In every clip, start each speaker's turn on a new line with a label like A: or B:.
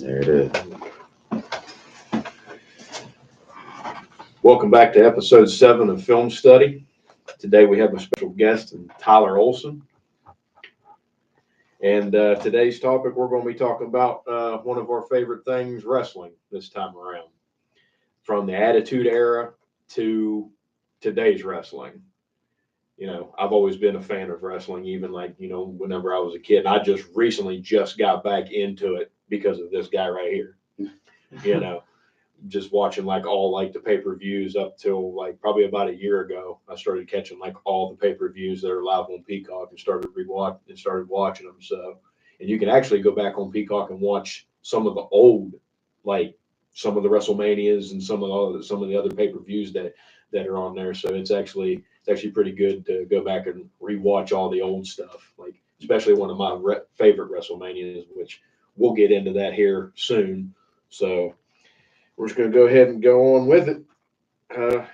A: There it is.
B: Welcome back to episode 7 of Film Study. Today we have a special guest, Tyler Olson. And today's topic, we're going to be talking about one of our favorite things, wrestling, this time around. From the Attitude Era to today's wrestling. You know, I've always been a fan of wrestling, even whenever I was a kid. And I just recently got back into it because of this guy right here. You know, just watching all the pay-per-views up till probably about a year ago. I started catching all the pay-per-views that are live on Peacock and started watching them. So, and you can actually go back on Peacock and watch some of the old, some of the WrestleManias and some of the other pay-per-views that are on there. So it's actually pretty good to go back and rewatch all the old stuff, especially one of my favorite WrestleManias, which we'll get into that here soon. So we're just going to go ahead and go on with it. Got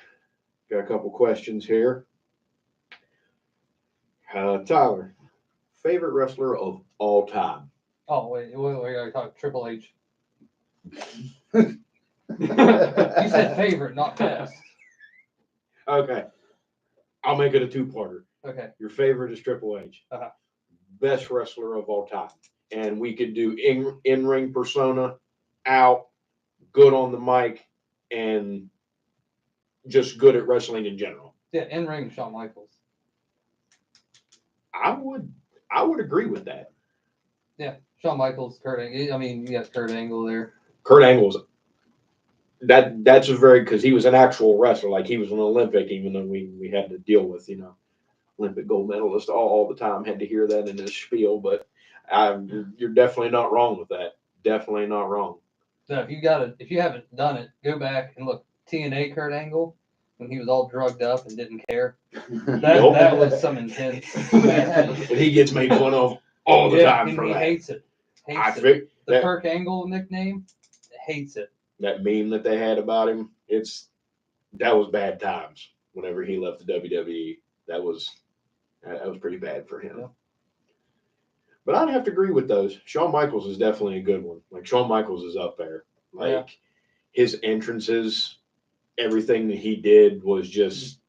B: a couple questions here. Tyler, favorite wrestler of all time?
C: Oh, wait, we got to talk Triple H. You said favorite, not best.
B: Okay. I'll make it a two-parter.
C: Okay.
B: Your favorite is Triple H.
C: Uh-huh.
B: Best wrestler of all time. And we could do in-ring persona, out, good on the mic, and just good at wrestling in general.
C: Yeah, in-ring Shawn Michaels.
B: I would agree with that.
C: Yeah, Shawn Michaels, Kurt Angle. I mean, you got Kurt Angle there.
B: Kurt Angle's that's because he was an actual wrestler. He was an Olympic, even though we had to deal with, Olympic gold medalist all the time. Had to hear that in his spiel, but you're definitely not wrong with that. Definitely not wrong.
C: So if you haven't done it, go back and look TNA Kurt Angle when he was all drugged up and didn't care. That was some intense.
B: And he gets made fun of all the time for
C: he
B: that.
C: Hates it. The Kirk Angle nickname, hates it.
B: That meme that they had about him, that was bad times. Whenever he left the WWE, that was pretty bad for him. Yeah. But I'd have to agree with those. Shawn Michaels is definitely a good one. Shawn Michaels is up there. His entrances, everything that he did was just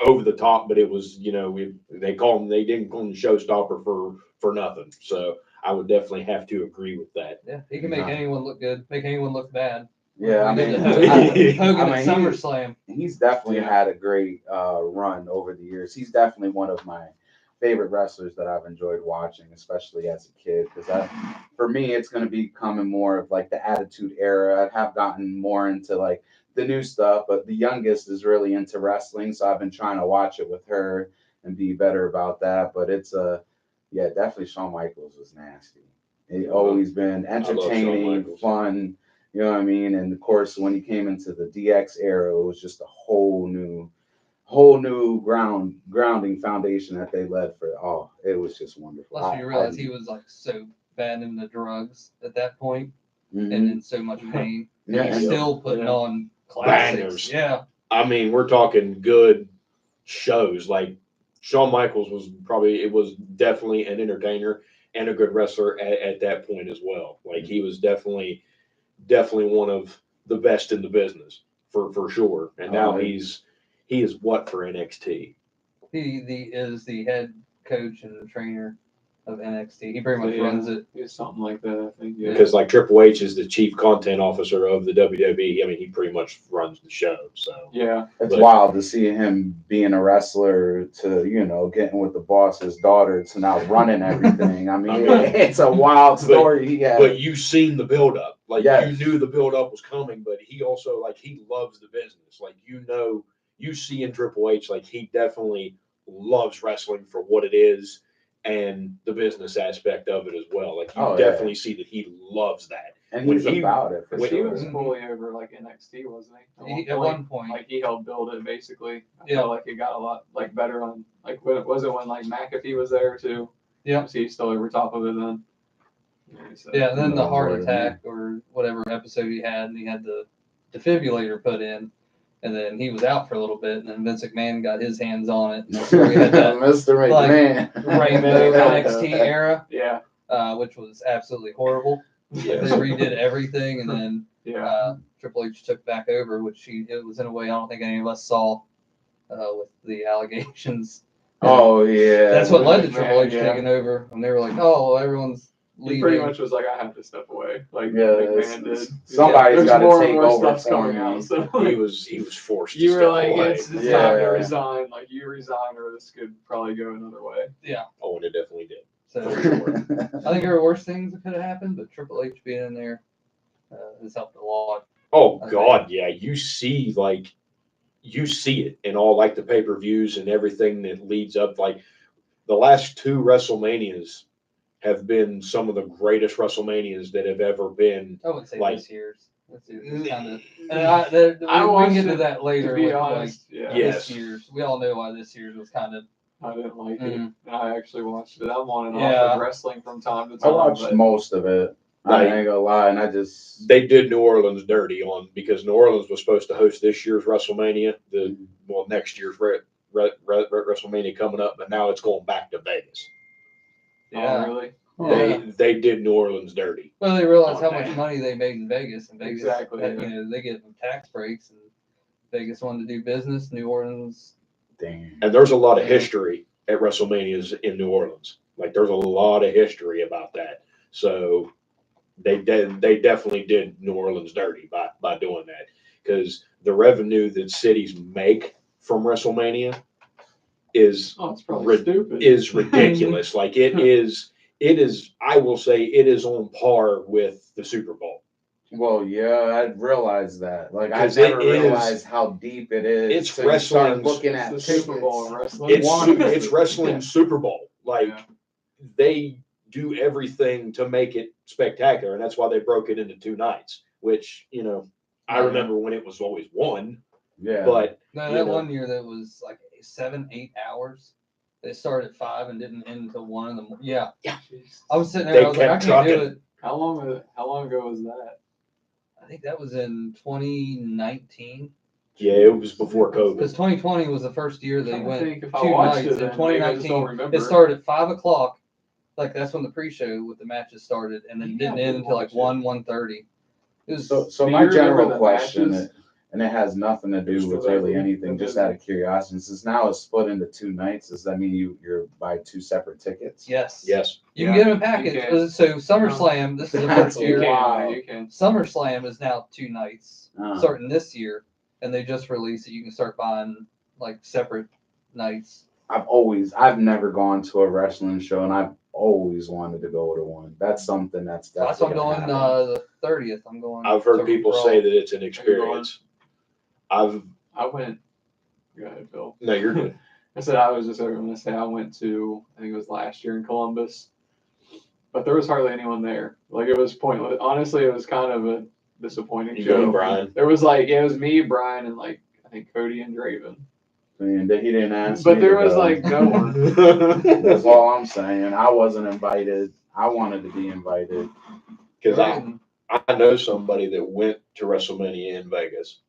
B: over the top. But it was, they didn't call him the showstopper for nothing. So I would definitely have to agree with that.
C: Yeah, he can make anyone look good, make anyone look bad.
A: Yeah,
C: Hogan at SummerSlam.
A: He's definitely had a great run over the years. He's definitely one of my favorite wrestlers that I've enjoyed watching, especially as a kid. Because for me, it's going to be becoming more of the Attitude Era. I have gotten more into the new stuff, but the youngest is really into wrestling, so I've been trying to watch it with her and be better about that. But it's definitely Shawn Michaels was nasty. He's always been entertaining, fun. You know what I mean? And of course, when he came into the DX era, it was just a whole new grounding foundation that they led for. Oh, it was just wonderful.
C: Plus, you realize he was so bad in the drugs at that point, and in so much pain.
A: Yeah,
C: he's still putting on classics.
B: Bangers.
C: Yeah.
B: I mean, we're talking good shows. Shawn Michaels was definitely an entertainer and a good wrestler at that point as well. He was definitely one of the best in the business for sure. And now he is what for NXT?
C: He is the head coach and the trainer of NXT. He pretty much runs it.
D: It's something like that, I think. Yeah.
B: Because Triple H is the chief content officer of the WWE. I mean, he pretty much runs the show. So
D: yeah,
A: it's wild to see him being a wrestler to getting with the boss's daughter to now running everything. I mean, it's a wild story he had.
B: But you've seen the build-up.
A: Yes.
B: You knew the build-up was coming, but he also he loves the business. You see in Triple H he definitely loves wrestling for what it is and the business aspect of it as well. Definitely see that he loves that.
A: And he's about it for sure.
D: He was fully over NXT, wasn't he?
C: At one point.
D: He helped build it basically. I felt it got a lot better on when McAfee was there too.
C: Yeah.
D: So he's still over top of it then.
C: Yeah, and then the heart attack or whatever episode he had, and he had the defibrillator put in. And then he was out for a little bit, and then Vince McMahon got his hands on it. So we had that
A: Mr. McMahon.
C: Rainbow NXT era,
D: yeah,
C: which was absolutely horrible. They redid everything, and then
D: Yeah.
C: Triple H took back over, which it was in a way I don't think any of us saw with the allegations.
A: Oh yeah.
C: That's what led to
D: McMahon,
C: Triple H
D: yeah.
C: taking over, and they were like, "Oh, well, everyone's
D: He
C: leaving."
D: pretty much was like, I have to step away. Like
A: Yeah,
D: McMahon did.
A: somebody's
D: There's
A: got to
D: more and
A: take
D: more
A: over
D: stuff's
A: for
D: coming
A: me.
D: out. So
B: He was forced to
D: you were
B: step
D: like,
B: away.
D: it's time to
A: Yeah.
D: resign. Like you resign, or this could probably go another way.
B: Oh, and it definitely did.
C: So I think there were worse things that could have happened, but Triple H being in there has helped a lot.
B: Oh God, yeah. You see it in all like the pay-per-views and everything that leads up. Like the last 2 WrestleManias have been some of the greatest WrestleManias that have ever been.
C: I would say
B: Like-
C: this year's. This year's kind of. And we can
D: watched
C: get to
D: it,
C: that later.
D: To be
C: with
D: honest,
C: like
B: Yes.
C: this year's. We all know why this year's was kind of.
D: I didn't like
C: Mhm.
D: it. I actually watched it. I'm on and
C: Yeah.
D: off of wrestling from time to
A: I
D: time.
A: watched
D: but
A: most of it. I ain't gonna lie, and I just
B: They did New Orleans dirty because New Orleans was supposed to host this year's WrestleMania, next year's WrestleMania coming up, but now it's going back to Vegas.
C: Yeah.
D: Oh, really?
B: They did New Orleans dirty.
C: Well, they realized
B: on
C: how
B: that.
C: much money they made in Vegas, and Vegas,
D: Exactly,
C: you know, they get them tax breaks, and Vegas wanted to do business. New Orleans,
A: damn.
B: And there's a lot of
C: Yeah.
B: history at WrestleManias in New Orleans. Like there's a lot of history about that. So they definitely did New Orleans dirty by doing that, because the revenue that cities make from WrestleMania is
D: Oh, it's probably stupid.
B: is ridiculous. Like it is. I will say it is on par with the Super Bowl.
A: Well, yeah, I realized that. Like I
B: 'Cause it
A: never
B: is-
A: realized how deep it is.
B: It's
A: So you start
B: wrestling-
A: looking
D: It's
A: at
D: the
A: tickets.
D: Super Bowl in wrestling.
B: It's wrestling Super Bowl. Like
D: Yeah.
B: they do everything to make it spectacular, and that's why they broke it into 2 nights. Which I
C: Yeah.
B: remember when it was always 1,
A: Yeah,
B: but
C: no,
B: You
C: that
B: know.
C: one year that was like 7-8 hours. They started at 5 and didn't end until 1 in the morning. Yeah,
D: Jeez.
C: I was sitting there.
B: They
C: I was like, I
B: kept
C: can't do
B: trucking.
C: it.
D: How long ago was that?
C: I think that was in 2019.
B: yeah, it was before
C: Because
B: COVID.
C: 2020 was the first year they
D: I'm trying to
C: went
D: think if I
C: 2
D: watched
C: nights.
D: it
C: In
D: then. Maybe I just don't
C: 2019,
D: remember.
C: it started at 5 o'clock. Like that's when the pre-show with the matches started, and then
D: Yeah,
C: didn't
D: I
C: end
D: did
C: until like
D: watch it.
C: 1:30. It was
A: So
D: Do
A: my
D: you remember
A: general
D: the
A: question,
D: matches?
A: and it has nothing to do with really anything, just out of curiosity, since now it's split into 2 nights, does that mean you're buy 2 separate tickets?
C: yes.
B: Yes.
C: You can
D: Yeah,
C: get them in
D: you
C: package.
D: can.
C: So SummerSlam, this is the
A: That's
C: first
D: You
C: year.
D: can.
A: Wow.
D: You can.
C: SummerSlam is now 2 nights,
A: Oh.
C: starting this year, and they just released it. You can start buying like separate nights.
A: I've never gone to a wrestling show, and I've always wanted to go to one. That's something that's
C: So that's why I'm
A: definitely
C: going
A: gonna happen.
C: the 30th. I'm going.
B: I've heard
C: to
B: people
C: Raw.
B: say that it's an
D: going?
B: experience.
D: I went. Go ahead, Phil.
B: No, you're good.
D: I said I was just going to say I went to, I think it was last year in Columbus, but there was hardly anyone there. Like it was pointless. Honestly, it was kind of a disappointing
B: You
D: show.
B: going, Brian?
D: There was like it was me, Brian, and like I think Cody and Draven.
A: And he didn't ask
D: But
A: me
D: there
A: to
D: was
A: go.
D: like no one.
A: That's all I'm saying. I wasn't invited. I wanted to be invited.
B: Because
C: Draven.
B: I know somebody that went to WrestleMania in Vegas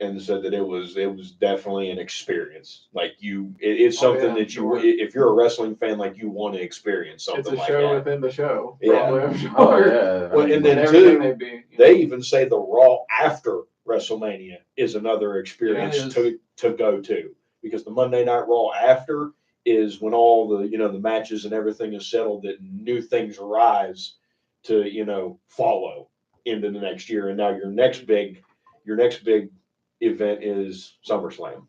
B: and said that it was definitely an experience. Like it's
D: Oh,
B: something
D: yeah,
B: that you,
D: sure.
B: if you're a wrestling fan, like you want to experience something
D: It's a
B: like
D: show
B: that.
D: within the show.
B: Yeah.
D: Probably, I'm sure.
A: Oh yeah.
B: Well, and then
D: everything
B: too,
D: they'd be, you
B: They
D: know.
B: even say the Raw after WrestleMania is another experience
C: Yeah, it
B: to go to, because the Monday Night Raw after is when all the the matches and everything is settled, that new things arise to follow into the next year, and now your next big event is SummerSlam,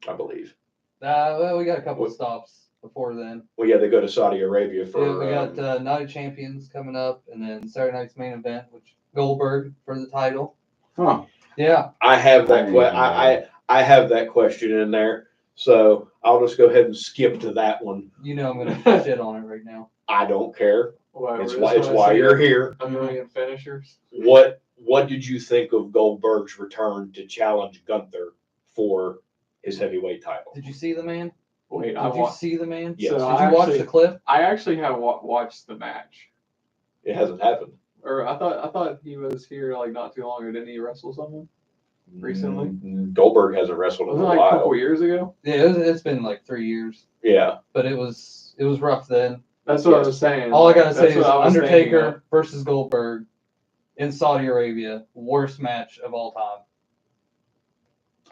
B: I believe.
C: Well, we got a couple of stops before then.
B: Well, yeah, they go to Saudi Arabia for.
C: Yeah, we got Night of Champions coming up, and then Saturday night's main event, which Goldberg for the title.
A: Huh.
C: Yeah.
B: I have that.
A: I didn't even know.
B: I have that question in there, so I'll just go ahead and skip to that one.
C: You know I'm gonna shit on it right now.
B: I don't care.
D: Why,
B: It's
D: we're
B: why
D: just
B: it's
D: gonna
B: why
D: see
B: you're here.
D: A million finishers.
B: What did you think of Goldberg's return to challenge Gunther for his heavyweight title?
C: Did you see the man?
D: Wait,
C: Did you see the man?
B: Yes.
C: Did
D: So
C: you
D: I
C: watch
D: actually-
C: the clip?
D: I actually have watched the match,
B: It hasn't happened.
D: or I thought he was here like not too long ago. Didn't he wrestle someone? Recently?
B: Goldberg hasn't wrestled in
D: Wasn't
B: a
D: it like a couple
B: while.
D: years ago?
C: Yeah, it's been like 3 years,
B: Yeah.
C: but it was rough then.
D: That's what
B: Yes.
D: I was saying.
C: All I gotta say
D: That's
C: is
D: what I was thinking
C: Undertaker
D: of.
C: versus Goldberg in Saudi Arabia, worst match of all time.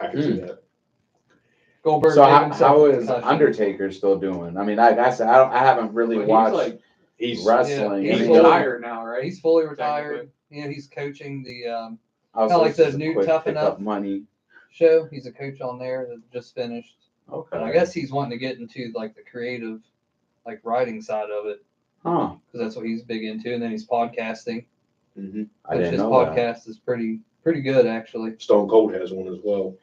B: I can see that.
C: Goldberg.
A: So
C: gave himself
A: how
C: a
A: is
C: concussion.
A: Undertaker still doing? I mean, like I said, I haven't really
D: But
A: watched
B: He's
A: wrestling.
C: yeah,
D: He's
C: He's
D: retired now, right?
C: He's fully retired. Yeah, he's coaching the
A: Also,
C: like
A: this
C: the
A: is a
C: new
A: quick
C: Tough
A: pick
C: Enough
A: up money.
C: show. He's a coach on there that just finished.
A: Okay.
C: And I guess he's wanting to get into like the creative, like writing side of it,
A: Huh.
C: because that's what he's big into. And then he's podcasting,
A: I
C: which
A: didn't
C: his
A: know
C: podcast is pretty good actually.
B: Stone Cold has one as well.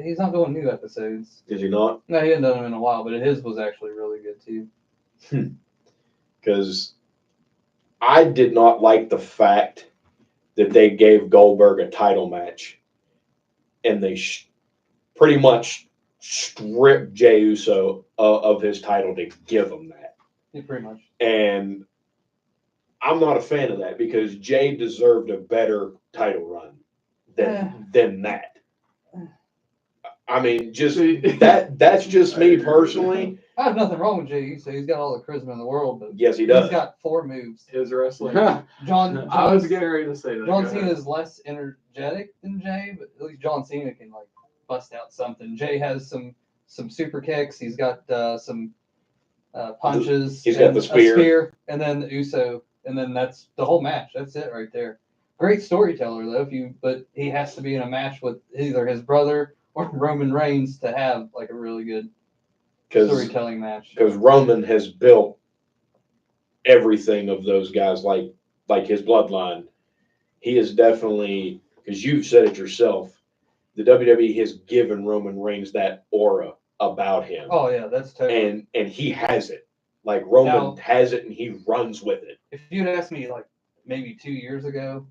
C: He's not doing new episodes.
B: Is he not?
C: No, he hasn't done them in a while, but his was actually really good too.
B: Because I did not like the fact that they gave Goldberg a title match and they pretty much stripped Jey Uso of his title to give him that.
C: Yeah, pretty much.
B: And I'm not a fan of that because Jey deserved a better title run than that. I mean, just that's just me personally.
C: I have nothing wrong with Jey Uso. He's got all the charisma in the world, but
B: Yes, he does.
C: He's got 4 moves.
D: His wrestling.
C: John
D: I was getting ready to say that.
C: John Cena is less energetic than Jey, but at least John Cena can like bust out something. Jey has some super kicks. He's got some punches.
B: He's got the spear.
C: A spear, and then the Uso, and then that's the whole match. That's it right there. Great storyteller though. But he has to be in a match with either his brother or Roman Reigns to have like a really good storytelling match.
B: Because Roman has built everything of those guys, like his bloodline. He is definitely, because you've said it yourself, the WWE has given Roman Reigns that aura about him.
C: Oh yeah, that's totally.
B: And he has it. Like Roman has it, and he runs with it.
C: If you'd asked me like maybe 2 years ago,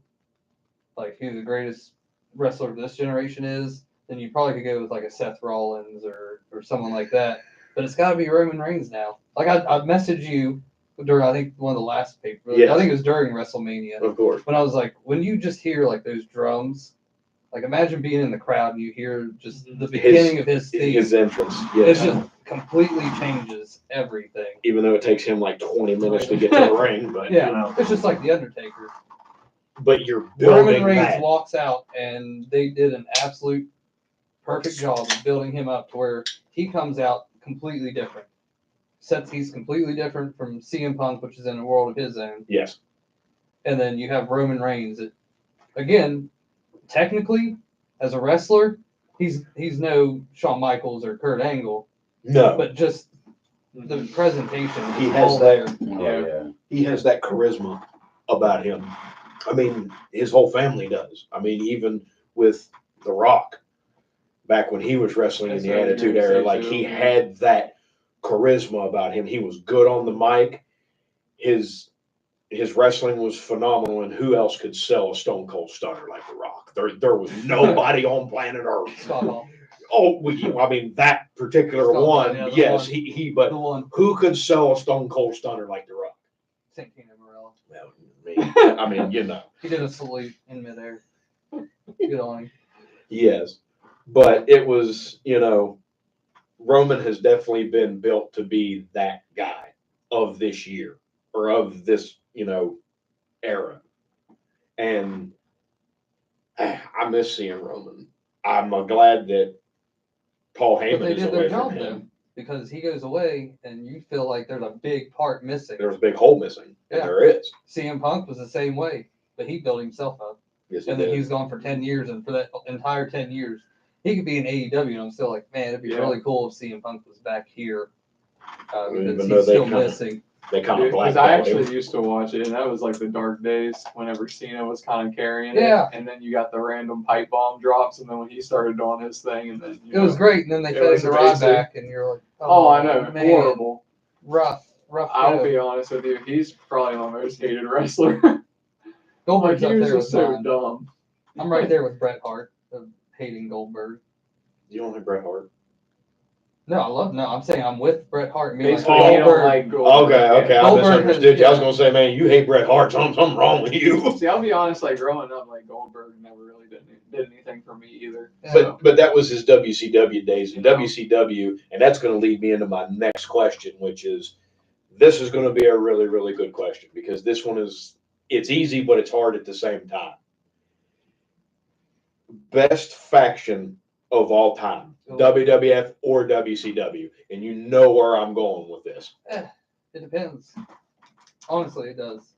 C: like who the greatest wrestler of this generation is, then you probably could go with like a Seth Rollins or someone like that. But it's got to be Roman Reigns now. Like I messaged you during I think one of the last papers. Yes. I think it was during WrestleMania.
B: Of course.
C: When I was like, when you just hear like those drums, like imagine being in the crowd and you hear just the beginning of his theme.
B: His entrance. Yes.
C: It just completely changes everything.
B: Even though it takes him like 20 minutes to get to the ring, but
C: yeah, you know. It's just like the Undertaker.
B: But you're building
C: Roman Reigns
B: that.
C: walks out, and they did an absolute perfect job of building him up to where he comes out completely different. He's completely different from CM Punk, which is in a world of his own.
B: Yes.
C: And then you have Roman Reigns. Again, technically, as a wrestler, he's no Shawn Michaels or Kurt Angle.
B: No.
C: But just the presentation.
B: He has that.
A: Yeah.
B: He has that charisma about him. I mean, his whole family does. I mean, even with The Rock, back when he was wrestling in the Attitude Era, like he had that charisma about him. He was good on the mic. His wrestling was phenomenal, and who else could sell a Stone Cold Stunner like The Rock? There was nobody on planet Earth.
C: Scott Hall.
B: Oh, I mean that particular one. Yeah, yes,
C: one.
B: he. But who could sell a Stone Cold Stunner like The Rock?
C: Santino Marella.
B: Well, I mean, you know.
C: He did a salute in midair. Good on him.
B: Yes. But it was, Roman has definitely been built to be that guy of this year or of this, era. And I miss seeing Roman. I'm glad that Paul Heyman is away from him. Though,
C: because he goes away and you feel like there's a big part missing.
B: There's a big hole missing. And there is.
C: CM Punk was the same way, but he built himself up.
B: Yes,
C: and then he was gone for 10 years. And for that entire 10 years, he could be in AEW. And I'm still like, man, it'd be really cool if CM Punk was back here. Because he's still missing.
B: They kind of
D: because I actually used to watch it, and that was like the dark days whenever Cena was kind of carrying it. And then you got the random pipe bomb drops, and then when he started doing his thing, and then
C: it was great. And then they fed him the ride back, and you're like,
D: oh I know, man. Horrible,
C: rough.
D: I'll be honest with you, he's probably my most hated wrestler.
C: Goldberg's
D: like,
C: up there
D: was so dumb.
C: I'm right there with Bret Hart of hating Goldberg.
B: You don't like Bret Hart?
C: No, I'm saying I'm with Bret Hart.
D: Basically, you don't like Goldberg.
B: Okay. I misunderstood you. I was going to say, man, you hate Bret Hart. Something wrong with you.
D: See, I'll be honest, like growing up, like Goldberg never really did anything for me either.
B: But that was his WCW days. And WCW, and that's going to lead me into my next question, which is, this is going to be a really, really good question because this one is it's easy, but it's hard at the same time. Best faction of all time, WWF or WCW, and you know where I'm going with this.
C: It depends. Honestly, it does.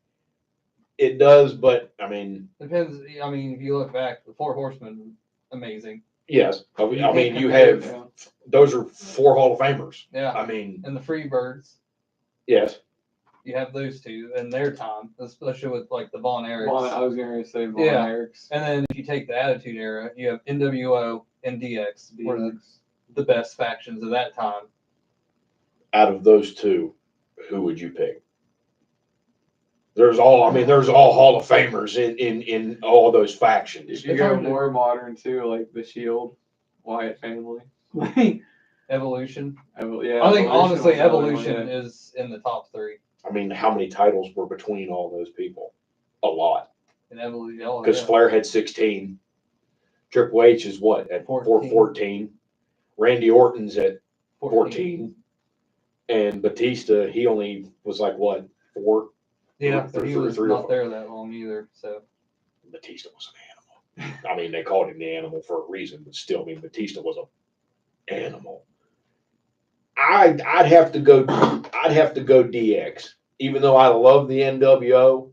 B: It does, but I mean,
C: Depends. I mean, if you look back, the Four Horsemen, amazing.
B: yes. I mean, you have those are 4 Hall of Famers.
C: Yeah.
B: I mean,
C: And the Freebirds.
B: Yes.
C: You have those two in their time, especially with like the Von Erichs.
D: I was going to say Von Erichs.
C: And then if you take the Attitude Era, you have NWO and DX. Were the best factions of that time.
B: Out of those two, who would you pick? There's all Hall of Famers in all those factions.
D: If you go more modern too, like the Shield, Wyatt family.
C: Evolution.
D: Yeah.
C: I think honestly, Evolution is in the top 3.
B: I mean, how many titles were between all those people? A lot.
C: In Evolution,
B: because Flair had 16. Triple H is what at 14. Randy Orton's at 14. And Batista, he only was like what 4.
C: Yeah, but he was not there that long either. So
B: Batista was an animal. I mean, they called him the animal for a reason, but still, I mean, Batista was an animal. I'd have to go DX, even though I love the NWO,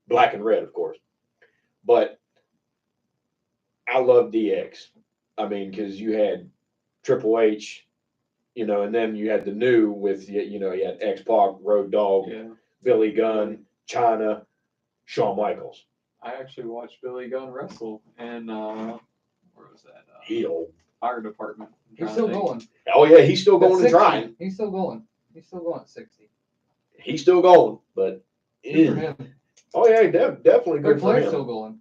B: black and red, of course. But I love DX. I mean, because you had Triple H, and then you had the new with, you had X-Pac, Road Dogg, Billy Gunn, Chyna, Shawn Michaels.
D: I actually watched Billy Gunn wrestle, and where was that?
B: Heel.
D: Fire department.
C: He's still going.
B: Oh yeah, he's still going and trying.
C: He's still going. He's still going at 60.
B: He's still going, but
C: good for him.
B: Oh yeah, definitely good for him.
C: Still going.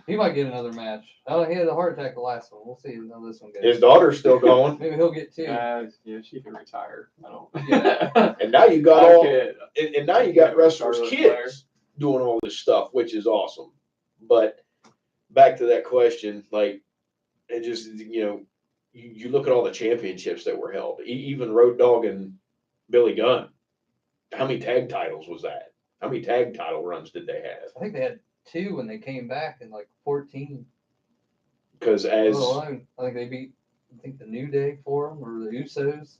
C: He might get another match. Oh, he had a heart attack the last one. We'll see how this one goes.
B: His daughter's still going.
C: Maybe he'll get 2.
D: Yeah, she can retire. I don't.
C: Yeah.
B: And now you got and now you got wrestlers' kids doing all this stuff, which is awesome. But back to that question, like, it just you look at all the championships that were held. Even Road Dogg and Billy Gunn. How many tag titles was that? How many tag title runs did they have?
C: I think they had 2 when they came back in like 14.
B: Because
C: I think they beat the New Day for them or the Usos.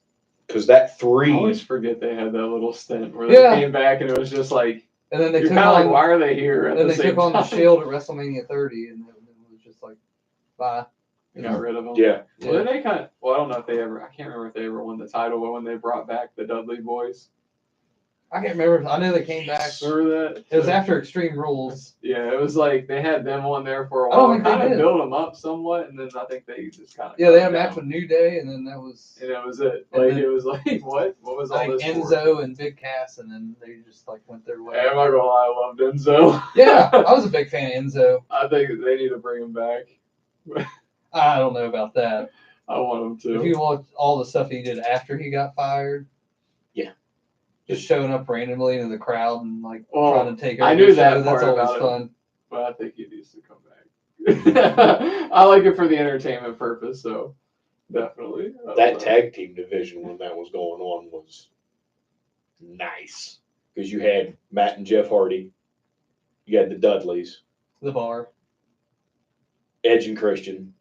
B: Because that 3.
D: I always forget they had that little stint where they came back and it was just like.
C: And then they took
D: on, like, why are they here?
C: And then they took on the Shield at WrestleMania 30, and it was just like, bye.
D: You got rid of them.
B: Yeah.
D: Well, then they kind of. Well, I don't know if they ever. I can't remember if they ever won the title, but when they brought back the Dudley Boys.
C: I can't remember. I know they came back.
D: Remember that?
C: It was after Extreme Rules.
D: Yeah, it was like they had them on there for a while. I don't think they did. Build them up somewhat, and then I think they just kind of.
C: Yeah, they had a match with New Day, and then that was.
D: And that was it. Like it was like what? What was all this?
C: Enzo and Big Cass, and then they just like went their way.
D: Hey, I'm not gonna lie, I loved Enzo.
C: Yeah, I was a big fan of Enzo.
D: I think they need to bring him back.
C: I don't know about that.
D: I want him to.
C: If you watch all the stuff he did after he got fired.
B: Yeah.
C: Just showing up randomly into the crowd and like trying to take over.
D: I knew that
C: That's
D: part
C: always fun.
D: But I think he needs to come back. I like it for the entertainment purpose, so definitely.
B: That tag team division when that was going on was nice. Because you had Matt and Jeff Hardy. You had the Dudleys.
C: The Bar.
B: Edge and Christian.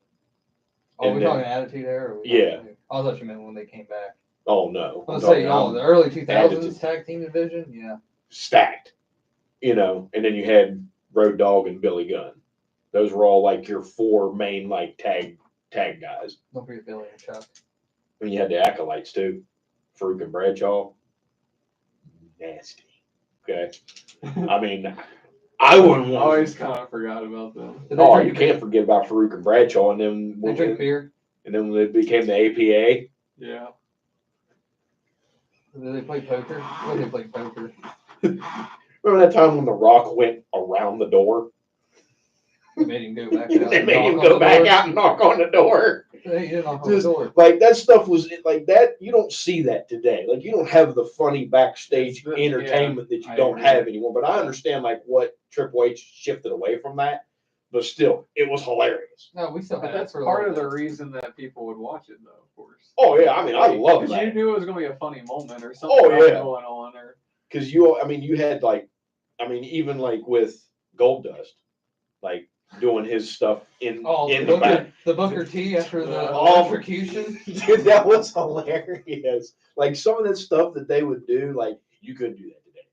C: Oh, we're talking Attitude Era?
B: Yeah.
C: I thought you meant when they came back.
B: Oh, no.
C: I was saying, the early 2000s tag team division? Yeah.
B: Stacked. And then you had Road Dogg and Billy Gunn. Those were all like your 4 main like tag guys.
C: Don't forget Billy and Chuck.
B: I mean, you had the Acolytes too. Farouk and Bradshaw. Nasty. Okay. I mean, I wouldn't want.
D: I always kind of forgot about them.
B: Oh, you can't forget about Farouk and Bradshaw, and then
C: they drink beer.
B: And then when it became the APA.
D: Yeah.
C: Did they play poker? What did they play poker?
B: Remember that time when The Rock went around the door?
C: They made him go back out.
B: They made him go back out and knock on the door.
C: He didn't knock on the door.
B: Like that stuff was like that. You don't see that today. Like you don't have the funny backstage entertainment that you don't have anymore. But I understand like what Triple H shifted away from that. But still, it was hilarious.
C: No, we still.
D: But that's part of the reason that people would watch it, though. Of course.
B: Oh yeah, I mean, I love that.
D: You knew it was going to be a funny moment or something going on, or
B: because you had like I mean, even like with Gold Dust, like doing his stuff in the back.
C: The Booker T after the
B: Oh,
C: electrocution.
B: Dude, that was hilarious. Like some of that stuff that they would do, like you couldn't do that today.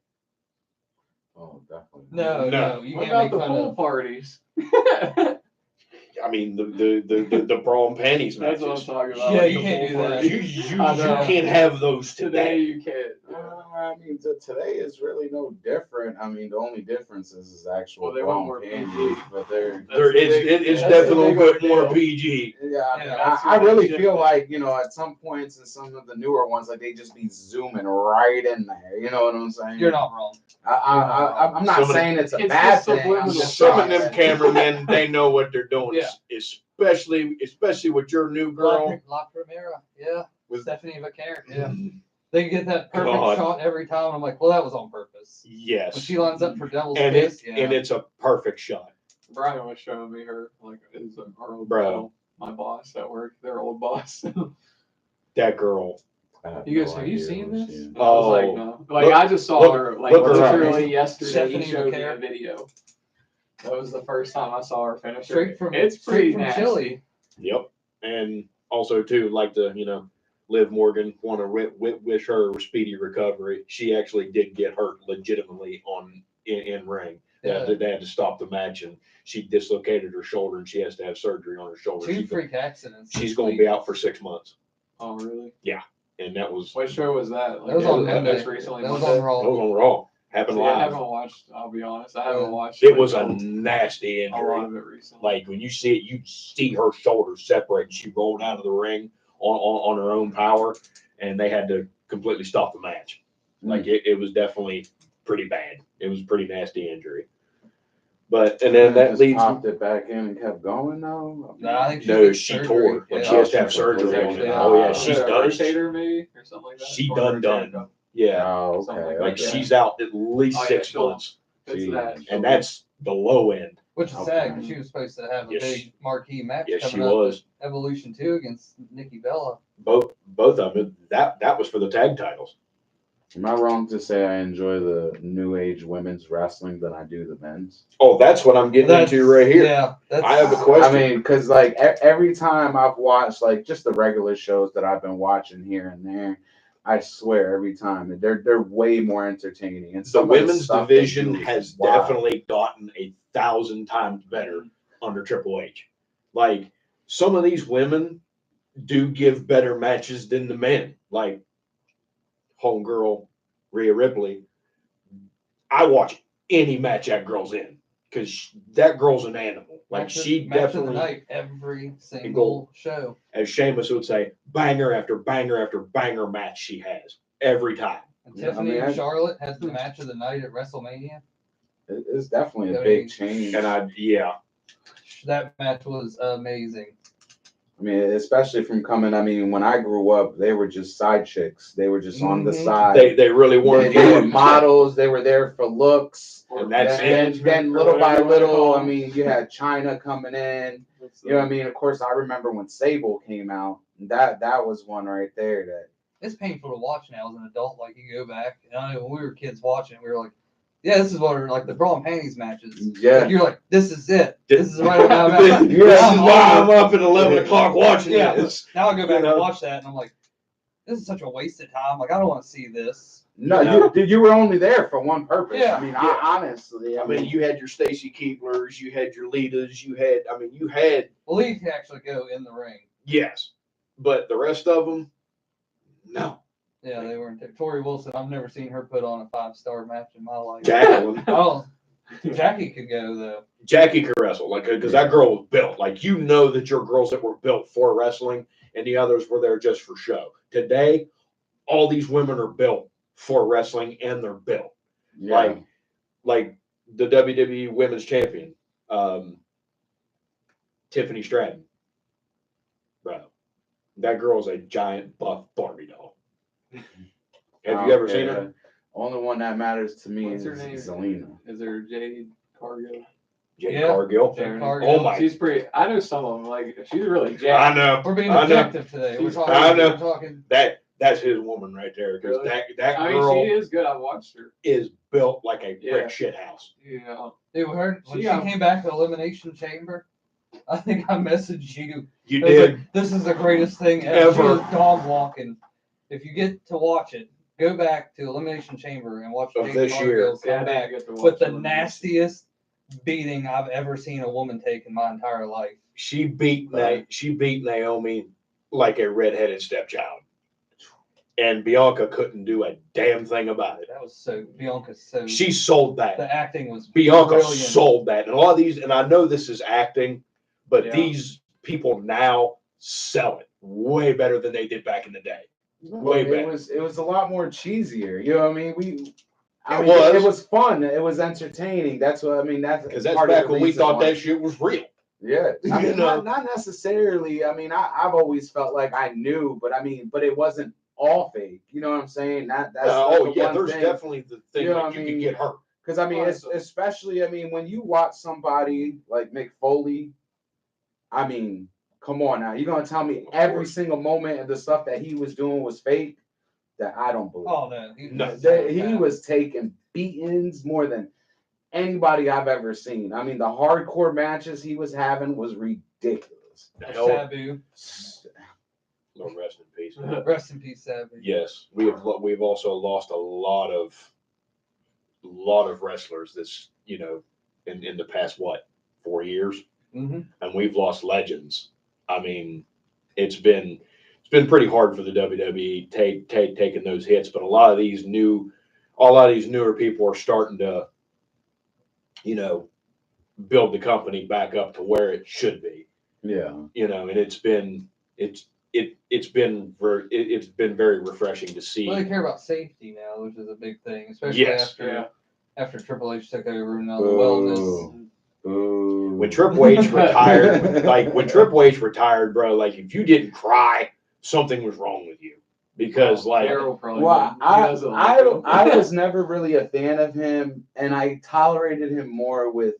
A: Oh, definitely.
C: No, you
D: What
C: can't
D: about
C: make
D: the
C: fun
D: pool
C: of.
D: parties?
B: I mean, the bra and panties
D: That's what I'm
B: matches.
D: talking about.
C: Yeah,
D: like
C: you
D: the
C: can't
D: pool
C: do that.
D: parties.
B: You
D: I know.
B: can't have those
D: Today
B: today.
D: you can't.
A: I mean, today is really no different. I mean, the only difference is actual
D: Well, they
A: bra
D: went
A: and
D: more
A: panties, but they're.
B: It's
D: that's
B: definitely
D: the
B: a
D: big
B: bit more
D: deal.
B: PG.
A: Yeah, I mean,
C: Yeah,
A: I really
D: that's
A: feel
D: it.
A: like, at some points in some of the newer ones, like they just be zooming right in there. You know what I'm saying?
C: You're not wrong.
A: I'm not
B: Some of
A: saying it's a
D: It's
A: bad
D: just
A: thing. I'm
D: subliminal.
A: just
B: Some of
A: saying
B: them cameramen, they know what they're doing.
C: Yeah.
B: Especially with your new girl.
C: La Primera, yeah.
B: With-
C: Stephanie Vaquer, yeah. They get that perfect
B: God.
C: shot every time. I'm like, well, that was on purpose. When
B: Yes.
C: she lines up for Devil's
B: And
C: Kiss,
B: and it's a perfect shot.
D: Brian was showing me her, like, is our old
B: Bro.
D: girl, my boss at work, their old boss.
B: That girl.
A: I have
D: You guys,
A: no
D: have you
A: idea
D: seen
A: who
D: this?
A: she is.
D: I was like,
B: Oh.
D: no. Like,
B: Look-
D: I just saw
B: look-
D: her, like,
B: look her up.
D: literally yesterday.
C: Stephanie
D: He showed me
C: Vaquer.
D: a video. That was the first time I saw her finish.
C: straight from
D: It's pretty
C: straight from
D: nasty.
C: Chile.
B: Yep. And also too, like to Liv Morgan, want to wish her a speedy recovery. She actually did get hurt legitimately in ring.
C: Yeah.
B: They had to stop the match, and she dislocated her shoulder, and she has to have surgery on her shoulder.
C: Two freak accidents.
B: She's
C: this
B: going to
C: week.
B: be out for 6 months,
D: Oh, really?
B: and that was
D: What show was that? Like,
C: That was on
D: that
C: Monday.
D: just recently.
C: That was
D: Monday?
C: on Raw.
B: that was on Raw. Happened
D: See, I
B: live.
D: haven't watched. I'll be honest. I haven't watched.
B: It
D: like,
B: was a nasty
D: a lot
B: injury.
D: of it recently.
B: Like when you see it, you see her shoulders separate. She rolled out of the ring on her own power, and they had to completely stop the match. Like it was definitely pretty bad. It was a pretty nasty injury. But and then that
A: just
B: leads.
A: popped it back in and kept going though.
C: No, I think she
B: No,
C: did
B: she
C: surgery.
B: tore, and
C: Yeah.
B: she has to have
A: she
B: surgery
A: completely-
B: on it.
C: Yeah.
B: Oh yeah,
A: Was
B: she's
D: a
B: done.
D: rotator maybe or something like that.
B: She
D: Or a
B: done.
D: rotator.
B: Yeah,
A: Oh,
D: Something
A: okay.
B: like
D: that. Yeah.
B: she's out at least
D: Oh, yeah,
B: 6
D: she'll-
B: months,
D: It's
A: Jeez.
D: that.
B: and that's the low end.
C: Which is
A: Okay.
C: sad because she was supposed to have a
B: Yes,
C: big marquee match
B: Yes, she
C: coming up
B: was.
C: at Evolution 2 against Nikki Bella.
B: Both of them. That was for the tag titles.
A: Am I wrong to say I enjoy the new age women's wrestling than I do the men's?
B: Oh, that's what I'm getting
C: That's-
B: into right here.
C: Yeah, that's,
B: I have a question.
A: I mean, because like every time I've watched like just the regular shows that I've been watching here and there, I swear every time they're way more entertaining. And
B: The
A: some of the
B: women's
A: stuff they
B: division
A: do is
B: has
A: wild.
B: definitely gotten 1,000 times better under Triple H. Like some of these women do give better matches than the men. Like homegirl Rhea Ripley. I watch any match that girl's in because that girl's an animal. Like
C: match of-
B: she
C: match of the
B: definitely,
C: night every single show.
B: as Sheamus would say, banger after banger after banger match she has every time.
C: And
A: Yeah, I
C: Tiffany
A: mean,
C: and Charlotte has the match of the night at WrestleMania.
A: It's definitely a
C: I
A: big
C: mean,
A: change.
B: And
C: That match was amazing.
A: I mean, especially from coming. I mean, when I grew up, they were just side chicks. They were just on the
C: Mhm.
A: side.
B: they really weren't.
A: They were models. They were there for looks.
B: And that's
A: Then
D: or
A: little by
D: whatever you wanna
A: little,
D: call
A: I
D: them.
A: mean, you had China coming in. You know what I mean? Of course, I remember when Sable came out. That was one right there. That
C: It's painful to watch now as an adult. Like you go back, and I know when we were kids watching, we were like, "Yeah, this is what are like the bra and panties matches."
A: yeah.
C: Like, you're like, "This is it. This is right now."
B: This is
A: Yeah.
B: why I'm up at 11 o'clock watching
C: Yeah.
B: this.
C: Now I go back
B: You know?
C: and watch that, and I'm like, "This is such a waste of time. Like I don't want to see this."
A: No,
B: Yeah.
A: you were only there for one purpose.
C: Yeah.
A: I mean,
B: Yeah.
A: honestly,
B: I mean, you had your Stacy Keeblers, you had your Litas, you had
C: Well, Lee can actually go in the ring.
B: yes, but the rest of them, no.
C: Yeah, they were. Tori Wilson. I've never seen her put on a 5-star match in my life.
B: Jacqueline,
C: Oh, Jackie could go though.
B: Jackie could wrestle, like because that girl was built. Like you know that your girls that were built for wrestling, and the others were there just for show. Today, all these women are built for wrestling, and they're built.
A: yeah.
B: Like the WWE Women's Champion, Tiffany Stratton. Bro, that girl's a giant buff Barbie doll. Have you ever seen her?
A: Only one that matters to me
D: What's her
A: is
D: name?
A: Zelina.
D: Is there Jade Cargill?
B: Jade
C: Yeah.
B: Cargill.
C: Jade
D: Oh
C: Cargill.
B: Oh my!
D: She's pretty. I know some of them. Like she's really
B: I
D: jacked.
B: know.
C: We're being
B: I know.
C: objective today. We're talking.
B: I know.
C: We're talking.
B: That that's his woman right there. Because
D: Really?
B: that
D: I mean,
B: girl
D: she is good. I've watched her.
B: is built like a
D: Yeah.
B: brick shit house.
D: Yeah.
C: Dude, when she
D: Yeah.
C: came back to Elimination Chamber, I think I messaged you.
B: You
C: I was
B: did.
C: like, this is the greatest thing ever. She
B: Ever.
C: was dog walking. If you get to watch it, go back to Elimination Chamber and watch
B: Of
C: Jade
B: this year.
C: Cargill come back with the nastiest beating I've ever seen a woman take in my entire life.
B: She beat Naomi like a redheaded stepchild. And Bianca couldn't do a damn thing about it.
C: That was so Bianca's so.
B: She sold that.
C: The acting was
B: Bianca
C: brilliant.
B: sold that. And a lot of these, and I know this is acting, but
D: Yeah.
B: these people now sell it way better than they did back in the day. Way better.
A: It was a lot more cheesier. You know what I mean?
B: It
A: It was fun. It was entertaining. That's what I mean.
B: Because that's back when we thought that shit was real.
A: Yeah, I mean,
B: You know?
A: not necessarily. I mean, I've always felt like I knew, but it wasn't all fake. You know what I'm saying? That's
B: Oh
A: the
B: yeah,
A: one
B: there's
A: thing.
B: definitely the thing
A: You know
B: like
A: what
B: you
A: I
B: could
A: mean?
B: get hurt.
A: Because I mean,
D: Awesome.
A: especially when you watch somebody like Mick Foley, I mean, come on now, you're gonna tell me
B: Of
A: every
B: course.
A: single moment of the stuff that he was doing was fake? That I don't believe.
C: Oh no,
A: He was taking beatings more than anybody I've ever seen. I mean, the hardcore matches he was having was ridiculous.
B: The hell,
C: Sabu.
B: Lord rest in peace.
C: Rest in peace, Sabu.
B: Yes, we've also lost a lot of wrestlers this in the past 4 years,
C: Mm-hmm.
B: and we've lost legends. I mean, it's been pretty hard for the WWE taking those hits, but a lot of these newer people are starting to build the company back up to where it should be.
A: Yeah.
B: And it's been very refreshing to see.
C: Well, they care about safety now, which is a big thing, especially after Triple H took over and all the wellness.
B: When Triple H retired, bro, like if you didn't cry, something was wrong with you. Because
A: I was never really a fan of him, and I tolerated him more with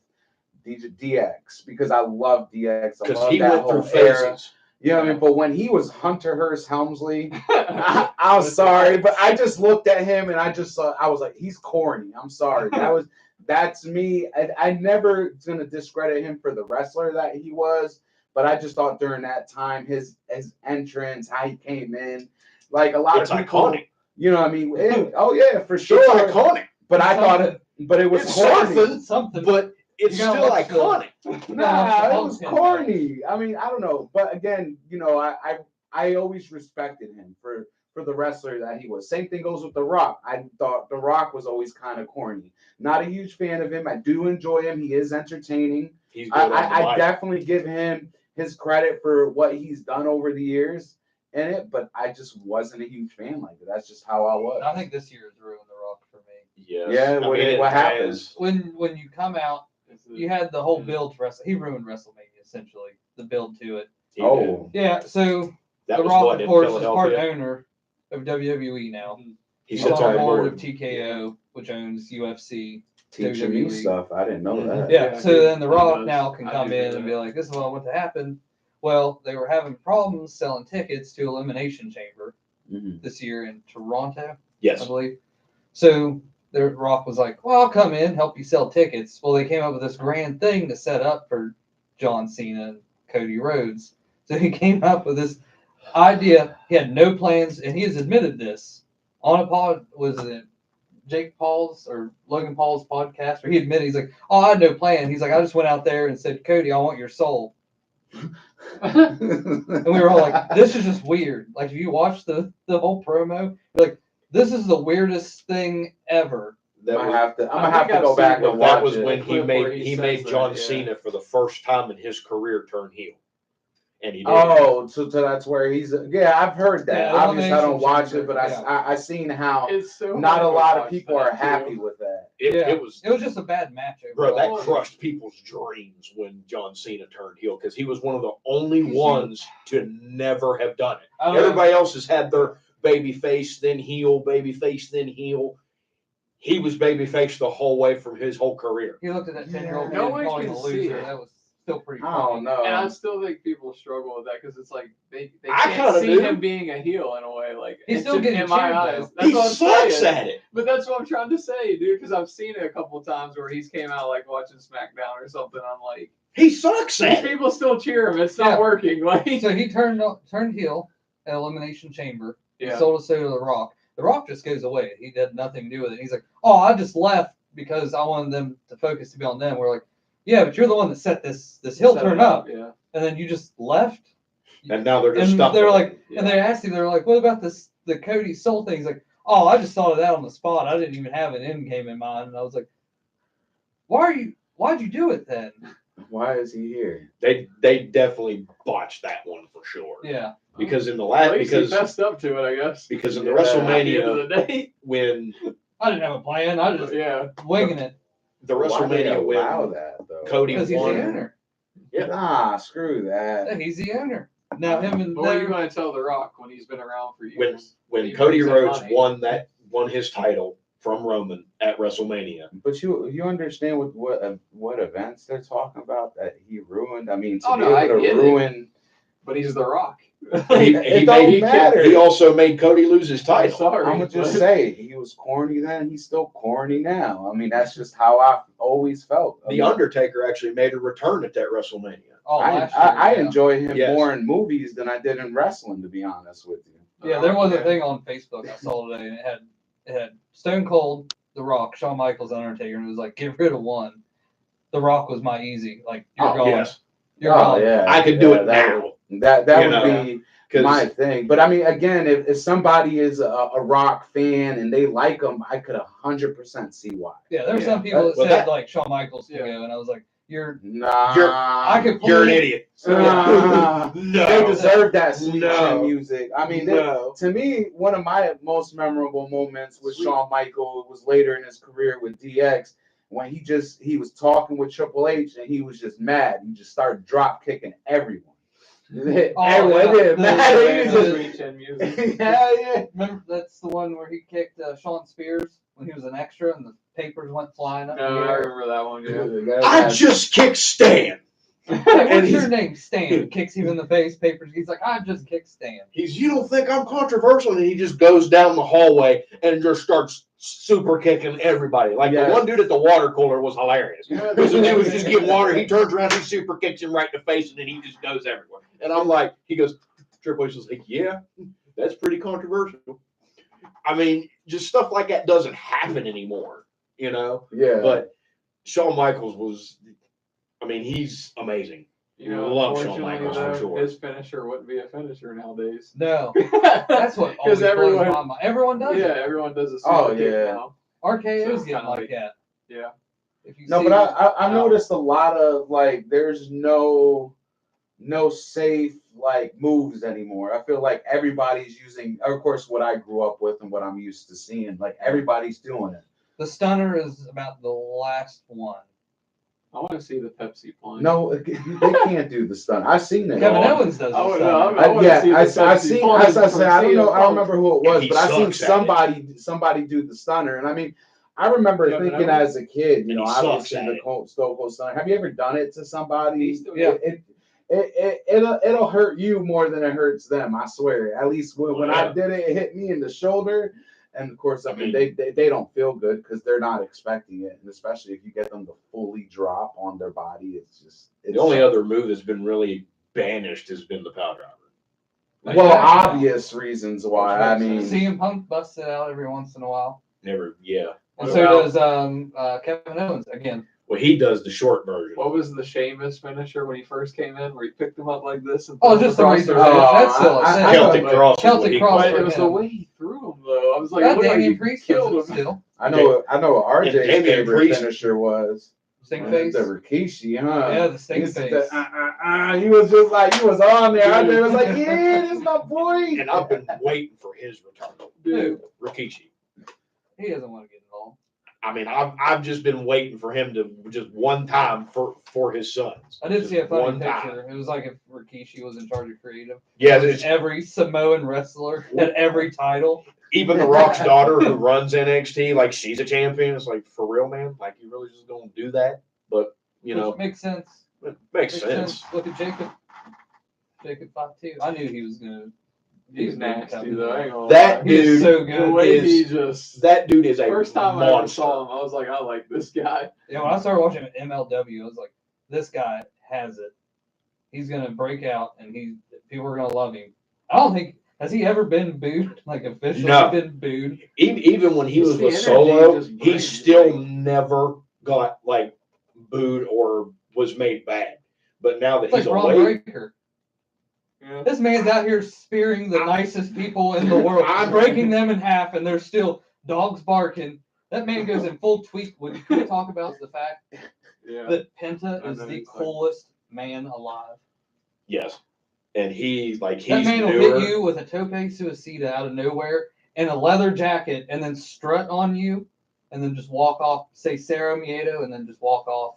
A: DX because I love DX. I love
B: he
A: that
B: went through
A: whole era.
B: phases.
A: You know what I mean? But when he was Hunter Hearst Helmsley, I was sorry, but I just looked at him and I was like, he's corny. I'm sorry. That's me. I never gonna discredit him for the wrestler that he was, but I just thought during that time, his entrance, how he came in, like a lot
B: It's
A: of people,
B: iconic.
A: You know what I mean? Oh yeah, for sure.
B: It's iconic.
A: But I thought it was corny.
C: Something.
B: But it's still iconic.
A: Nah, it was corny. I mean, I don't know. But again, I always respected him for the wrestler that he was. Same thing goes with The Rock. I thought The Rock was always kind of corny. Not a huge fan of him. I do enjoy him. He is entertaining.
B: He's good
A: I definitely give him his credit for what he's done over the years in it, but I just wasn't a huge fan like it. That's just how I was.
C: I think this year has ruined The Rock for me.
B: Yes.
A: Yeah, what happens?
C: When you come out, you had the whole build to wrestle. He ruined WrestleMania, essentially. The build to it. Yeah, so
B: that
C: The
B: was
C: Rock, of course, is part
B: Philadelphia.
C: owner of WWE now.
B: He
C: He's
B: sits
C: on
B: on
C: the
B: the
C: board
B: board.
C: of TKO, which owns UFC.
A: Teaching me
C: WWE.
A: stuff. I didn't know that.
C: Yeah, so then The Rock
D: does.
C: now can
D: I
C: come
D: do
C: in
D: know
C: and
D: that.
C: be like, this is what happened. Well, they were having problems selling tickets to Elimination Chamber
A: Mm-hmm.
C: this year in Toronto, I
B: Yes.
C: believe. So The Rock was like, well, I'll come in, help you sell tickets. Well, they came up with this grand thing to set up for John Cena and Cody Rhodes. So he came up with this idea. He had no plans, and he has admitted this on a pod. Was it Jake Paul's or Logan Paul's podcast? Where he admitted, he's like, "Oh, I had no plan." He's like, "I just went out there and said, Cody, I want your soul." And we were all like, "This is just weird." Like, if you watch the whole promo, you're like, "This is the weirdest thing ever."
A: I'm gonna have to
D: I've
A: go
D: seen
A: back
D: it.
A: and
B: That
A: watch
B: was
A: it.
B: when he
D: Clip where
B: made
D: he
B: made
D: says
B: John
D: that, yeah.
B: Cena for the first time in his career turn heel. And he did.
A: Oh, so that's where he's. Yeah, I've heard that.
C: Yeah,
A: Obviously, I don't
C: Elimination
A: watch
C: Chamber,
A: it, but
C: yeah.
A: I seen how
D: It's so
A: not a
D: hard to
A: lot of
D: watch
A: people
D: that,
A: are happy
D: too.
A: with that.
B: It was,
C: just a bad match.
B: bro, that
D: Oh,
B: crushed people's dreams when John Cena turned heel because he was one of the only ones to never have done it.
C: I don't know.
B: Everybody else has had their baby face, then heel, baby face, then heel. He was baby face the whole way from his whole career.
C: He looked at that 10-year-old
A: Yeah.
C: kid
D: No one
C: calling
D: can
C: him a
D: see
C: loser.
D: it.
C: That was still pretty
A: I
C: funny.
A: don't know.
D: And I still think people struggle with that because it's like they
B: I
D: can't
B: kinda
D: see
B: do.
D: him being a heel in a way. Like
C: He's
D: it's
C: still
D: just
C: getting
D: in my
C: cheered,
D: eyes.
C: though.
D: That's
B: He
D: what I'm
B: sucks
D: saying.
B: at it.
D: But that's what I'm trying to say, dude. Because I've seen it a couple of times where he's came out like watching SmackDown or something. I'm like,
B: He sucks
D: these
B: at it.
D: people still cheer him. It's not
C: Yeah.
D: working. Like,
C: So he turned heel at Elimination Chamber. He
D: yeah.
C: sold his soul to The Rock. The Rock just goes away. He had nothing to do with it. He's like, oh, I just left because I wanted them to focus to be on them. We're like, yeah, but you're the one that set this heel
D: Set
C: turn
D: it
C: up,
D: Yeah.
C: and then you just left.
B: And now they're just
C: And
B: stuck.
C: they're
B: with
C: like,
B: it.
D: Yeah.
C: and they asked him, they're like, what about the Cody Soul thing? He's like, oh, I just thought of that on the spot. I didn't even have an end game in mind. And I was like, why'd you do it then?
A: Why is he here?
B: They definitely botched that one for sure.
C: Yeah.
B: Because in the
D: At
B: last
D: least he
B: because
D: fessed up to it, I guess.
B: because in the
A: Yeah.
D: At the end
B: WrestleMania
D: of the day.
B: when
C: I didn't have a plan. I just
D: Yeah.
C: winging it.
B: the
A: Why they
B: WrestleMania
A: allow
B: when
A: that though?
B: Cody
C: Because he's the
B: won.
C: owner.
B: Yeah.
A: Nah, screw that.
C: Yeah, he's the owner. Now him and
D: What are you going to tell The Rock when he's been around for years?
B: when
D: He
B: Cody
D: brings in
B: Rhodes
D: money.
B: won his title from Roman at WrestleMania.
A: But you understand what events they're talking about that he ruined? I mean, to
D: Oh,
A: be
D: no, I
A: able to
D: get it.
A: ruin.
D: But he's The Rock.
A: It don't matter.
B: He also made Cody lose his
D: I'm
B: title.
D: sorry.
A: I'm gonna just
D: but-
A: say he was corny then. He's still corny now. I mean, that's just how I always felt. I
B: The
A: mean,
B: Undertaker actually made a return at that WrestleMania.
C: oh,
A: I
C: last year, yeah.
A: enjoy him
B: Yes.
A: more in movies than I did in wrestling, to be honest with you.
C: Yeah, there was a
D: Yeah.
C: thing on Facebook I saw today, and it had Stone Cold, The Rock, Shawn Michaels, Undertaker, and it was like, get rid of one. The Rock was my easy. Like, you're gone.
B: Yes,
C: You're
A: Oh,
C: gone.
A: yeah,
B: I could do
A: yeah,
B: it
A: that
B: now.
A: would- That
B: You
A: would
B: know,
A: be
B: because
A: my thing. But I mean, again, if somebody is a Rock fan and they like him, I could 100% see why.
C: Yeah, there were
D: Yeah.
C: some people that
B: Well,
C: said
B: that-
C: like Shawn Michaels can
D: Yeah.
C: go, and I was like, you're.
A: Nah,
C: I could
B: you're an
C: fully-
B: idiot.
A: Nah. They
B: No,
A: deserve that sweet
B: No.
A: chin music. I mean,
B: no.
A: to me, one of my most memorable moments with
D: Sweet.
A: Shawn Michaels was later in his career with DX when he was talking with Triple H and he was just mad. He just started drop kicking everyone. Everyone
C: yeah.
A: did mad. He was just-
D: Sweet chin music.
A: yeah.
C: Remember, that's the one where he kicked Sean Spears when he was an extra, and the papers went flying up.
D: No,
C: in the
D: I
C: air.
D: remember that one. Yeah.
B: I just kicked Stan.
C: Hey,
B: And
C: what's
B: he's-
C: your name? Stan. Kicks him in the face. Papers. He's like, I just kicked Stan.
B: You don't think I'm controversial? And he just goes down the hallway and just starts super kicking everybody. Like
A: Yes.
B: the one dude at the water cooler was hilarious.
D: Yeah,
B: Because the dude was just getting water. He turns around, he super kicks him right in the face, and then he just goes everywhere. And I'm like, he goes, Triple H was like, yeah, that's pretty controversial. I mean, just stuff like that doesn't happen anymore, you know?
A: Yeah.
B: But Shawn Michaels was, I mean, he's amazing.
D: You know,
B: Love Shawn
D: unfortunately,
B: Michaels, for
D: though,
B: sure.
D: his finisher wouldn't be a finisher nowadays.
C: No, that's what always blows
D: everyone-
C: my mind. Everyone does
D: Yeah,
C: it.
D: everyone does a
A: Oh,
D: super kick
A: yeah.
D: now.
C: RKO's
D: So
C: getting
D: kinda
C: like
D: like-
C: that.
D: Yeah.
C: If you
A: No,
C: see,
A: but I noticed a lot of like there's no safe like moves anymore. I feel like everybody's using, of course, what I grew up with and what I'm used to seeing. Like everybody's doing it.
C: the stunner is about the last one.
D: I want to see the Pepsi plunge.
A: No, they can't do the stun. I've seen it.
C: Kevin
B: on.
C: Owens does the
D: I would-
C: stunner.
D: I wanna see the
A: I
D: Pepsi
A: seen.
D: plunge
A: As I
D: from
A: said, I don't know.
D: CM
A: I don't
D: Punk.
A: remember who it
B: And
A: was,
B: he
A: but I seen
B: sucks at it.
A: somebody do the stunner, and I mean, I remember
D: Kevin
A: thinking
D: Owens?
A: as a kid,
B: And
A: you know,
B: he
A: obviously
B: sucks at
A: the Stone Cold Stunner. Have you ever done it to somebody?
D: He's still-
C: Yeah.
A: It'll hurt you more than it hurts them. I swear. At least when I
B: Yeah.
A: did it, it hit me in the shoulder. And of course, I mean,
B: mean-
A: they don't feel good because they're not expecting it, and especially if you get them to fully drop on their body, it's just
B: The only other move that's been really banished has been the power driver.
C: Like
A: well,
C: that,
A: obvious reasons why. I
D: Which
A: mean,
D: makes
C: CM Punk busts it out every once in a while,
B: Never, yeah.
C: and
D: What
C: so
D: about-
C: does Kevin Owens again.
B: Well, he does the short version.
D: What was the Sheamus finisher when he first came in, where he picked him up like this? And
C: Oh,
D: threw him
C: just the
D: across
C: reason.
D: the ring?
C: That's still
A: I-
C: a
A: I-
C: sin.
B: Celtic
D: but-
B: cross. is
C: Celtic
B: what he
C: cross
B: calls
D: But
C: for
D: it was
C: him.
D: the way he threw him, though. I was like,
C: Yeah,
D: it looked like
C: Damian
D: he
C: Priest
D: killed
C: does it
D: him.
C: still.
A: I know what RJ's
B: And Damian
A: favorite
B: Priest-
A: finisher was.
C: Sting
A: The
C: face.
A: Rikishi, huh?
C: Yeah, the Sting
A: He used to-
C: face.
A: He was just like, he was on there. RJ was like, yeah, this is my boy.
B: And I've been waiting for his return.
D: Dude,
B: Rikishi.
C: He doesn't want to get involved.
B: I mean, I've just been waiting for him to just one time for his sons.
C: I did
B: Just
C: see a funny
B: one
C: picture.
B: time.
C: It was like if Rikishi was in charge of creative.
B: Yeah, there's
C: Every Samoan wrestler had every title.
B: even the Rock's daughter who runs NXT, like she's a champion. It's like, for real, man? Like you really just gonna do that? But you know,
C: Which makes sense.
B: It makes sense.
C: Look at Jacob. Jacob 5'2". I knew he was gonna.
D: He's nasty though. I ain't gonna
B: That
D: lie.
C: He's
B: dude,
C: so
D: The
C: good.
D: way
B: is-
D: he just
B: that dude is a
D: first time I ever
B: monster.
D: saw him, I was like, I like this guy.
C: Yeah, when I started watching MLW, I was like, this guy has it. He's gonna break out, and people are gonna love him. I don't think has he ever been booed, like officially
B: No.
C: been booed.
B: Even when he
D: Just
B: was
D: the
B: with
D: energy
B: Solo,
D: just
B: he
D: brings,
B: still
D: like-
B: never got like booed or was made bad. But now that
C: It's like
B: he's
C: Braun
B: away,
C: Breaker.
D: Yeah.
C: This man's out here spearing the nicest people in the world, breaking them in half, and they're still dogs barking. That man goes in full tweak. What you can't talk about is the fact
D: Yeah.
C: that Penta
D: I
C: is
D: know,
C: the
D: he's like-
C: coolest man alive.
B: yes, and he's
C: That
B: he's
C: man will
B: newer.
C: hit you with a tope suicida out of nowhere and a leather jacket, and then strut on you, and then just walk off. Say Sarah Miedo, and then just walk off.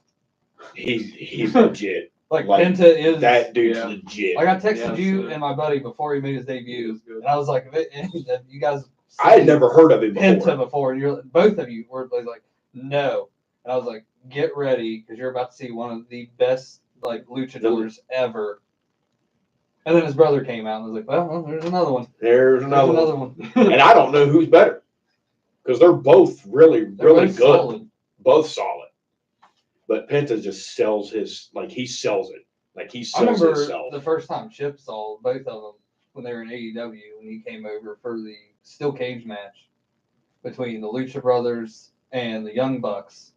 B: He's legit.
C: Like
B: Like,
C: Penta is
B: That dude's
D: Yeah.
B: legit.
C: Like I texted
D: Yes,
C: you
D: sir.
C: and my buddy before he made his
D: He
C: debut,
D: was good.
C: and I was like, if you guys,
B: I had never heard of him
C: Penta
B: before.
C: before, and you're both of you were like, no, and I was like, get ready because you're about to see one of the best like luchadors ever. And then his brother came out and was like, well, there's another one.
B: There's
C: There's
B: another
C: another
B: one.
C: one.
B: And I don't know who's better because they're both really,
C: They're
B: really
C: both
B: good.
C: solid.
B: Both solid. But Penta just sells he sells it. Like he
C: I
B: sells
C: remember
B: himself.
C: the first time Chip saw both of them when they were in AEW when he came over for the steel cage match between the Lucha Brothers and the Young Bucks.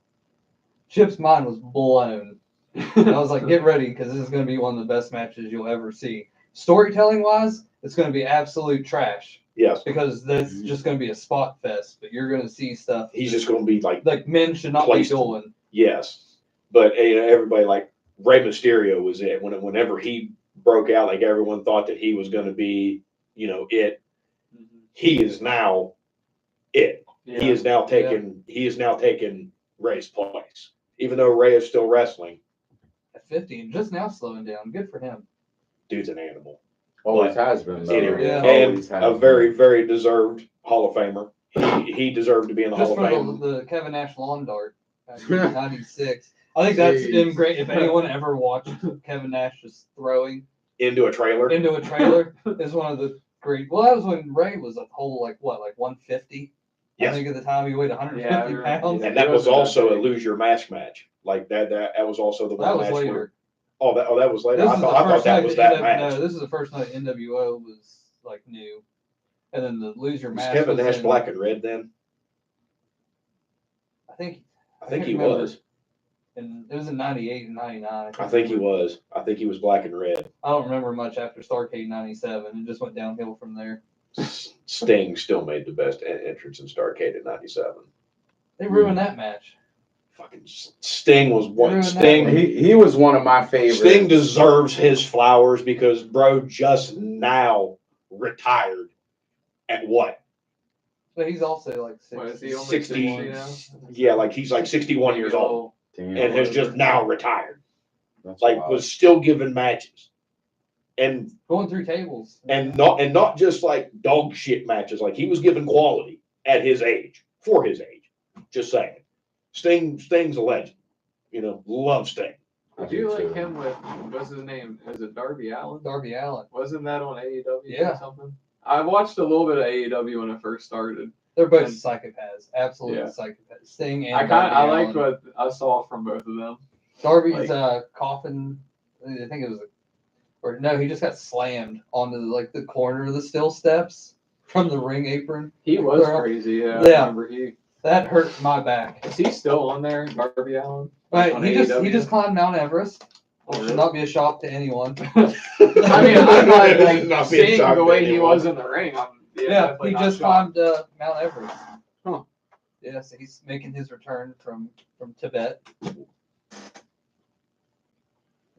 C: Chip's mind was blown. I was like, get ready because this is going to be one of the best matches you'll ever see. Storytelling wise, it's going to be absolute trash
B: Yes.
C: because that's just going to be a spot fest. But you're going to see stuff
B: He's just going to be like,
C: men should not
B: placed.
C: be doing.
B: yes. But everybody, like Rey Mysterio was it. Whenever he broke out, like everyone thought that he was going to be, it. He is now it.
D: Yeah.
B: He is now taking Rey's place. Even though Rey is still wrestling,
C: At 50 and just now slowing down. Good for him.
B: dude's an animal.
A: Always has been. Though.
B: Anyway,
C: Yeah.
B: and
A: Always has
B: a
A: been.
B: very, very deserved Hall of Famer. He deserved to be in the
C: Just
B: Hall
C: for
B: of Fame.
C: the Kevin Nash lawn dart, 96. I think that's
D: Jeez.
C: great. If anyone ever watched Kevin Nash just throwing
B: Into a trailer.
C: into a trailer, is one of the great. Well, that was when Ray was a whole like 150.
B: Yes.
C: I think at the time he weighed 150
D: Yeah, I remember.
C: pounds.
B: And that
D: It
B: was
D: wasn't that
B: also a
D: big.
B: lose your mask match. Like that was also the one
C: That was
B: match
C: later.
B: where that was later.
C: This
B: I
C: is
B: thought,
C: the
B: I thought
C: first
B: that
C: night
B: was that
C: NW
B: match.
C: No, this is the first night NWO was like new, and then the lose your
B: Was
C: mask.
B: Kevin
C: was
B: Nash
C: in-
B: black and red then?
C: I think
B: I think
C: can't
B: he
C: remember.
B: was.
C: And it was in 98 and 99.
B: I think he was. I think he was black and red.
C: I don't remember much after Starrcade 97. It just went downhill from there.
B: Sting still made the best entrance in Starrcade in '97.
C: They ruined that match.
B: Fucking Sting was one.
C: Ruined that
B: Sting.
C: one.
A: He was one of my favorites.
B: Sting deserves his flowers because bro just now retired at what?
C: But he's also like
D: What, is
C: 60.
D: he only
B: 60
D: 60 now?
B: Yeah, like he's like 61 years old
A: Damn,
B: and has just now retired.
A: that's
B: Like
A: wild.
B: was still giving matches. And
C: Going through tables.
B: not just like dog shit matches. Like he was giving quality at his age, for his age. Just saying. Sting's a legend. Love Sting.
A: I
D: Did you
A: do
D: like
A: too.
D: him with, what's his name? Is it Darby Allin?
C: Darby Allin.
D: Wasn't that on AEW
C: Yeah.
D: or something? I watched a little bit of AEW when it first started.
C: They're both
D: And-
C: psychopaths. Absolute
D: Yeah.
C: psychopaths. Sting and
D: I
C: Darby
D: liked
C: Allin.
D: what I saw from both of them.
C: Darby's
D: like-
C: coffin. I think it was, or no, he just got slammed onto like the corner of the steel steps from the ring apron.
D: He was
C: Girl.
D: crazy. Yeah,
C: Yeah.
D: I remember he.
C: That hurt my back.
D: Is he still on there, Darby Allin?
C: Right,
D: On
C: he
D: AEW?
C: just climbed Mount Everest.
D: Oh,
C: Which
D: really?
C: should not be a shock to anyone.
D: I mean, I'm not
B: Not
D: like
B: being
D: seeing
B: shocked
D: the
B: to
D: way he
B: anyone.
D: was in the ring.
C: Yeah,
D: definitely
C: he
D: not
C: just
D: shocked.
C: climbed Mount Everest.
A: Huh.
C: Yeah, so he's making his return from Tibet.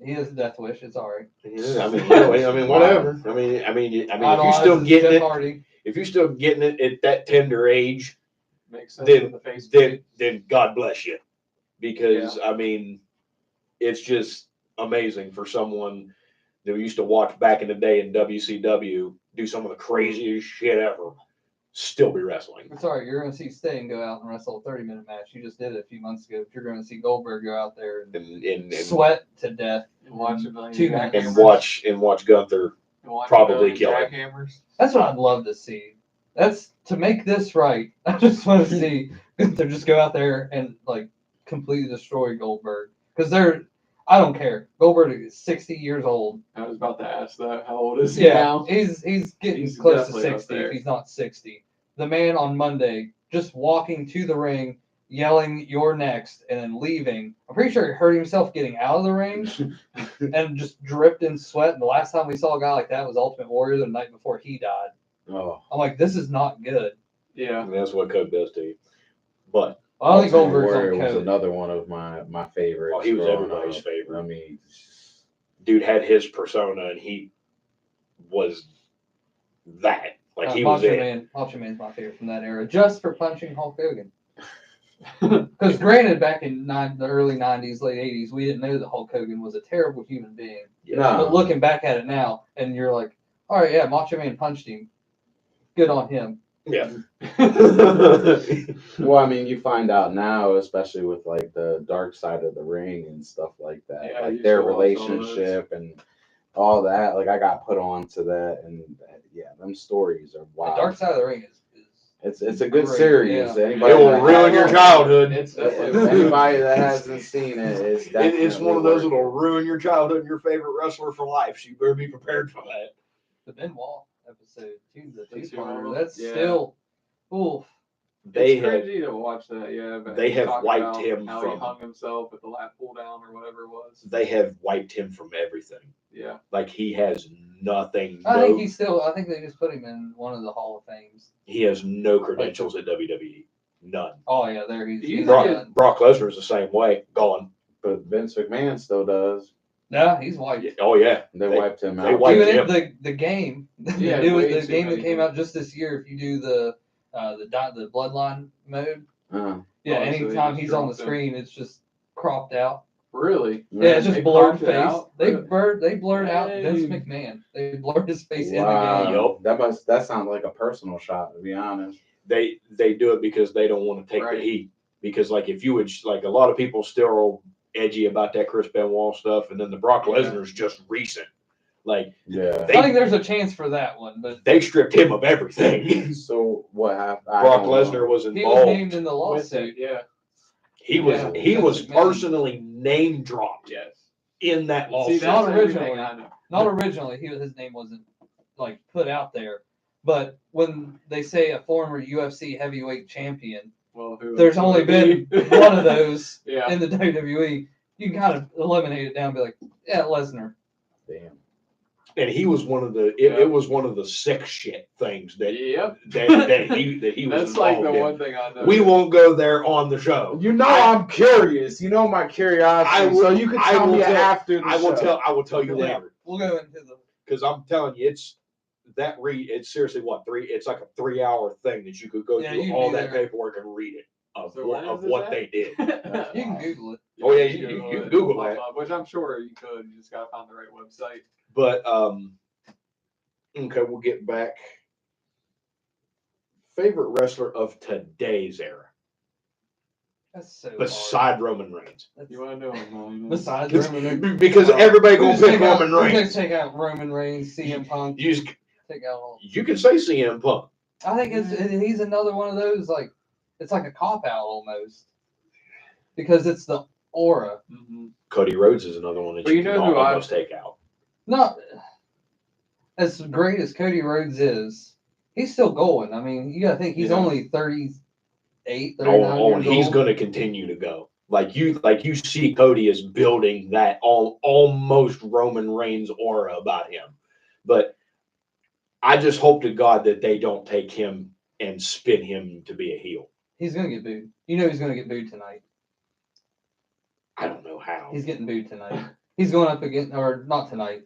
C: He has a death wish. It's all right.
B: Yeah, I mean, whatever. I mean, if you're still
C: Idolizes
B: getting
C: Jeff
B: it,
C: Hardy.
B: if you're still getting it at that tender age,
D: Makes sense
B: then
D: with the face.
B: then God bless you, because I mean, it's just amazing for someone that used to watch back in the day in WCW do some of the craziest shit ever, still be wrestling.
C: I'm sorry, you're going to see Sting go out and wrestle a 30-minute match. You just did it a few months ago. But you're going to see Goldberg go out there and sweat to death
D: And watch him
B: and watch Gunther probably kill him.
D: jackhammers.
C: That's what I'd love to see. That's to make this right. I just want to see Gunther just go out there and like completely destroy Goldberg because I don't care. Goldberg is 60 years old.
D: I was about to ask that. How old is he
C: Yeah,
D: now?
C: he's getting
D: He's
C: close to
D: definitely up
C: 60
D: there.
C: if he's not 60. The man on Monday just walking to the ring, yelling "You're next," and then leaving. I'm pretty sure he hurt himself getting out of the ring and just dripped in sweat. And the last time we saw a guy like that was Ultimate Warrior the night before he died.
A: Oh,
C: I'm like, this is not good.
D: Yeah.
B: And that's what Coke does to you. But
C: I think
A: Ultimate
C: Goldberg's
A: Warrior
C: on
A: was
C: Code.
A: another one of my favorites.
B: Oh, he was
A: growing
B: everybody's
A: up.
B: favorite.
A: I mean,
B: dude had his persona, and he was that. Like he was
C: Macho
B: it.
C: Man. Macho Man's my favorite from that era, just for punching Hulk Hogan. Because granted, back in the early 90s, late 80s, we didn't know that Hulk Hogan was a terrible human being.
A: no.
C: But looking back at it now, and you're like, all right, yeah, Macho Man punched him. Good on him.
B: Yeah.
A: Well, I mean, you find out now, especially with like the dark side of the ring and stuff like that,
D: Yeah, I
A: like
D: used
A: their
D: to watch all
A: relationship and all that. Like I got put on to that, and yeah, them stories are
C: The
A: wild.
C: Dark Side of the Ring is
A: It's a good
C: Great,
A: series.
C: yeah.
A: Anybody
B: It will
A: that
B: ruin your
A: hasn't-
B: childhood.
D: It's
A: If
D: definitely
A: anybody that hasn't seen it, it's definitely
B: It's one of those
A: worth
B: that'll
A: it.
B: ruin your childhood and your favorite wrestler for life. So you better be prepared for that.
C: the Benoit episode, too. The
D: The
C: two-parter.
D: two-parter,
C: That's
D: yeah.
C: still, oof.
B: They
D: it's
B: have
D: crazy to watch that, yeah. But
B: they have
D: talk
B: wiped
D: about
B: him
D: how
B: from-
D: he hung himself with the lap pull down or whatever it was.
B: they have wiped him from everything.
D: Yeah.
B: Like he has nothing.
C: I think I think they just put him in one of the Hall of Fames.
B: He has no credentials at WWE. None.
C: Oh, yeah, there he's
D: He's
C: done.
B: Brock Lesnar's the same way. Gone.
A: But Vince McMahon still does.
C: No, he's white.
B: Oh yeah.
A: They wiped him
B: they
A: out.
B: wiped
C: Even
B: him.
C: if the game,
D: Yeah,
C: the
D: way too
C: game that
D: many
C: came
D: things.
C: out just this year, if you do the bloodline mode,
A: Uh,
C: yeah,
D: Oh, so they
C: anytime
D: just
C: he's on the
D: dropped him.
C: screen, it's just cropped out.
D: Really?
C: Yeah, it's just
D: They
C: blurred
D: cropped it
C: face.
D: out?
C: They
D: Really?
C: blurred out Vince
D: Dang.
C: McMahon. They blurred his face in the
A: wow.
C: game.
A: That sounds like a personal shot, to be honest.
B: They do it because they don't want to take
D: Right.
B: the heat. Because like if you would like a lot of people still are edgy about that Chris Benoit stuff, and then the Brock
D: Yeah.
B: Lesnar's just recent. Like
A: Yeah.
B: They-
C: I think there's a chance for that one, but
B: they stripped him of everything.
A: So what happened?
B: Brock Lesnar was
C: he was
B: involved.
C: named in the
D: With
C: lawsuit.
D: it, yeah.
B: He was
C: Yeah.
B: he was
C: Vince McMahon.
B: personally name dropped
D: Yes.
B: in that
D: See,
B: lawsuit.
D: that's
C: Not
D: everything
C: originally.
D: I know.
C: Not originally, his name wasn't like put out there, but when they say a former UFC heavyweight champion,
D: Well, who
C: there's
D: else
C: only
D: would
C: been
D: it be?
C: one of those
D: Yeah.
C: in the WWE. You can kind of eliminate it down and be like, yeah, Lesnar.
A: Damn.
B: And he was one of the
D: Yeah.
B: it was one of the sick shit things that
D: Yep.
B: that he was
D: That's like the
B: involved in.
D: one thing I know.
B: We won't go there on the show.
A: You know I'm curious. You know my curiosity.
B: I will-
A: so you can
B: I
A: tell
B: will
A: me
B: tell-
A: after the
B: I will
A: show.
B: tell you
C: Yeah.
B: later.
C: We'll go into the.
B: Because I'm telling you, it's seriously what it's like a 3-hour thing that you could go
C: Yeah,
B: through
C: you'd
B: all
C: be
B: that
C: there.
B: paperwork and read it of
D: So
B: what,
D: where is
B: of
D: this
B: what
D: at?
B: they did.
C: You can Google it.
B: Oh, yeah,
D: just
B: you
D: Google
B: can
D: it.
B: Google
D: It'll
B: that.
D: pop up, which I'm sure you could. You just gotta find the right website.
B: But okay, we'll get back. Favorite wrestler of today's era,
C: That's so hard.
B: beside Roman Reigns,
D: You wanna know what mine is?
C: Besides
B: It's-
C: Roman Reigns.
B: because everybody
C: We
B: gonna
C: just
B: pick
C: take out-
B: Roman
C: we
B: Reigns.
C: just take out Roman Reigns, CM Punk,
B: You just
C: take out all.
B: you can say CM Punk.
C: I think he's another one of those like it's like a cop out almost because it's the aura.
D: Mhm.
B: Cody Rhodes is another one that
D: But
B: you
D: you
B: can
D: know who
B: almost take out.
C: Not as great as Cody Rhodes is, he's still going. I mean, you gotta think he's
D: Yeah.
C: only 38, 39
B: Oh,
C: years
B: and he's
C: old.
B: going to continue to go. Like you see Cody is building that almost Roman Reigns aura about him. But I just hope to God that they don't take him and spin him to be a heel.
C: He's gonna get booed. You know he's gonna get booed tonight.
B: I don't know how.
C: He's getting booed tonight. He's going up against, or not tonight,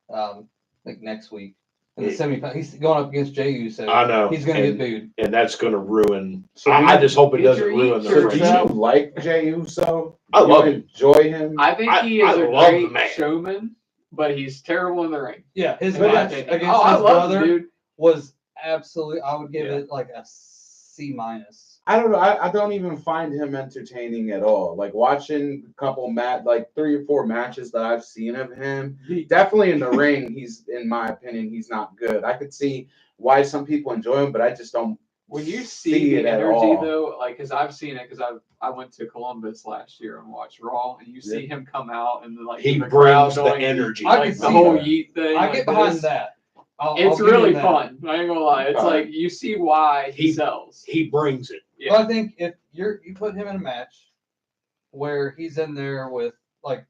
C: like next week in the semifinal. He's going up against Jey Uso.
B: I know.
C: He's gonna
B: and,
C: get booed.
B: and that's going to ruin.
A: So
B: I just hope it
D: get
B: doesn't
D: your
B: ruin
D: eat
B: the
A: So
D: shirt
A: do
B: franchise.
A: you like Jey Uso?
B: I
A: You
B: love him.
A: enjoy him.
D: I think he
B: I
D: is a
B: love the
D: great
B: man.
D: showman, but he's terrible in the ring.
C: Yeah, his
D: in my
C: match
D: opinion.
C: against
D: I
C: his
D: love him,
C: brother
D: dude.
C: was absolutely. I would give
B: Yeah.
C: it like a C minus.
A: I don't know. I don't even find him entertaining at all. Like watching a couple like 3 or 4 matches that I've seen of him. Definitely in the ring, he's in my opinion, he's not good. I could see why some people enjoy him, but I just don't.
D: When you see
A: it
D: the
A: at
D: energy
A: all.
D: though, like, because I've seen it, because I went to Columbus last year and watched Raw, and you see him come out and like
B: He
D: the crowd
B: brings the
D: going,
B: energy.
C: I
D: like
C: can
D: the
C: see
D: whole
A: that.
D: yeet thing.
C: I
D: like
C: get behind
D: this.
C: that.
D: It's
C: I'll give
D: really
C: him that.
D: fun. I ain't gonna lie. It's
A: Okay.
D: like you see why he sells.
B: He brings it.
D: Yeah.
C: Well, I think if you put him in a match where he's in there with like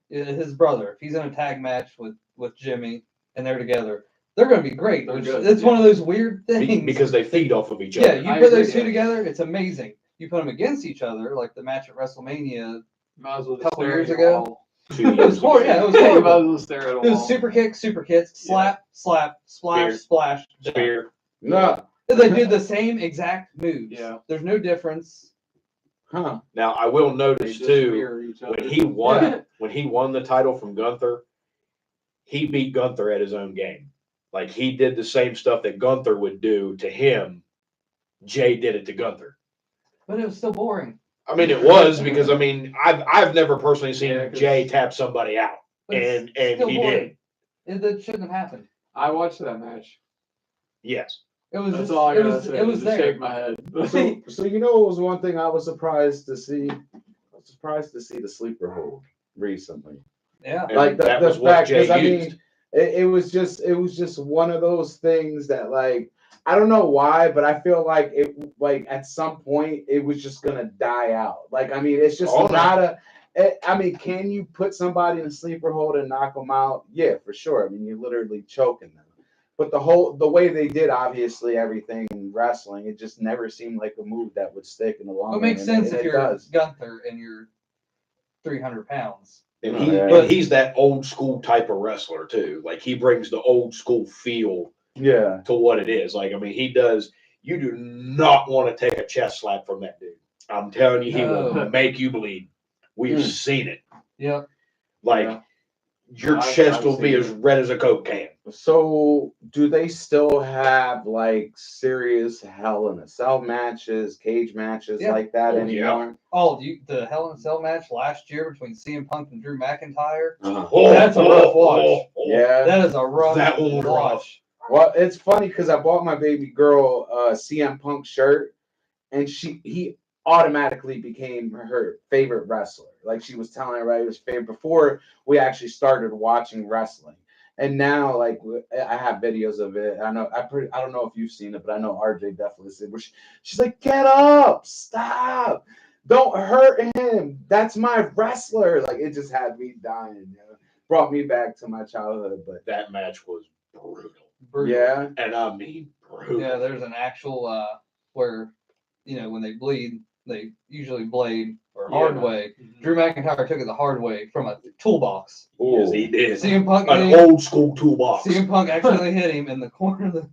C: his brother, if he's in a tag match with Jimmy and they're together, they're going to be great.
D: They're
C: Which,
D: good,
C: it's
D: yeah.
C: one of those weird things
B: Because they feed off of each
C: Yeah,
B: other.
C: you
D: I
C: put
D: agree,
C: those two
D: yeah.
C: together, it's amazing. You put them against each other, like the match at WrestleMania.
D: Might as well just
C: Couple
D: stare
C: years
D: at your
C: ago.
D: wall.
B: 2
C: It was
B: years
C: horrible. Yeah, it
B: ago.
C: was
D: Might as
C: horrible.
D: well stare at a
C: It was
D: wall.
C: super kicks, slap, slap, splash,
B: Spear.
C: splash, done.
B: Spear.
A: No.
C: They did the same exact moves.
D: Yeah.
C: There's no difference.
A: Huh.
B: Now I will
D: They
B: notice
D: just
B: too,
D: mirror each other.
B: when he won
C: Yeah.
B: when he won the title from Gunther, he beat Gunther at his own game. Like he did the same stuff that Gunther would do to him. Jay did it to Gunther.
C: But it was still boring.
B: I mean, it was because I mean I've never personally seen
D: Yeah, 'cause-
B: Jay tap somebody out,
C: But it's
B: and
C: still
B: he
C: boring.
B: did.
C: That shouldn't have happened.
D: I watched that match.
B: Yes.
C: It was
D: That's
C: just
D: all I
C: it
D: gotta
C: was
D: say.
C: it was
D: Just
C: there.
D: shake my head.
A: So you know what was one thing I was surprised to see? I was surprised to see the sleeper hold recently.
C: Yeah.
B: And
A: Like
B: that
A: the
B: was what
A: fact,
B: Jay
A: because I
B: used.
A: mean, it was just one of those things that like I don't know why, but I feel like it like at some point it was just gonna die out. Like I mean, it's just
B: Oh, no.
A: not a. I mean, can you put somebody in a sleeper hold and knock them out? Yeah, for sure. I mean, you're literally choking them. But the way they did, obviously, everything in wrestling, it just never seemed like a move that would stick in the long
C: Well, it
A: run.
C: makes
A: and
C: sense
A: it,
C: if
A: it
C: you're
A: does.
C: Gunther and you're 300 pounds.
B: And,
A: Oh, yeah.
B: and he's that old school type of wrestler too. Like he brings the old school feel
A: Yeah.
B: to what it is. Like I mean, he does. You do not want to take a chest slap from that dude. I'm telling you, he will
C: No.
B: make you bleed. We've seen it.
C: Yep.
B: Like
D: Yeah.
B: your
D: I've
B: chest will be
D: seen
B: as red as a Coke can.
A: So, do they still have like serious Hell in a Cell matches, cage matches
C: Yeah.
A: like that
B: Oh,
A: anymore?
C: Oh, the Hell in a Cell match last year between CM Punk and Drew McIntyre.
B: Oh,
C: That's a rough watch.
A: Yeah.
C: That is a rough
B: That one was
C: watch.
A: Well, it's funny because I bought my baby girl a CM Punk shirt, and he automatically became her favorite wrestler. Like she was telling everybody it was favorite before we actually started watching wrestling. And now, like I have videos of it. I don't know if you've seen it, but I know RJ definitely said. Where she's like, "Get up! Stop! Don't hurt him! That's my wrestler!" Like it just had me dying. You know? Brought me back to my childhood. But
B: That match was brutal.
C: Brutal.
A: yeah,
B: And I mean brutal.
C: Yeah, there's an actual where when they bleed, they usually blade or hard
D: Yeah.
C: way. Drew McIntyre took it the hard way from a toolbox.
B: Yes, he did.
C: CM Punk
B: An old school toolbox.
C: CM Punk accidentally hit him in the corner of the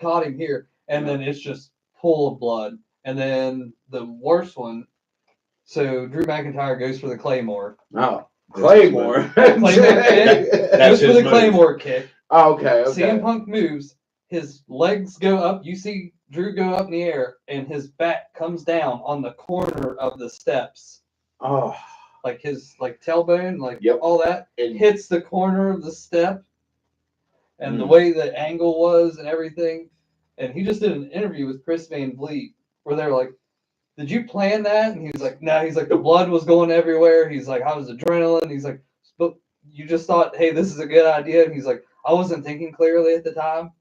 C: caught him here, and then it's just full of blood. And then the worst one, so Drew McIntyre goes for the Claymore.
A: oh Claymore.
C: Claymore kick.
B: That's
C: Goes for
B: his
C: the
B: move.
C: Claymore kick.
A: Oh, okay.
C: CM Punk moves, his legs go up. You see Drew go up in the air, and his back comes down on the corner of the steps.
A: Oh,
C: Like his tailbone, like
B: Yep.
C: all that
B: And
C: hits the corner of the step, and the
A: Mm.
C: way the angle was and everything. And he just did an interview with Chris Van Vliet where they're like, "Did you plan that?" And he was like, "No." He's like, "The blood was going everywhere." He's like, "I was adrenaline." He's like, "But you just thought, hey, this is a good idea." And he's like, "I wasn't thinking clearly at the time."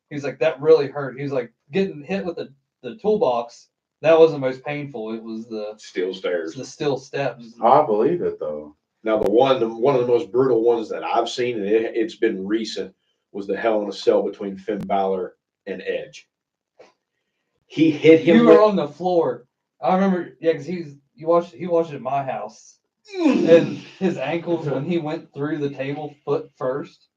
C: He's like, "That really hurt." He's like, getting hit with the toolbox. That was the most painful. It was
B: steel stairs.
C: the steel steps.
A: I believe it though.
B: Now one of the most brutal ones that I've seen, and it's been recent, was the Hell in a Cell between Finn Balor and Edge. He hit him.
C: You were on the floor. I remember, yeah, because he watched it at my house, and his ankles when he went through the table foot first.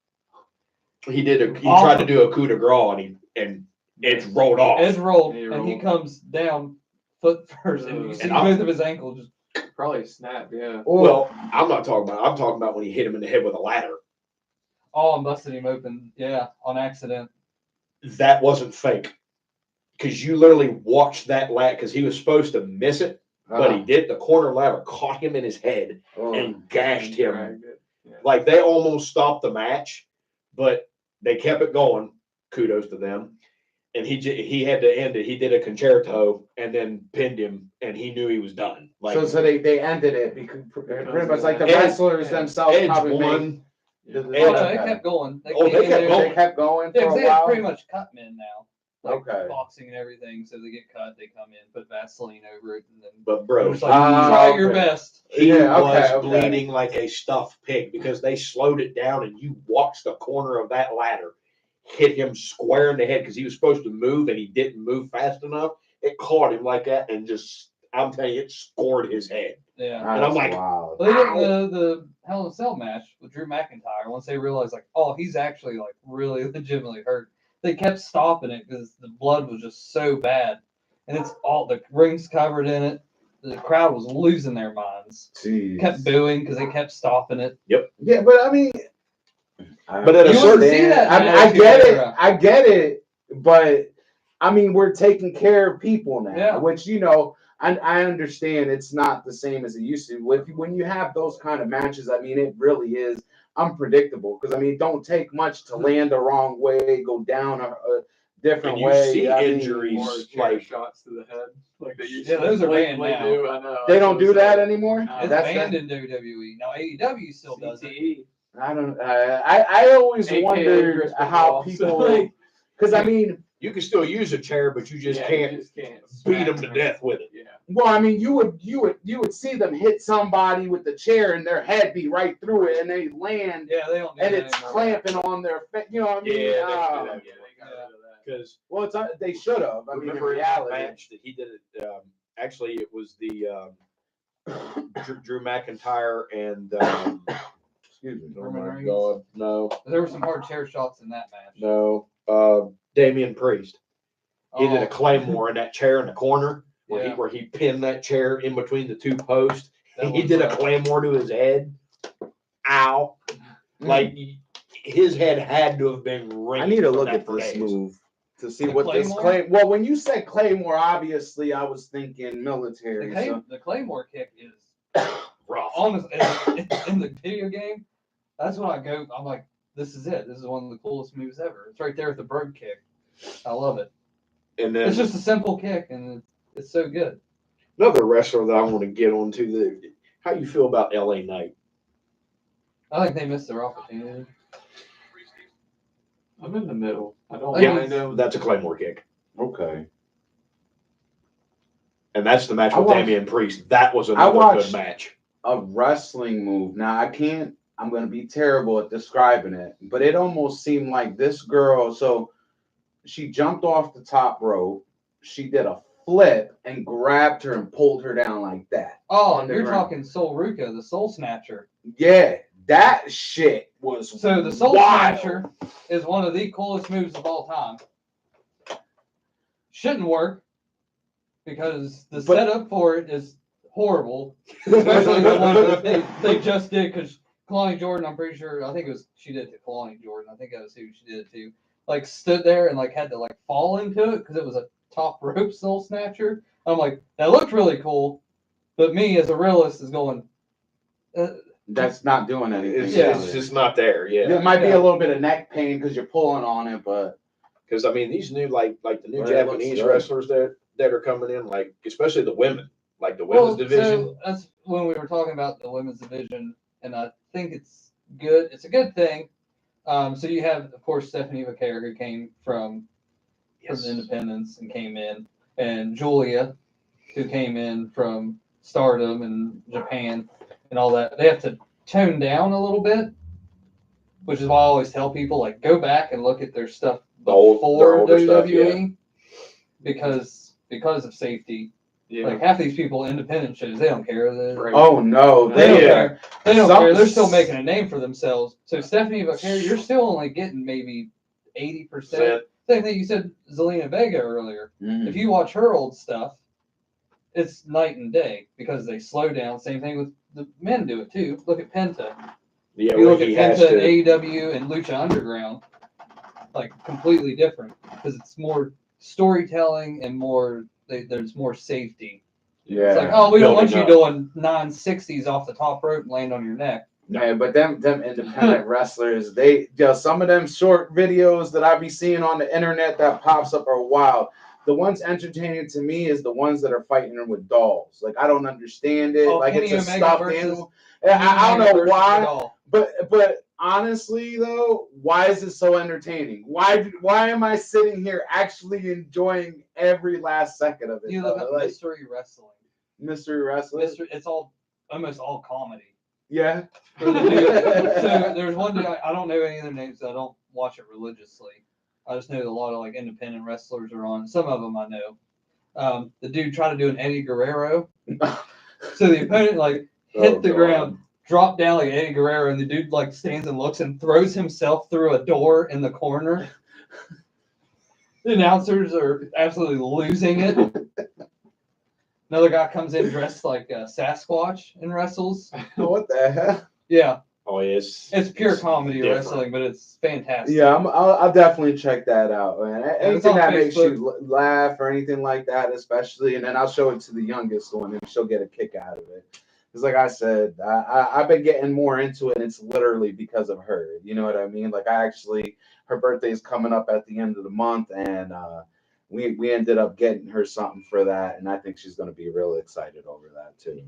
B: He tried to do a coup de grace, and Edge rolled off.
C: Edge rolled,
D: He
C: and he
D: rolled.
C: comes down foot first, and you see
B: And
C: both of his ankles just.
D: Probably snap. Yeah.
B: Well, I'm talking about when he hit him in the head with a ladder.
C: Oh, and busted him open. Yeah, on accident.
B: that wasn't fake. Because you literally watched that ladder, because he was supposed to miss it, but he did. The corner ladder caught him in his head and gashed him.
D: Yeah.
B: Like, they almost stopped the match, but they kept it going. Kudos to them. And he had to end it. He did a concerto and then pinned him, and he knew he was done. Like,
A: so they ended it because pretty much like the wrestlers themselves
B: Edge
A: probably
B: won.
C: Oh, no, it kept going.
B: They kept going.
A: They kept going
C: Yeah,
A: for
C: 'cause
A: a
C: they have
A: while.
C: pretty much cut men now. Like
A: Okay.
C: boxing and everything, so they get cut, they come in, put Vaseline over it, and then
B: But bro,
C: it's like, try your
A: okay.
C: best.
B: he
A: Yeah,
B: was
A: okay.
B: bleeding like a stuffed pig because they slowed it down, and you watched the corner of that ladder hit him square in the head because he was supposed to move and he didn't move fast enough. It caught him like that and just, I'm telling you, it scored his head.
C: Yeah.
B: And I'm like,
A: wow.
C: Well, they did the Hell in a Cell match with Drew McIntyre. Once they realized, like, oh, he's actually like really legitimately hurt, they kept stopping it because the blood was just so bad, and it's all the rings covered in it. The crowd was losing their minds.
A: Jeez.
C: Kept booing because they kept stopping it.
A: Yeah, but I mean,
B: But at a
C: You
B: certain,
C: wouldn't see that.
A: I get it. I get it. But I mean, we're taking care of people now,
C: Yeah.
A: which, I understand it's not the same as it used to. When you have those kind of matches, I mean, it really is unpredictable because, I mean, it don't take much to land the wrong way, go down a different
B: and you
A: way.
B: see
A: I mean,
B: injuries
D: Or chair
B: like
D: shots to the head, like they used
C: Yeah,
D: to
C: those are banned
D: blatantly
C: now.
D: do. I know.
A: they don't do that anymore.
C: It's
A: That's
C: banned in WWE. Now AEW still does it.
D: CTE.
A: I don't. I always
D: AKA
A: wondered
D: Chris
A: how
D: Benoit.
A: people. Because I mean,
B: you can still use a chair, but you just can't
D: You just can't
B: beat them
D: smack
B: to death with it.
D: Yeah.
A: well, I mean, you would see them hit somebody with the chair and their head be right through it, and they land,
C: Yeah, they don't do
A: and
C: that
A: it's
C: anymore.
A: clamping on their face. You know what I mean?
B: Yeah, they can do that.
D: They got rid of that.
B: Because
A: Well, they should have. I mean, in
B: remember in that
A: reality.
B: match that he did it, actually it was the Drew McIntyre and
A: Excuse me.
B: oh
C: Roman
B: my
C: Reigns?
B: God, no,
C: There were some hard chair shots in that match.
B: no, Damian Priest. He did a
C: Oh,
B: Claymore in that chair in the corner where
C: Yeah.
B: he pinned that chair in between the two posts.
C: that
B: He
C: was,
B: did a Claymore to his head. Ow! Like his head had to have been ringing.
A: I need to
B: from
A: look
B: that
A: at
B: for
A: this
B: days.
A: move to see
C: The
A: what this
C: Claymore?
A: claim. Well, when you said Claymore, obviously I was thinking military.
C: the Claymore kick is
B: Rough.
C: honestly in the video game. That's when I go. I'm like, this is it. This is one of the coolest moves ever. It's right there with the bird kick. I love it.
B: And then
C: It's just a simple kick, and it's so good.
B: another wrestler that I want to get onto how you feel about LA Knight?
C: I think they missed their opportunity.
D: I'm in the middle. I don't
C: Yeah,
D: mind him.
B: That's a Claymore kick.
A: Okay.
B: And that's the match
A: I
B: with
A: watched-
B: Damian Priest. That was
A: I
B: another
A: watched-
B: good match.
A: A wrestling move. Now I'm gonna be terrible at describing it, but it almost seemed like this girl. So she jumped off the top rope. She did a flip and grabbed her and pulled her down like that.
C: Oh,
A: On the
C: you're
A: ground.
C: talking Soul Ruka, the Soul Snatcher.
A: Yeah, that shit was
C: So the Soul
A: wild.
C: Snatcher is one of the coolest moves of all time. Shouldn't work because the
A: But-
C: setup for it is horrible, especially the one that they just did. Because Kalani Jordan, I'm pretty sure, I think she did it to Kalani Jordan. I think that was who she did it to. Like stood there and like had to like fall into it because it was a top rope Soul Snatcher. I'm like, that looked really cool, but me as a realist is going.
A: That's not doing anything.
B: It's just not there. Yeah.
A: There might be
C: Yeah.
A: a little bit of neck pain because you're pulling on it, but
B: Because I mean, these new like the new
A: Well, it looks
B: Japanese
A: good.
B: wrestlers that are coming in, like especially the women, like the women's division.
C: So that's when we were talking about the women's division, and I think it's good. It's a good thing. So you have, of course, Stephanie Vaquer, who came from the Independents and came in, and Julia, who came in from Stardom and Japan and all that. They have to tone down a little bit, which is why I always tell people, like, go back and look at their stuff
B: The old-
C: before
B: their older
C: WWE,
B: stuff,
C: because of safety.
D: Yeah.
C: Like half these people, independent shows, they don't care.
D: Right.
A: oh no,
C: They don't
A: they
C: care. They don't
A: Some-
C: care. They're still making a name for themselves. So Stephanie Vaquer, you're still only getting maybe 80%. Same thing you said, Zelina Vega earlier. If you watch her old stuff, it's night and day because they slow down. Same thing with the men do it too. Look at Penta.
B: Yeah,
C: If you
B: where
C: look at
B: he has
C: Penta and
B: to.
C: AEW and Lucha Underground, like completely different because it's more storytelling and there's more safety.
A: Yeah.
C: It's like, oh, we don't want you
B: Building
C: doing 960s off the top rope and land on your neck.
A: Yeah, but them independent wrestlers, some of them short videos that I be seeing on the internet that pops up are wild. The ones entertaining to me is the ones that are fighting them with dolls. Like I don't understand it. Like
C: Kenny
A: it's a
C: Omega
A: stuffed
C: versus-
A: animal. I don't know
C: versus the
A: why.
C: doll.
A: But honestly though, why is it so entertaining? Why am I sitting here actually enjoying every last second of it?
C: You look up mystery wrestling.
A: Mystery wrestling.
C: It's almost all comedy.
A: Yeah.
C: So there's one dude, I don't know any of their names. I don't watch it religiously. I just know a lot of like independent wrestlers are on. Some of them I know. The dude tried to do an Eddie Guerrero. So the opponent like hit the ground, dropped down like Eddie Guerrero, and the dude like stands and looks and throws himself through a door in the corner. The announcers are absolutely losing it. Another guy comes in dressed like Sasquatch and wrestles.
A: What the hell?
C: Yeah.
B: Oh, yes.
C: It's pure comedy
B: different.
C: wrestling, but it's fantastic.
A: Yeah, I'll definitely check that out, man.
C: it's
A: Anything
C: on
A: that makes
C: Facebook.
A: you laugh or anything like that, especially, and then I'll show it to the youngest one, and she'll get a kick out of it. Because, like I said, I've been getting more into it, and it's literally because of her. You know what I mean? Like, her birthday's coming up at the end of the month, and we ended up getting her something for that, and I think she's going to be real excited over that, too.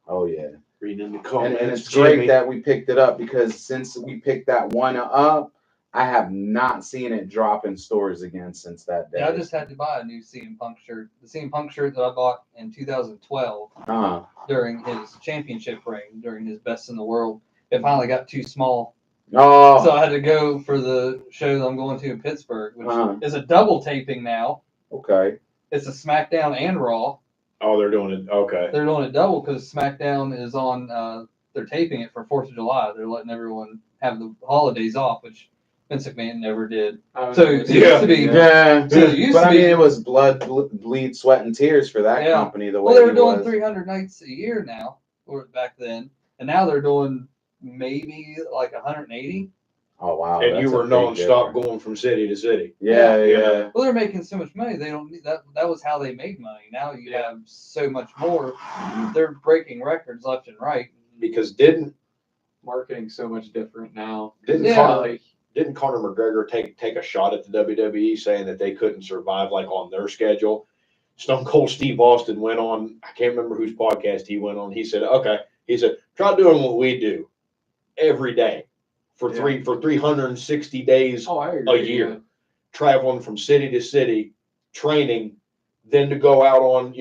A: Oh, yeah.
B: Reading in the comments.
A: And it's great that we picked it up because since we picked that one up, I have not seen it drop in stores again since that day.
C: Yeah, I just had to buy a new CM Punk shirt. The CM Punk shirt that I bought in 2012 during his championship reign, during his Best in the World, it finally got too small.
A: Oh.
C: So I had to go for the show that I'm going to in Pittsburgh, which is a double taping now.
A: Okay.
C: It's a SmackDown and Raw.
B: Oh, they're doing it. Okay.
C: They're doing it double because SmackDown is on. They're taping it for 4th of July. They're letting everyone have the holidays off, which Vince McMahon never did. So it used to be.
A: Yeah.
C: So it used
A: but
C: to
A: I
C: be,
A: mean, it was blood, bleed, sweat, and tears for that company. The way
C: they were doing
A: was.
C: 300 nights a year now, or back then, and now they're doing maybe like 180.
A: Oh wow!
B: And you were nonstop going from city to city.
A: Yeah.
C: Well, they're making so much money. They don't need that. That was how they made money. Now you have so much more. They're breaking records left and right.
B: Because didn't
D: marketing so much different now?
B: Didn't Conor McGregor take a shot at the WWE saying that they couldn't survive like on their schedule? Stone Cold Steve Austin went on. I can't remember whose podcast he went on. He said, "Okay," he said, "try doing what we do every day." For 360 days a year, traveling from city to city, training, then to go out on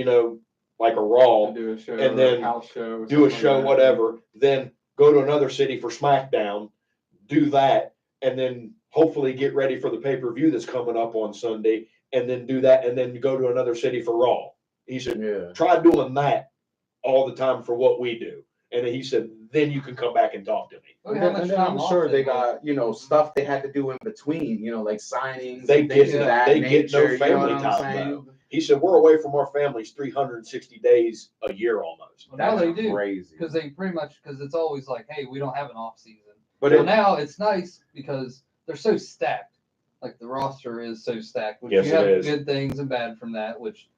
B: like a Raw,
D: do a show,
B: and then
D: house show,
B: do a show, whatever. Then go to another city for SmackDown, do that, and then hopefully get ready for the pay-per-view that's coming up on Sunday, and then do that, and then go to another city for Raw. He said, "Try doing that all the time for what we do." And he said, then you can come back and talk to me.
A: And then I'm sure they got, stuff they had to do in between, like signings.
B: They
A: and
B: get
A: things of that nature,
B: no family time though. He said, we're away from our families 360 days a year almost.
C: Well, now they do.
A: Crazy.
C: Because they pretty much, because it's always like, hey, we don't have an off season.
A: But
C: now it's nice because they're so stacked. Like the roster is so stacked. Which
B: yes,
C: you have
B: it is.
C: good things and bad from that, which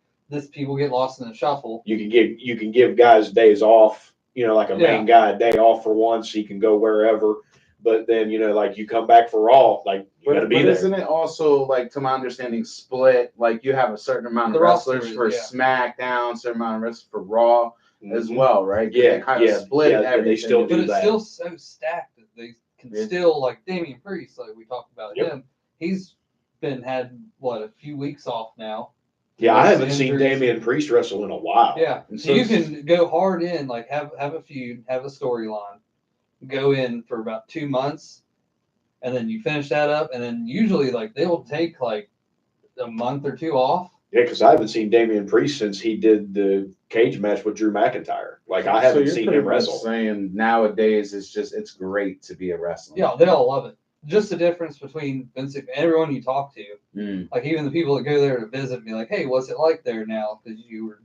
C: people get lost in the shuffle.
B: You can give guys days off. Like a main guy a day off for once, he can go wherever. But then, like you come back for Raw, like you got to be there.
A: Isn't it also, like, to my understanding, split? Like you have a certain amount of wrestlers for SmackDown, certain amount of wrestlers for Raw as well, right?
B: Yeah,
A: they kind of split everything.
B: They still do
C: but
B: that.
C: It's still so stacked that they can still, like Damian Priest, like we talked about him. He's had a few weeks off now.
B: Yeah, I haven't seen Damian Priest wrestle in a while.
C: Yeah, so you can go hard in, like have a feud, have a storyline, go in for about 2 months, and then you finish that up, and then usually like they will take like a month or two off.
B: Yeah, because I haven't seen Damian Priest since he did the cage match with Drew McIntyre. Like I haven't seen him wrestle.
A: Saying nowadays it's great to be a wrestler.
C: Yeah, they all love it. Just the difference between Vince and everyone you talk to, like even the people that go there to visit, and be like, "Hey, what's it like there now?" Because you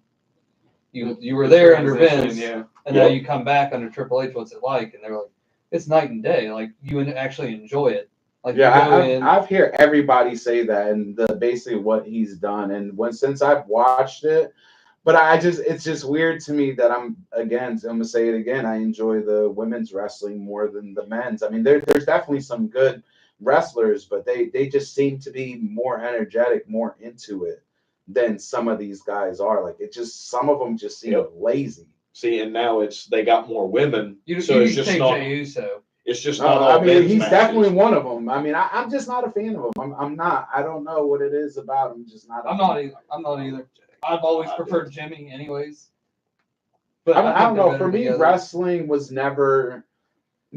C: were there under Vince, and now you come back under Triple H. What's it like? And they're like, "It's night and day. Like you actually enjoy it. Like
A: Yeah, I've heard everybody say that, and basically what he's done, and since I've watched it, but it's just weird to me that I'm gonna say it again. I enjoy the women's wrestling more than the men's. I mean, there's definitely some good wrestlers, but they just seem to be more energetic, more into it than some of these guys are. Like some of them just seem lazy.
B: See, and now they got more women, so it's just not. It's just not
A: I
B: all
A: mean,
B: men's
A: he's
B: matches.
A: definitely one of them. I mean, I'm just not a fan of him. I'm not. I don't know what it is about him. Just not.
C: I'm not either. I've always preferred Jimmy, anyways. But
A: I don't know. For me,
C: together.
A: wrestling was never,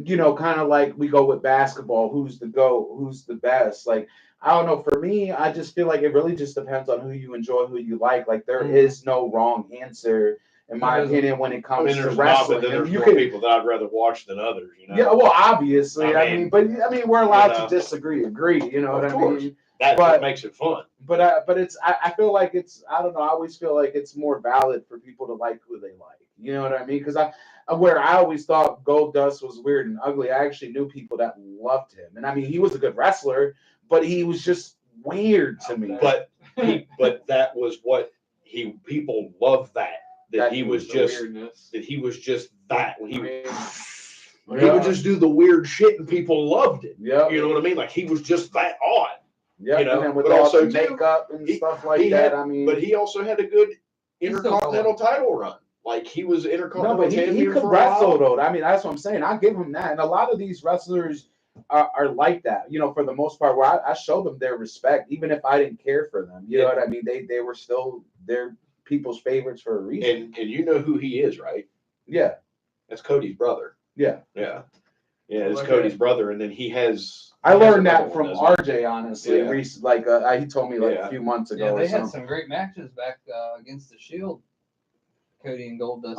A: kind of like we go with basketball. Who's the GOAT? Who's the best? Like, I don't know. For me, I just feel like it really just depends on who you enjoy, who you like. Like, there is no wrong answer, in my opinion, when it comes to wrestling.
B: There's more people that I'd rather watch than others.
A: Yeah, well, obviously. I mean, we're allowed to disagree, agree. You know what I mean?
B: That's what makes it fun.
A: But I feel like I don't know. I always feel like it's more valid for people to like who they like. You know what I mean? Because I always thought Goldust was weird and ugly, I actually knew people that loved him, and I mean, he was a good wrestler, but he was just weird to me.
B: But that was what people loved that he was just that he would just do the weird shit and people loved it.
A: Yeah,
B: you know what I mean? Like he was just that odd.
A: Yeah,
B: you know,
A: and with
B: but
A: all
B: also
A: the makeup and stuff like that. I mean,
B: but he also had a good intercontinental title run. Like he was intercontinental champion.
A: He could wrestle though. I mean, that's what I'm saying. I give him that. And a lot of these wrestlers are like that. For the most part, where I show them their respect, even if I didn't care for them. You know what I mean? They were still their people's favorites for a reason.
B: And you know who he is, right?
A: Yeah,
B: that's Cody's brother.
A: Yeah.
B: It's Cody's brother, and then he has.
A: I learned that from RJ, honestly. He told me a few months ago.
C: Yeah, they had some great matches back against the Shield. Cody and Goldust.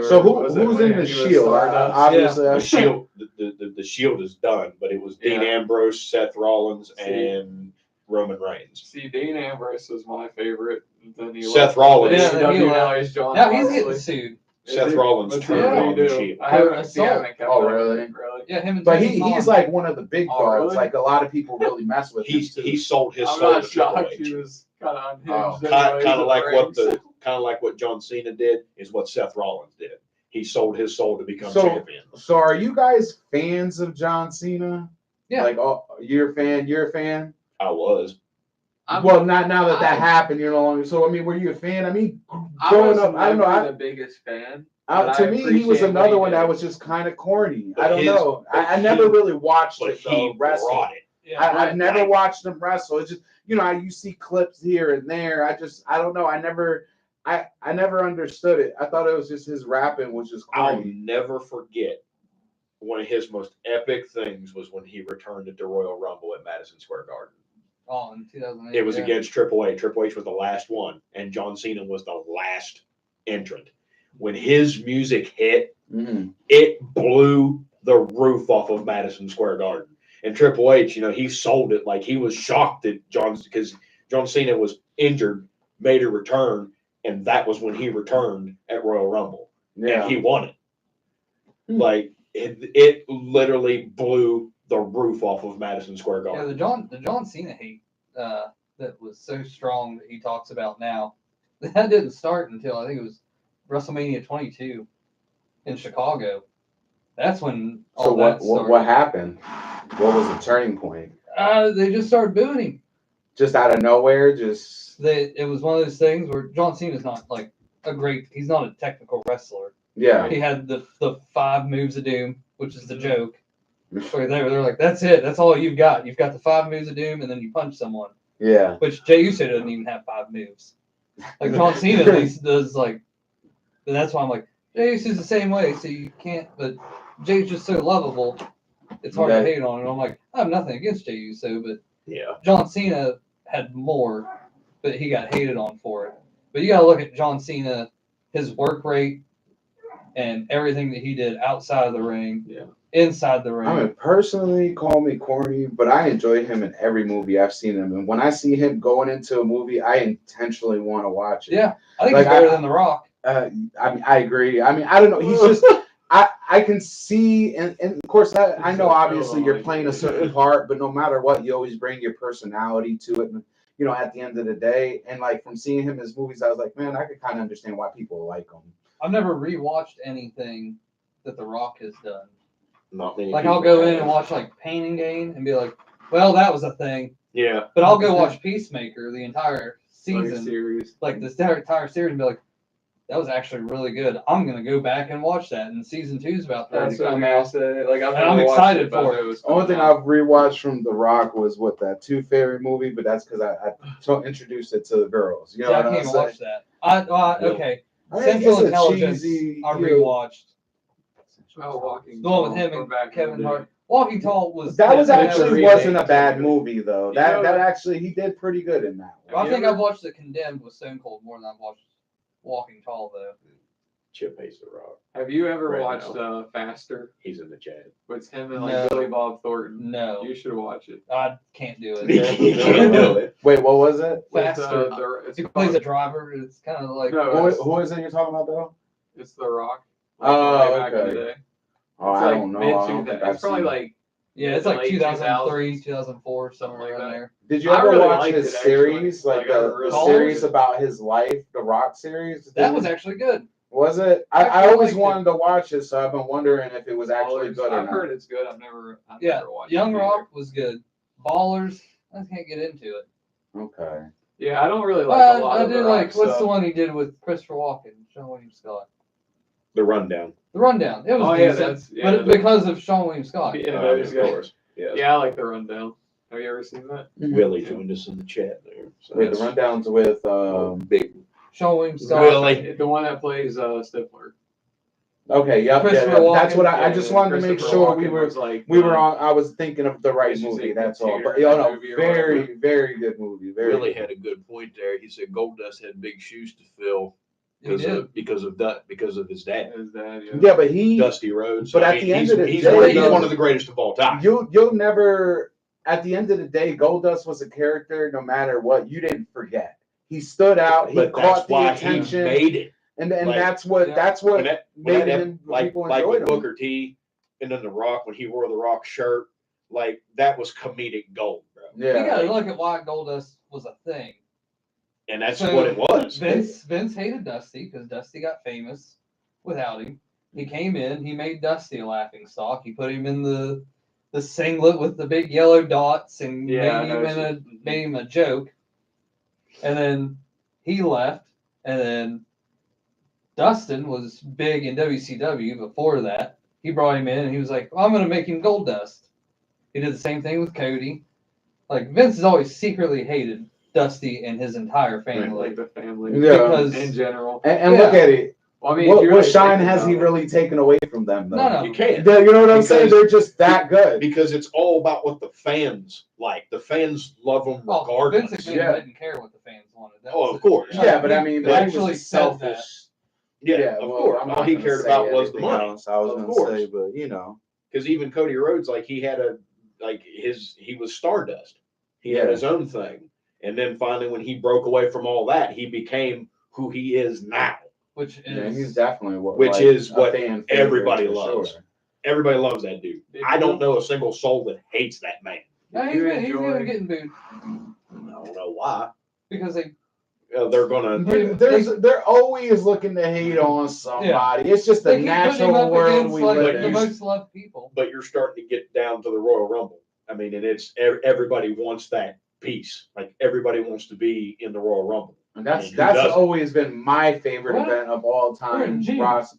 A: So who's in the Shield? Obviously,
B: the Shield. The Shield is done, but it was Dean Ambrose, Seth Rollins, and Roman Reigns.
D: See, Dean Ambrose was my favorite. Then
B: Seth Rollins.
D: Now he's John.
C: Now he's getting sued.
B: Seth Rollins turned on the Shield.
D: I haven't
A: oh, really?
C: Yeah, him and
A: but he's like one of the big dogs. Really? Like a lot of people really mess with him.
B: He sold his soul to Triple H.
D: He was kind of unhinged.
B: Kind of like what John Cena did is what Seth Rollins did. He sold his soul to become champion.
A: So are you guys fans of John Cena?
C: Yeah.
A: Like, you're a fan? You're a fan?
B: I was.
A: Well, not now that happened, you're no longer. So, I mean, were you a fan? I mean, growing up, I don't know. I'm
D: the biggest fan.
A: To me, he was another one that was just kind of corny. I don't know. I never really watched it, though, wrestle. I've never watched him wrestle. It's just, you see clips here and there. I don't know. I never understood it. I thought it was just his rapping was just corny.
B: I'll never forget one of his most epic things was when he returned at the Royal Rumble at Madison Square Garden.
C: Oh, in 2008.
B: It was against Triple H. Triple H was the last one, and John Cena was the last entrant. When his music hit, it blew the roof off of Madison Square Garden. And Triple H, he sold it like he was shocked that because John Cena was injured, made a return, and that was when he returned at Royal Rumble. Yeah. And he won it. Like, it literally blew the roof off of Madison Square Garden.
C: Yeah, the John Cena hate that was so strong that he talks about now, that didn't start until I think it was WrestleMania 22 in Chicago. That's when all that started.
A: What happened? What was the turning point?
C: They just started booing him.
A: Just out of nowhere,
C: it was one of those things where John Cena's not like he's not a technical wrestler.
A: Yeah.
C: He had the 5 moves of doom, which is the joke. So they're like, that's it. That's all you've got. You've got the 5 moves of doom, and then you punch someone.
A: Yeah.
C: Which Jey Uso doesn't even have 5 moves. Like John Cena at least does and that's why I'm like, Jey Uso's the same way, so you can't. But Jey's just so lovable, it's hard to hate on. And I'm like, I have nothing against Jey Uso, but John Cena had more, but he got hated on for it. But you got to look at John Cena, his work rate, and everything that he did outside of the ring. Yeah. Inside the ring.
A: I mean, personally, call me corny, but I enjoy him in every movie I've seen him. And when I see him going into a movie, I intentionally want to watch it.
C: Yeah, I think he's better than The Rock.
A: I mean, I agree. I mean, I don't know. He's just I can see, and of course, I know
D: So
A: obviously you're
D: like-
A: playing a certain part, but no matter what, you always bring your personality to it. And, you know, at the end of the day, and like from seeing him in his movies, I was like, man, I could kind of understand why people like him.
C: I've never rewatched anything that The Rock has done.
B: Not many.
C: Like I'll go in and watch like Pain and Gain and be like, well, that was a thing.
B: Yeah.
C: But I'll go watch Peacemaker the entire
D: Like
C: season,
D: series.
C: like this entire series, and be like, that was actually really good. I'm gonna go back and watch that. And season 2's about ready
D: That's
C: to
D: what
C: come
D: I'm
C: out.
D: saying. Like
C: And I'm excited for it.
A: Only thing I've rewatched from The Rock was what that Tooth Fairy movie, but that's because I introduced it to the girls. You know
C: See, I
A: what
C: can't
A: I'm
C: watch
A: saying?
C: that. Okay.
A: I mean,
C: Central
A: it's a
C: Intelligence.
A: cheesy,
C: I
A: you-
C: rewatched
D: Oh, Walking
C: the one with
D: Tall,
C: him
D: we're
C: and
D: back in
C: Kevin
D: the day.
C: Hart. Walking Tall was
A: That was
C: that
A: actually
D: remake
A: wasn't a bad
D: something.
A: movie though.
D: You
A: That
D: know-
A: actually he did pretty good in that one.
C: I
D: Have
C: think
D: you
C: I've
D: ever-
C: watched The Condemned with Stone Cold more than I've watched Walking Tall though.
B: Chip hates the Rock.
D: Have you ever
B: Right
D: watched
B: now.
D: Faster
B: He's in the chat.
D: with him and like
C: No.
D: Billy Bob Thornton?
C: No,
D: You should watch it.
C: I can't do
B: He
C: it.
B: can't do it.
A: Wait, what was it?
D: With,
C: Faster.
D: it's
C: He plays a
D: called-
C: driver. It's kind of like
D: No,
A: Who,
D: it's,
A: who is it you're talking about though?
D: it's The Rock.
A: Oh,
D: way back in the
A: okay.
D: day.
A: Oh,
D: It's
A: I
D: like
A: don't know.
D: mid-
A: I don't think I've
D: It's probably
A: seen it.
D: like
C: yeah, it's
D: the
C: like
D: late
C: 2003,
D: 2000s.
C: 2004, somewhere
D: Something like
C: around
D: that.
C: there.
A: Did you
D: I
A: ever
D: really
A: watch
D: liked
A: his
D: it, actually.
A: series, like
D: Like, I
A: the
D: really
A: series
D: liked it.
A: about his life, the Rock series?
C: That was actually good.
A: Was it?
C: I
A: I
C: actually
A: always
C: liked it.
A: wanted to watch it, so I've been wondering if it was actually good or
D: I've
A: not.
D: heard it's good. I've never
C: Yeah,
D: watched
C: Young
D: it
C: Rock was good. Ballers, I can't get into it.
A: Okay.
D: Yeah, I don't really like a lot
C: I
D: of
C: do
D: The
C: like
D: Rock
C: what's
D: stuff.
C: the one he did with Christopher Walken, Sean William Scott.
B: The Rundown.
C: The Rundown. It was
D: Oh, yeah,
C: decent,
D: that's- yeah,
C: but because of Sean William Scott.
D: Yeah,
B: Of
D: those guys.
B: course. Yes.
D: Yeah, I like The Rundown. Have you ever seen that?
B: Willie joined us in the chat there. So
A: Wait, the
B: that's-
A: rundowns with
B: big.
C: Sean William Scott.
B: Really?
D: The one that plays Stifler.
A: Okay, yep, yeah,
C: Christopher
A: yeah. That's
C: Walken.
A: what I
D: Yeah,
A: just
D: yeah,
A: wanted to make
D: Christopher
A: sure we
D: Walken
A: were
D: was like
A: we were on. I was thinking of the right
D: Guess you
A: movie.
D: say
A: That's all.
D: dictator
A: But
D: in
A: yo,
D: that
A: no,
D: movie or
A: very very good movie. Very
B: Willie
A: good.
B: had a good point there. He said Goldust had big shoes to fill
C: He did.
B: because of his dad,
D: His dad, yeah.
A: Yeah, but he
B: Dusty Rhodes.
A: But
B: I
A: at
B: mean,
A: the end
B: he's,
A: of the
B: he's,
A: day,
B: he's
C: though-
B: one of the greatest of all time.
A: you'll never. At the end of the day, Goldust was a character. No matter what, you didn't forget. He stood out. He
B: but
A: caught
B: that's
A: the
B: why
A: attention,
B: he made it.
A: and
B: like-
A: that's what
C: Yeah.
A: that's what
B: When that,
A: made him.
B: like
A: People
B: with
A: enjoyed him.
B: Booker T and then The Rock when he wore the Rock shirt, like that was comedic gold, bro.
C: You gotta
A: Yeah,
C: look at why Goldust was a thing.
B: And that's
C: So,
B: what it was.
C: Vince hated Dusty because Dusty got famous without him. He came in, he made Dusty a laughing stock. He put him in the singlet with the big yellow dots and
D: Yeah, I
C: made him
D: know.
C: made him a joke. And then he left, and then Dustin was big in WCW before that. He brought him in and he was like, well, I'm gonna make him Goldust. He did the same thing with Cody. Like Vince has always secretly hated Dusty and his entire family.
D: Like the family
A: yeah.
C: Because
D: in general.
A: And look
C: Yeah.
A: at it.
D: Well, I mean,
A: What,
D: if you
A: what
D: really
A: shine
D: think
A: has he
D: about it-
A: really taken away from them? Though?
C: none of
B: You
C: them.
B: can't.
A: You know what I'm saying?
B: Because-
A: They're just that good.
B: Because it's all about what the fans like. The fans love them
C: Well,
B: regardless.
C: Vince McMahon
A: Yeah.
C: didn't care what the fans wanted. That
B: Oh,
C: was
B: of
C: it.
B: course.
A: Yeah, but I mean,
C: They
A: but he
C: actually
A: was a
C: said that.
A: selfish.
B: Yeah, of
A: well,
B: course.
A: I'm
B: All
A: not
B: he
A: gonna
B: cared
A: say
B: about was the
A: anything
B: money.
A: else. I was
B: Of
A: gonna
B: course.
A: say, but you know,
B: Because even Cody Rhodes, like he was Stardust. He had
A: Yeah.
B: his own thing. And then finally, when he broke away from all that, he became who he is now.
C: Which
A: yeah,
C: is
A: he's definitely what
B: Which is
A: a
B: what
A: fan favorite
B: everybody
A: for
B: loves.
A: sure.
B: Everybody loves that dude.
D: Did
B: I don't
D: you-
B: know a single soul that hates that man.
C: yeah,
D: you
C: he's
D: enjoy-
C: gonna getting booed
B: I don't know why.
C: because they
B: They're gonna.
A: They're always looking to hate on somebody. It's just
C: they
A: the
C: keep putting him
A: natural
C: up
A: world
C: against
A: we
C: like
A: live
C: the
A: in.
C: most loved people.
B: But you're starting to get down to the Royal Rumble. I mean, and it's everybody wants that piece. Like everybody wants to be in the Royal Rumble.
A: And that's
B: I mean, who
A: that's
B: doesn't?
A: always been my favorite
C: What?
A: event of all
C: We're in
A: time.
C: June.
A: Ross,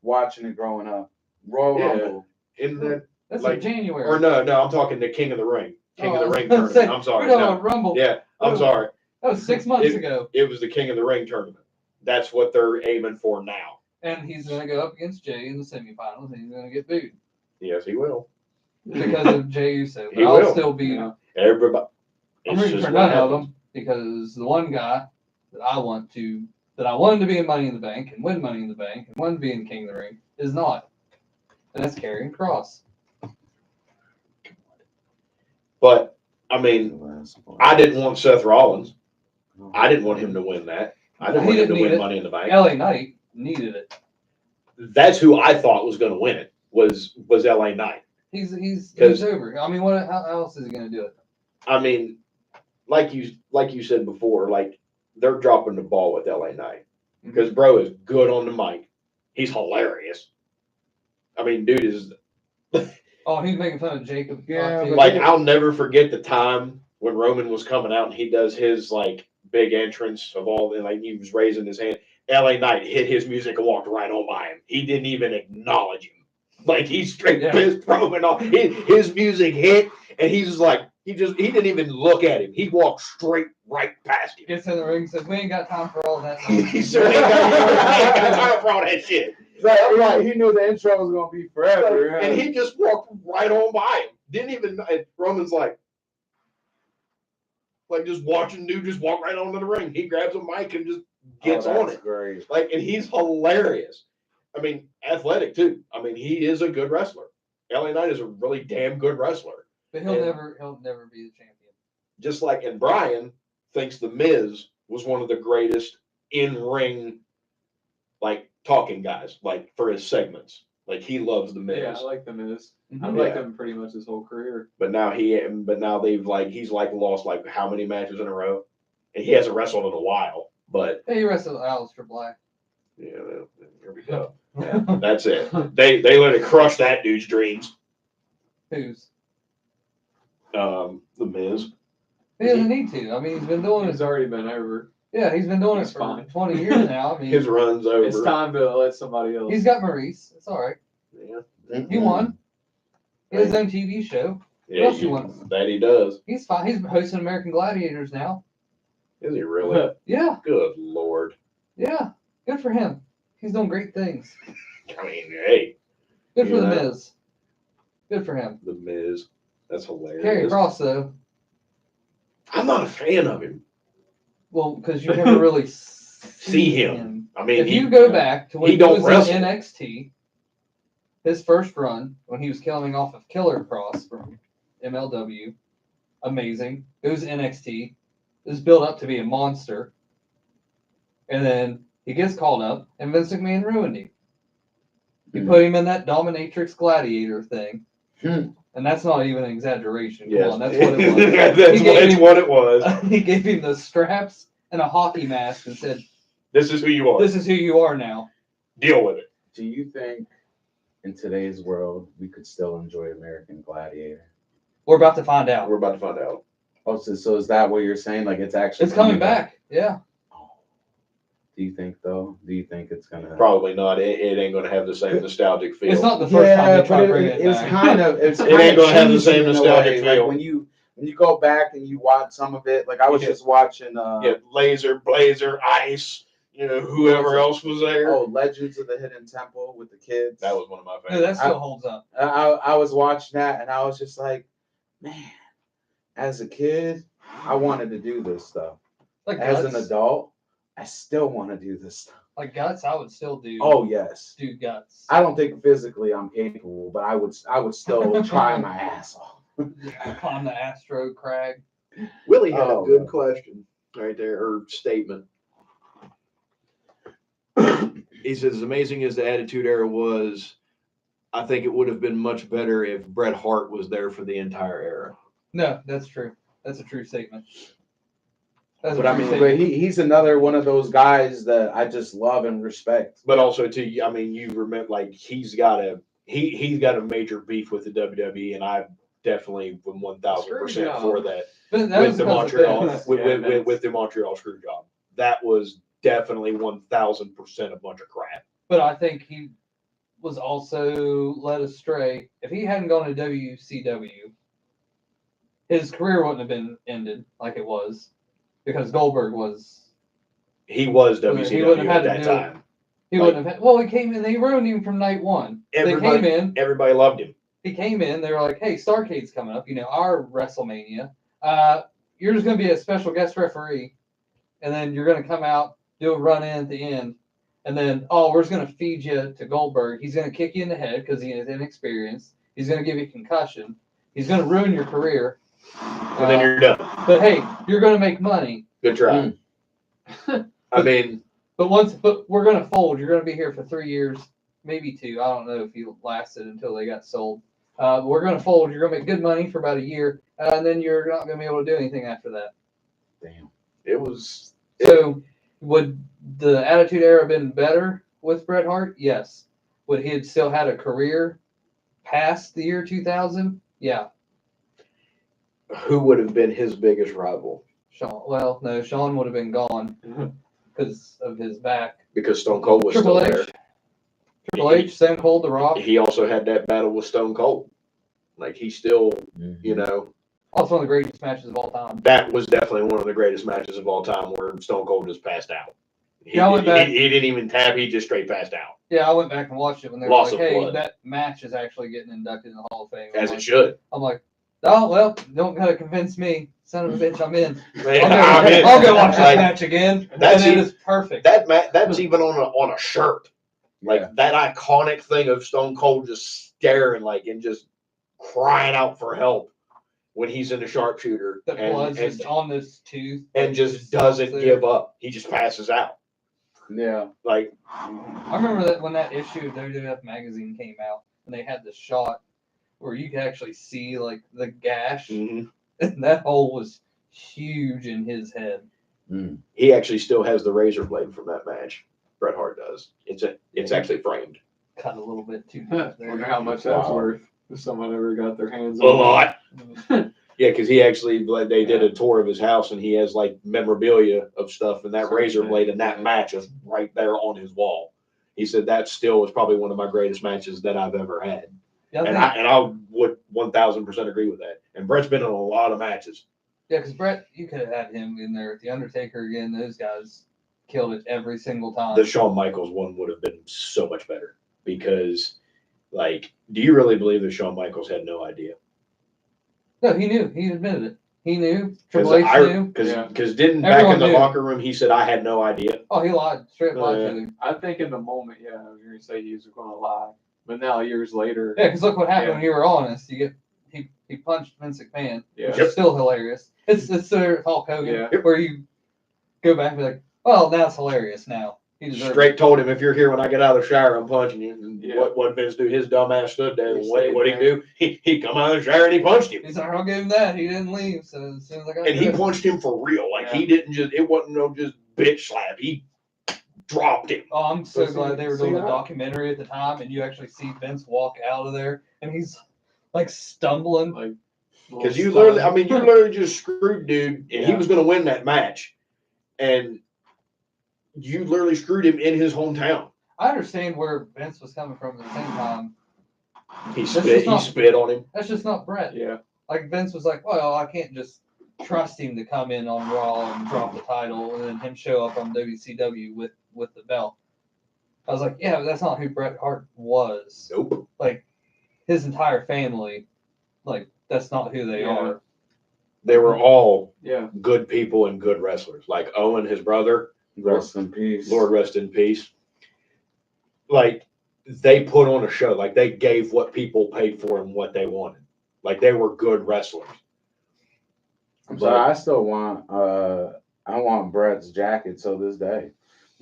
A: watching it growing up, Royal
B: Yeah.
A: Rumble.
B: In the
C: That's
B: like-
C: in January.
B: or no, I'm talking the King of the Ring. King of the
C: I was
B: Ring
C: gonna
B: tournament.
C: say,
B: I'm sorry.
C: We're talking
B: No.
C: about Rumble.
B: Yeah, I'm
C: Oh.
B: sorry.
C: That was 6 months ago,
B: It was the King of the Ring tournament. That's what they're aiming for now.
C: and he's gonna go up against Jay in the semifinals, and he's gonna get booed
B: Yes, he will.
C: because of Jey Uso. But
B: He
C: I'll
B: will.
C: still be.
D: Yeah.
B: Everybody.
C: I'm
B: it's
C: rooting
B: just
C: for
B: what
C: none of
B: happens.
C: them because the one guy that I wanted to be in Money in the Bank and win Money in the Bank and wanted to be in King of the Ring is not, and that's Karrion Kross.
B: But I mean, I didn't want Seth Rollins. I didn't want him to win that. I didn't
C: He
B: want him
C: didn't
B: to win
C: need it.
B: Money in the Bank.
C: LA Knight needed it.
B: that's who I thought was going to win it was LA Knight.
C: He's
B: 'Cause-
C: over. I mean, what? How else is he gonna do it?
B: I mean, like you said before, like they're dropping the ball with LA Knight because bro is good on the mic. He's hilarious. I mean, dude is
C: Oh, he's making fun of Jacob.
A: Yeah,
C: too.
B: like I'll never forget the time when Roman was coming out and he does his like big entrance of all, and like he was raising his hand. LA Knight hit his music and walked right on by him. He didn't even acknowledge him. Like he straight pissed Roman off. His music hit, and he's just like he didn't even look at him. He walked straight right past him.
C: Gets in the ring and says, "We ain't got time for all that."
B: He certainly ain't got time for all that shit.
A: Right. He knew the intro was gonna be forever.
B: And he just walked right on by him. Didn't even. And Roman's like just watching dude just walk right onto the ring. He grabs a mic and just gets on it.
A: Great.
B: Like, and he's hilarious. I mean, athletic too. I mean, he is a good wrestler. LA Knight is a really damn good wrestler.
C: But he'll never be the champion.
B: Just like, and Brian thinks The Miz was one of the greatest in-ring, like, talking guys, like, for his segments. Like, he loves The Miz.
D: Yeah, I like The Miz.
C: Mhm.
D: I've liked him pretty much his whole career.
B: But now they've like, he's like lost like how many matches in a row? And he hasn't wrestled in a while, but.
C: Hey, he wrestled Aleister Black.
B: Yeah, well, here we go. Yeah, that's it. They let it crush that dude's dreams.
C: Who's?
B: The Miz.
C: He doesn't need to. I mean, he's been doing
D: He's
C: it.
D: already been over.
C: Yeah, he's been doing
D: He's
C: it for
D: fine.
C: 20 years now. I mean,
B: His run's over.
D: It's time to let somebody else.
C: he's got Maurice. It's all right.
B: Yeah.
C: He won. He has his own TV show.
B: Yeah,
C: else he wants?
B: that he does.
C: He's fine. He's hosting American Gladiators now.
B: Is he really?
C: Yeah,
B: Good Lord.
C: yeah. Good for him. He's doing great things.
B: I mean, hey,
C: Good for
B: Yeah.
C: the Miz. Good for him.
B: The Miz. That's hilarious.
C: Karrion Kross, though.
B: I'm not a fan of him.
C: Well, because you never really
B: See him. I mean,
C: If you go back to when
B: he
C: he
B: don't
C: was
B: wrestle.
C: in NXT, his first run when he was killing off of Killer Cross from MLW, amazing. Goes NXT, is built up to be a monster, and then he gets called up, and Vince McMahon ruined him. He put him in that dominatrix gladiator thing, and that's not even an exaggeration. Come
B: Yes.
C: on, that's what it was.
B: That's what it was.
C: He gave him the straps and a hockey mask and said,
B: This is who you are.
C: "This is who you are now."
B: Deal with it.
A: Do you think in today's world we could still enjoy American Gladiator?
C: We're about to find out.
B: We're about to find out.
A: Oh, so is that what you're saying? Like it's actually
C: It's coming back. Yeah.
A: Oh. Do you think though? Do you think it's gonna?
B: Probably not. It ain't going to have the same nostalgic feel.
C: It's not the first time they try to bring it
A: it's
C: back.
A: kind of it's
B: It
A: kind
B: ain't
A: of
B: gonna have the
A: cheesy
B: same
A: in a
B: nostalgic
A: way.
B: feel.
A: Like when you go back and you watch some of it, like I was just watching
B: Laser, Blazer, Ice, whoever else was there.
A: Oh, Legends of the Hidden Temple with the kids.
B: That was one of my
C: No,
B: favorites.
C: that still holds up.
A: I was watching that and I was just like, man, as a kid, I wanted to do this stuff.
C: Like
A: As
C: Guts,
A: an adult, I still want to do this stuff.
C: like Guts, I would still do.
A: Oh yes.
C: Do Guts.
A: I don't think physically I'm capable, but I would still try my ass off.
C: Climb the Astro Crag.
B: Willie had
A: Oh,
B: a good
A: man.
B: question right there, or statement. He says, as amazing as the Attitude Era was, I think it would have been much better if Bret Hart was there for the entire era.
C: No, that's true. That's a true statement. That's
A: But
C: a
A: I
C: true
A: mean,
C: statement.
A: but he's another one of those guys that I just love and respect.
B: But also, too, I mean, you remember, like, he's got a major beef with the WWE, and I definitely am 1,000% for that.
C: But that
B: With
C: was
B: the
C: because of
B: Montreal,
C: Vince.
B: with the Montreal screw job, that was definitely 1,000% a bunch of crap.
C: But I think he was also led astray. If he hadn't gone to WCW, his career wouldn't have been ended like it was, because Goldberg was.
B: He was
C: He
B: WCW
C: wouldn't have
B: at
C: had to
B: that
C: do it.
B: time.
C: He wouldn't have had. Well, he came in. They ruined him from night one.
B: Everybody,
C: They came in.
B: Everybody loved him.
C: He came in. They were like, "Hey, Starrcade's coming up. Our WrestleMania. You're just going to be a special guest referee, and then you're going to come out, do a run in at the end, and then we're just going to feed you to Goldberg. He's going to kick you in the head because he is inexperienced. He's going to give you a concussion. He's going to ruin your career.
B: And then you're done.
C: But hey, you're going to make money.
B: Good try. I mean,
C: But we're going to fold. You're going to be here for 3 years, maybe 2. I don't know if he lasted until they got sold. We're going to fold. You're going to make good money for about a year, and then you're not going to be able to do anything after that.
A: Damn.
B: It was.
C: So, would the Attitude Era been better with Bret Hart? Yes. Would he have still had a career past the year 2000? Yeah.
B: Who would have been his biggest rival?
C: Shawn. Well, no, Shawn would have been gone because of his back.
B: Because Stone Cold was
C: Triple
B: still
C: H.
B: there.
C: Triple H, Stone Cold, The Rock.
B: He also had that battle with Stone Cold. Like, he still, you know.
C: Also one of the greatest matches of all time.
B: That was definitely one of the greatest matches of all time where Stone Cold just passed out. He didn't even tap. He just straight passed out.
C: Yeah, I went back and watched it when they were
B: Loss
C: like,
B: of
C: hey,
B: blood.
C: that match is actually getting inducted in the Hall of Fame.
B: As it should.
C: I'm like, oh, well, don't got to convince me. Son of a bitch, I'm in.
B: Man,
C: I'll go watch that match again.
B: That's
C: and it is perfect.
B: That's even on a shirt. Like, that iconic thing of Stone Cold just staring, like, and just crying out for help when he's in the sharpshooter.
C: The blood's just on this tooth.
B: And just doesn't give up. He just passes out.
A: Yeah.
B: Like,
C: I remember that when that issue of WWF Magazine came out, and they had the shot where you could actually see, like, the gash.
B: mm-hmm.
C: And that hole was huge in his head.
B: He actually still has the razor blade from that match. Bret Hart does. It's actually framed.
C: Cut a little bit too deep there.
D: Wonder how much that's worth if someone ever got their hands
B: A
D: on
B: lot. Yeah, because he actually, they did a tour of his house, and he has, like, memorabilia of stuff, and that razor blade in that match is right there on his wall. He said that still was probably one of my greatest matches that I've ever had.
C: Yeah,
B: I would 1,000% agree with that. And Bret's been in a lot of matches.
C: Yeah, because Bret, you could have had him in there with The Undertaker again. Those guys killed it every single time.
B: The Shawn Michaels one would have been so much better because, like, do you really believe that Shawn Michaels had no idea?
C: No, he knew. He admitted it. He knew. Triple H knew.
B: Because didn't back in the locker room he said, I had no idea.
C: Oh, he lied. Straight lied to him.
D: I think in the moment, I was going to say he was going to lie. But now, years later.
C: Yeah, because look what happened when you were honest. He punched Vince McMahon, which is still hilarious. It's their Hulk Hogan, where you go back and be like, well, now it's hilarious now.
B: Straight told him, if you're here when I get out of the shower, I'm punching you. And what Vince do? His dumb ass stood there. What he do? He come out of the shower and he punched him.
C: He's like, I'll give him that. He didn't leave. So as soon as I got
B: he punched him for real. Like, he didn't it wasn't no just bitch slap. He dropped him.
C: Oh, I'm so glad they were doing a documentary at the time, and you actually see Vince walk out of there, and he's like stumbling.
D: Like,
B: because you literally just screwed dude, and he was going to win that match. And you literally screwed him in his hometown.
C: I understand where Vince was coming from at the same time.
B: He spit on him.
C: That's just not Bret.
D: Yeah.
C: Like, Vince was like, well, I can't just trust him to come in on Raw and drop the title, and then him show up on WCW with the belt. I was like, yeah, but that's not who Bret Hart was.
B: Nope.
C: Like, his entire family, like, that's not who they are.
B: They were all
D: good
B: people and good wrestlers. Like Owen, his brother.
A: Rest in peace.
B: Lord rest in peace. Like, they put on a show. Like, they gave what people paid for and what they wanted. Like, they were good wrestlers.
A: So I still want I want Bret's jacket till this day.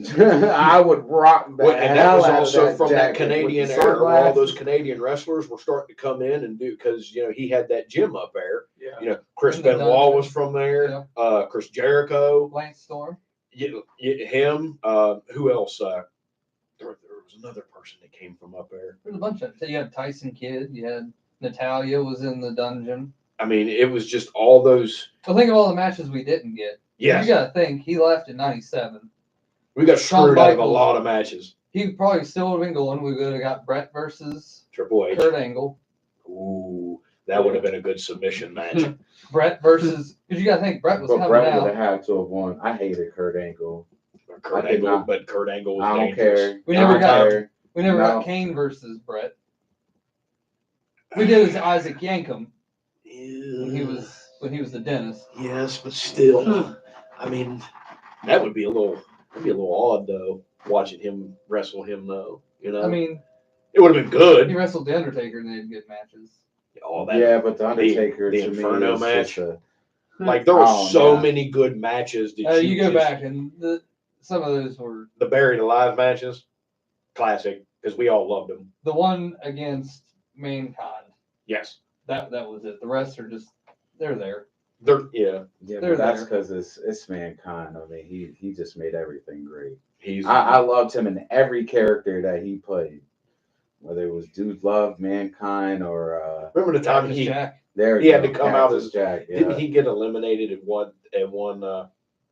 A: I would rock that.
B: And that was also from that Canadian era where all those Canadian wrestlers were starting to come in and do, because he had that gym up there.
D: Yeah.
B: Chris Benoit was from there.
C: Yeah.
B: Chris Jericho.
C: Lance Storm.
B: Him. Who else? There was another person that came from up there.
C: There's a bunch of. You had Tyson Kidd. You had Natalia was in the dungeon.
B: I mean, it was just all those.
C: So think of all the matches we didn't get.
B: Yes.
C: You got to think he left in '97.
B: We got screwed out of a lot of matches.
C: He probably still would have been going. We would have got Bret versus
B: Triple H.
C: Kurt Angle.
B: Ooh, that would have been a good submission match.
C: Bret versus, because you got to think Bret was coming
A: Bret
C: out.
A: would have had to have won. I hated Kurt Angle.
B: But Kurt Angle was
A: I don't
B: dangerous.
A: care.
C: We never got Kane versus Bret. We did was Isaac Yankem when he was the dentist.
B: Yes, but still, I mean, that would be a little odd though, watching him wrestle him though.
C: I mean,
B: it would have been good.
C: He wrestled the Undertaker and they had good matches.
B: All that.
A: Yeah, but the Undertaker,
B: the
A: to
B: Inferno
A: me,
B: match. Like, there were so many good matches.
C: You go back and some of those were
B: the Buried Alive matches. Classic. because we all loved him.
C: The one against Mankind.
B: Yes.
C: That was it. The rest are just they're there.
B: Yeah,
A: but that's because it's Mankind. I mean, he just made everything great.
B: I
A: I loved him in every character that he played, whether it was Dude Love, Mankind, or
B: remember the time he
C: Jack.
B: had to come out as
A: Jack. Yeah.
B: Didn't he get eliminated at one?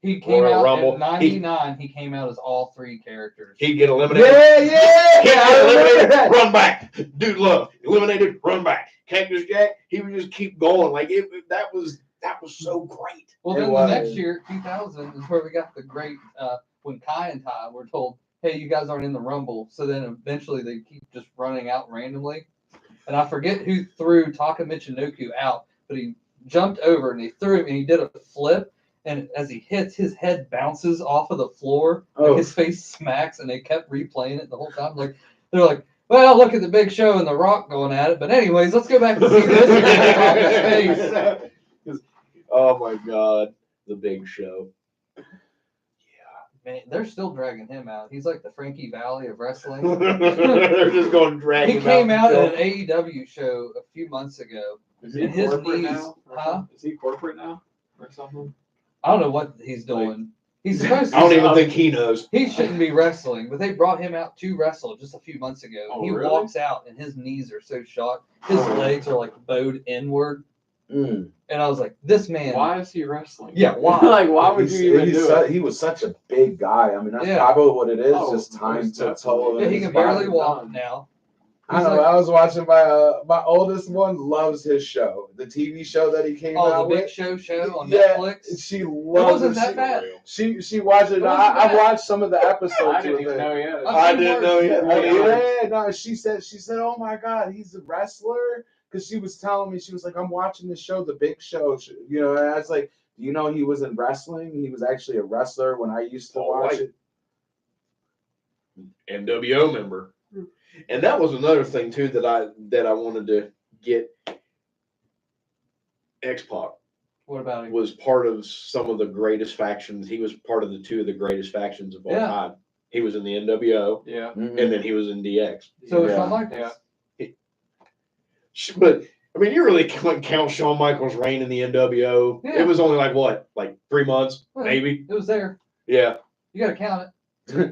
C: He came
B: Royal
C: out
B: Rumble.
C: in '99. He came out as all three characters.
B: He'd get eliminated.
A: Yeah.
B: He get eliminated. Run back. Dude Love eliminated. Run back. Cactus Jack. He would just keep going. Like that was so great.
C: Well, then the next year, 2000, is where we got the great when Kai and Ty were told, "Hey, you guys aren't in the Rumble." So then eventually they keep just running out randomly, and I forget who threw Taka Michinoku out, but he jumped over and he threw him and he did a flip. And as he hits, his head bounces off of the floor. Like his face smacks, and they kept replaying it the whole time. Like they're like, "Well, look at the Big Show and The Rock going at it." But anyways, let's go back and see this.
B: Oh my God, the Big Show.
C: Yeah, man, they're still dragging him out. He's like the Frankie Valli of wrestling.
B: They're just going to drag him out.
C: He came out at an AEW show a few months ago.
D: Is he corporate now?
C: Huh?
D: Is he corporate now or something?
C: I don't know what he's doing. He's supposed to.
B: I don't even think he knows.
C: He shouldn't be wrestling, but they brought him out to wrestle just a few months ago.
D: Oh,
C: he
D: really?
C: walks out and his knees are so shot. His legs are like bowed inward. And I was like, this man.
D: Why is he wrestling?
C: Yeah, why?
D: Like, why would you even do it?
A: He was such a big guy. I mean, that's probably what it is. Just time to toll.
C: Yeah, he can barely walk now.
A: I know. I was watching my oldest one loves his show, the TV show that he came out
C: the
A: with.
C: Big Show on Netflix.
A: She loves
C: it. Wasn't that bad?
A: She watched it. I watched some of the episodes.
D: I didn't even know yet.
B: I didn't know yet.
A: Yeah, no. She said, "Oh my God, he's a wrestler." Because she was telling me, she was like, "I'm watching the show, The Big Show." You know, and I was like, "Do you know he was in wrestling? He was actually a wrestler when I used to watch it."
B: NWO member. And that was another thing too that I wanted to get. X-Pac.
C: What about him?
B: Was part of some of the greatest factions. He was part of the two of the greatest factions of all time. He was in the NWO.
D: Yeah.
B: And then he was in DX.
C: So it's Shawn Michaels.
D: Yeah.
B: But I mean, you really can't count Shawn Michaels' reign in the NWO.
C: Yeah.
B: It was only like 3 months, maybe.
C: It was there.
B: Yeah.
C: You got to count it.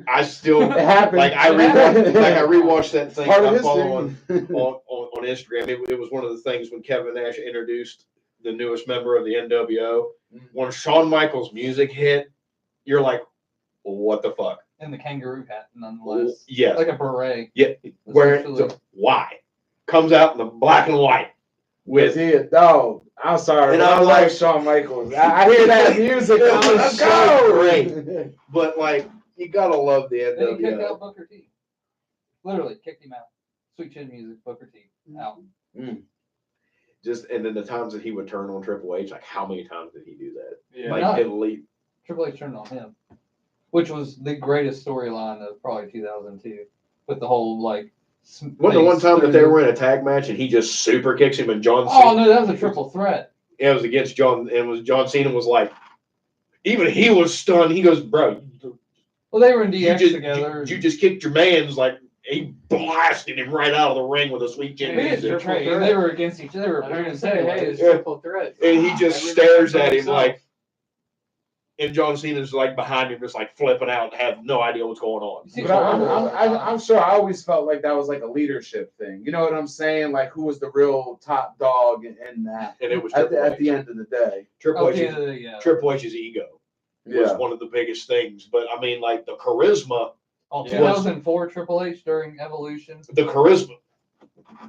B: I still
A: it happened.
B: I rewatched that thing I follow on Instagram. It was one of the things when Kevin Nash introduced the newest member of the NWO. When Shawn Michaels' music hit, you're like, what the fuck?
C: And the kangaroo hat, nonetheless.
B: Yeah.
C: Like a beret.
B: Yeah. Why? Comes out in the black and white.
A: I'm sorry.
B: And
A: I like Shawn Michaels. I hear that music. Let's go.
B: Great. But like, you gotta love the NWO.
C: And he kicked out Booker T. Literally kicked him out. Sweet Chin Music, Booker T. Out.
B: And then the times that he would turn on Triple H, like how many times did he do that?
D: Yeah.
B: Like at least
C: Triple H turned on him, which was the greatest storyline of probably 2002, with the whole like.
B: Wasn't the one time that they were in a tag match and he just super kicks him and John Cena?
C: Oh no, that was a triple threat.
B: It was against John, and John Cena was like, even he was stunned. He goes, "Bro,
C: well, they were in DX together.
B: You just kicked your man's like." He blasted him right out of the ring with a Sweet Chin Music.
C: And they were against each other.
D: I was going to say, hey, it's triple threat.
B: And he just stares at him like, and John Cena's like behind him, just like flipping out, have no idea what's going on.
A: But I'm sure I always felt like that was like a leadership thing. You know what I'm saying? Like who was the real top dog in that?
B: And it was
A: at the end of the day.
B: Triple H's ego was one of the biggest things. But I mean, like the charisma.
C: 2004 Triple H during Evolution.
B: The charisma.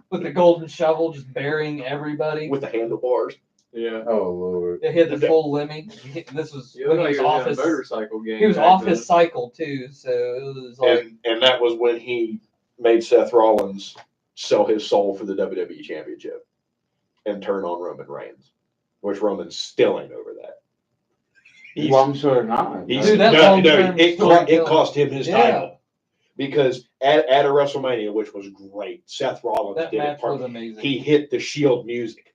C: With the golden shovel just burying everybody.
B: With the handlebars.
D: Yeah.
A: Oh Lord.
C: He had the full Lemmy. This was when he was off his
D: motorcycle game.
C: He was off his cycle too, so it was like.
B: And that was when he made Seth Rollins sell his soul for the WWE Championship and turn on Roman Reigns, which Roman still ain't over that.
A: Well, I'm sure not.
B: It cost him his title because at a WrestleMania, which was great, Seth Rollins
C: that
B: did
C: match
B: it.
C: Was amazing.
B: He hit the Shield music.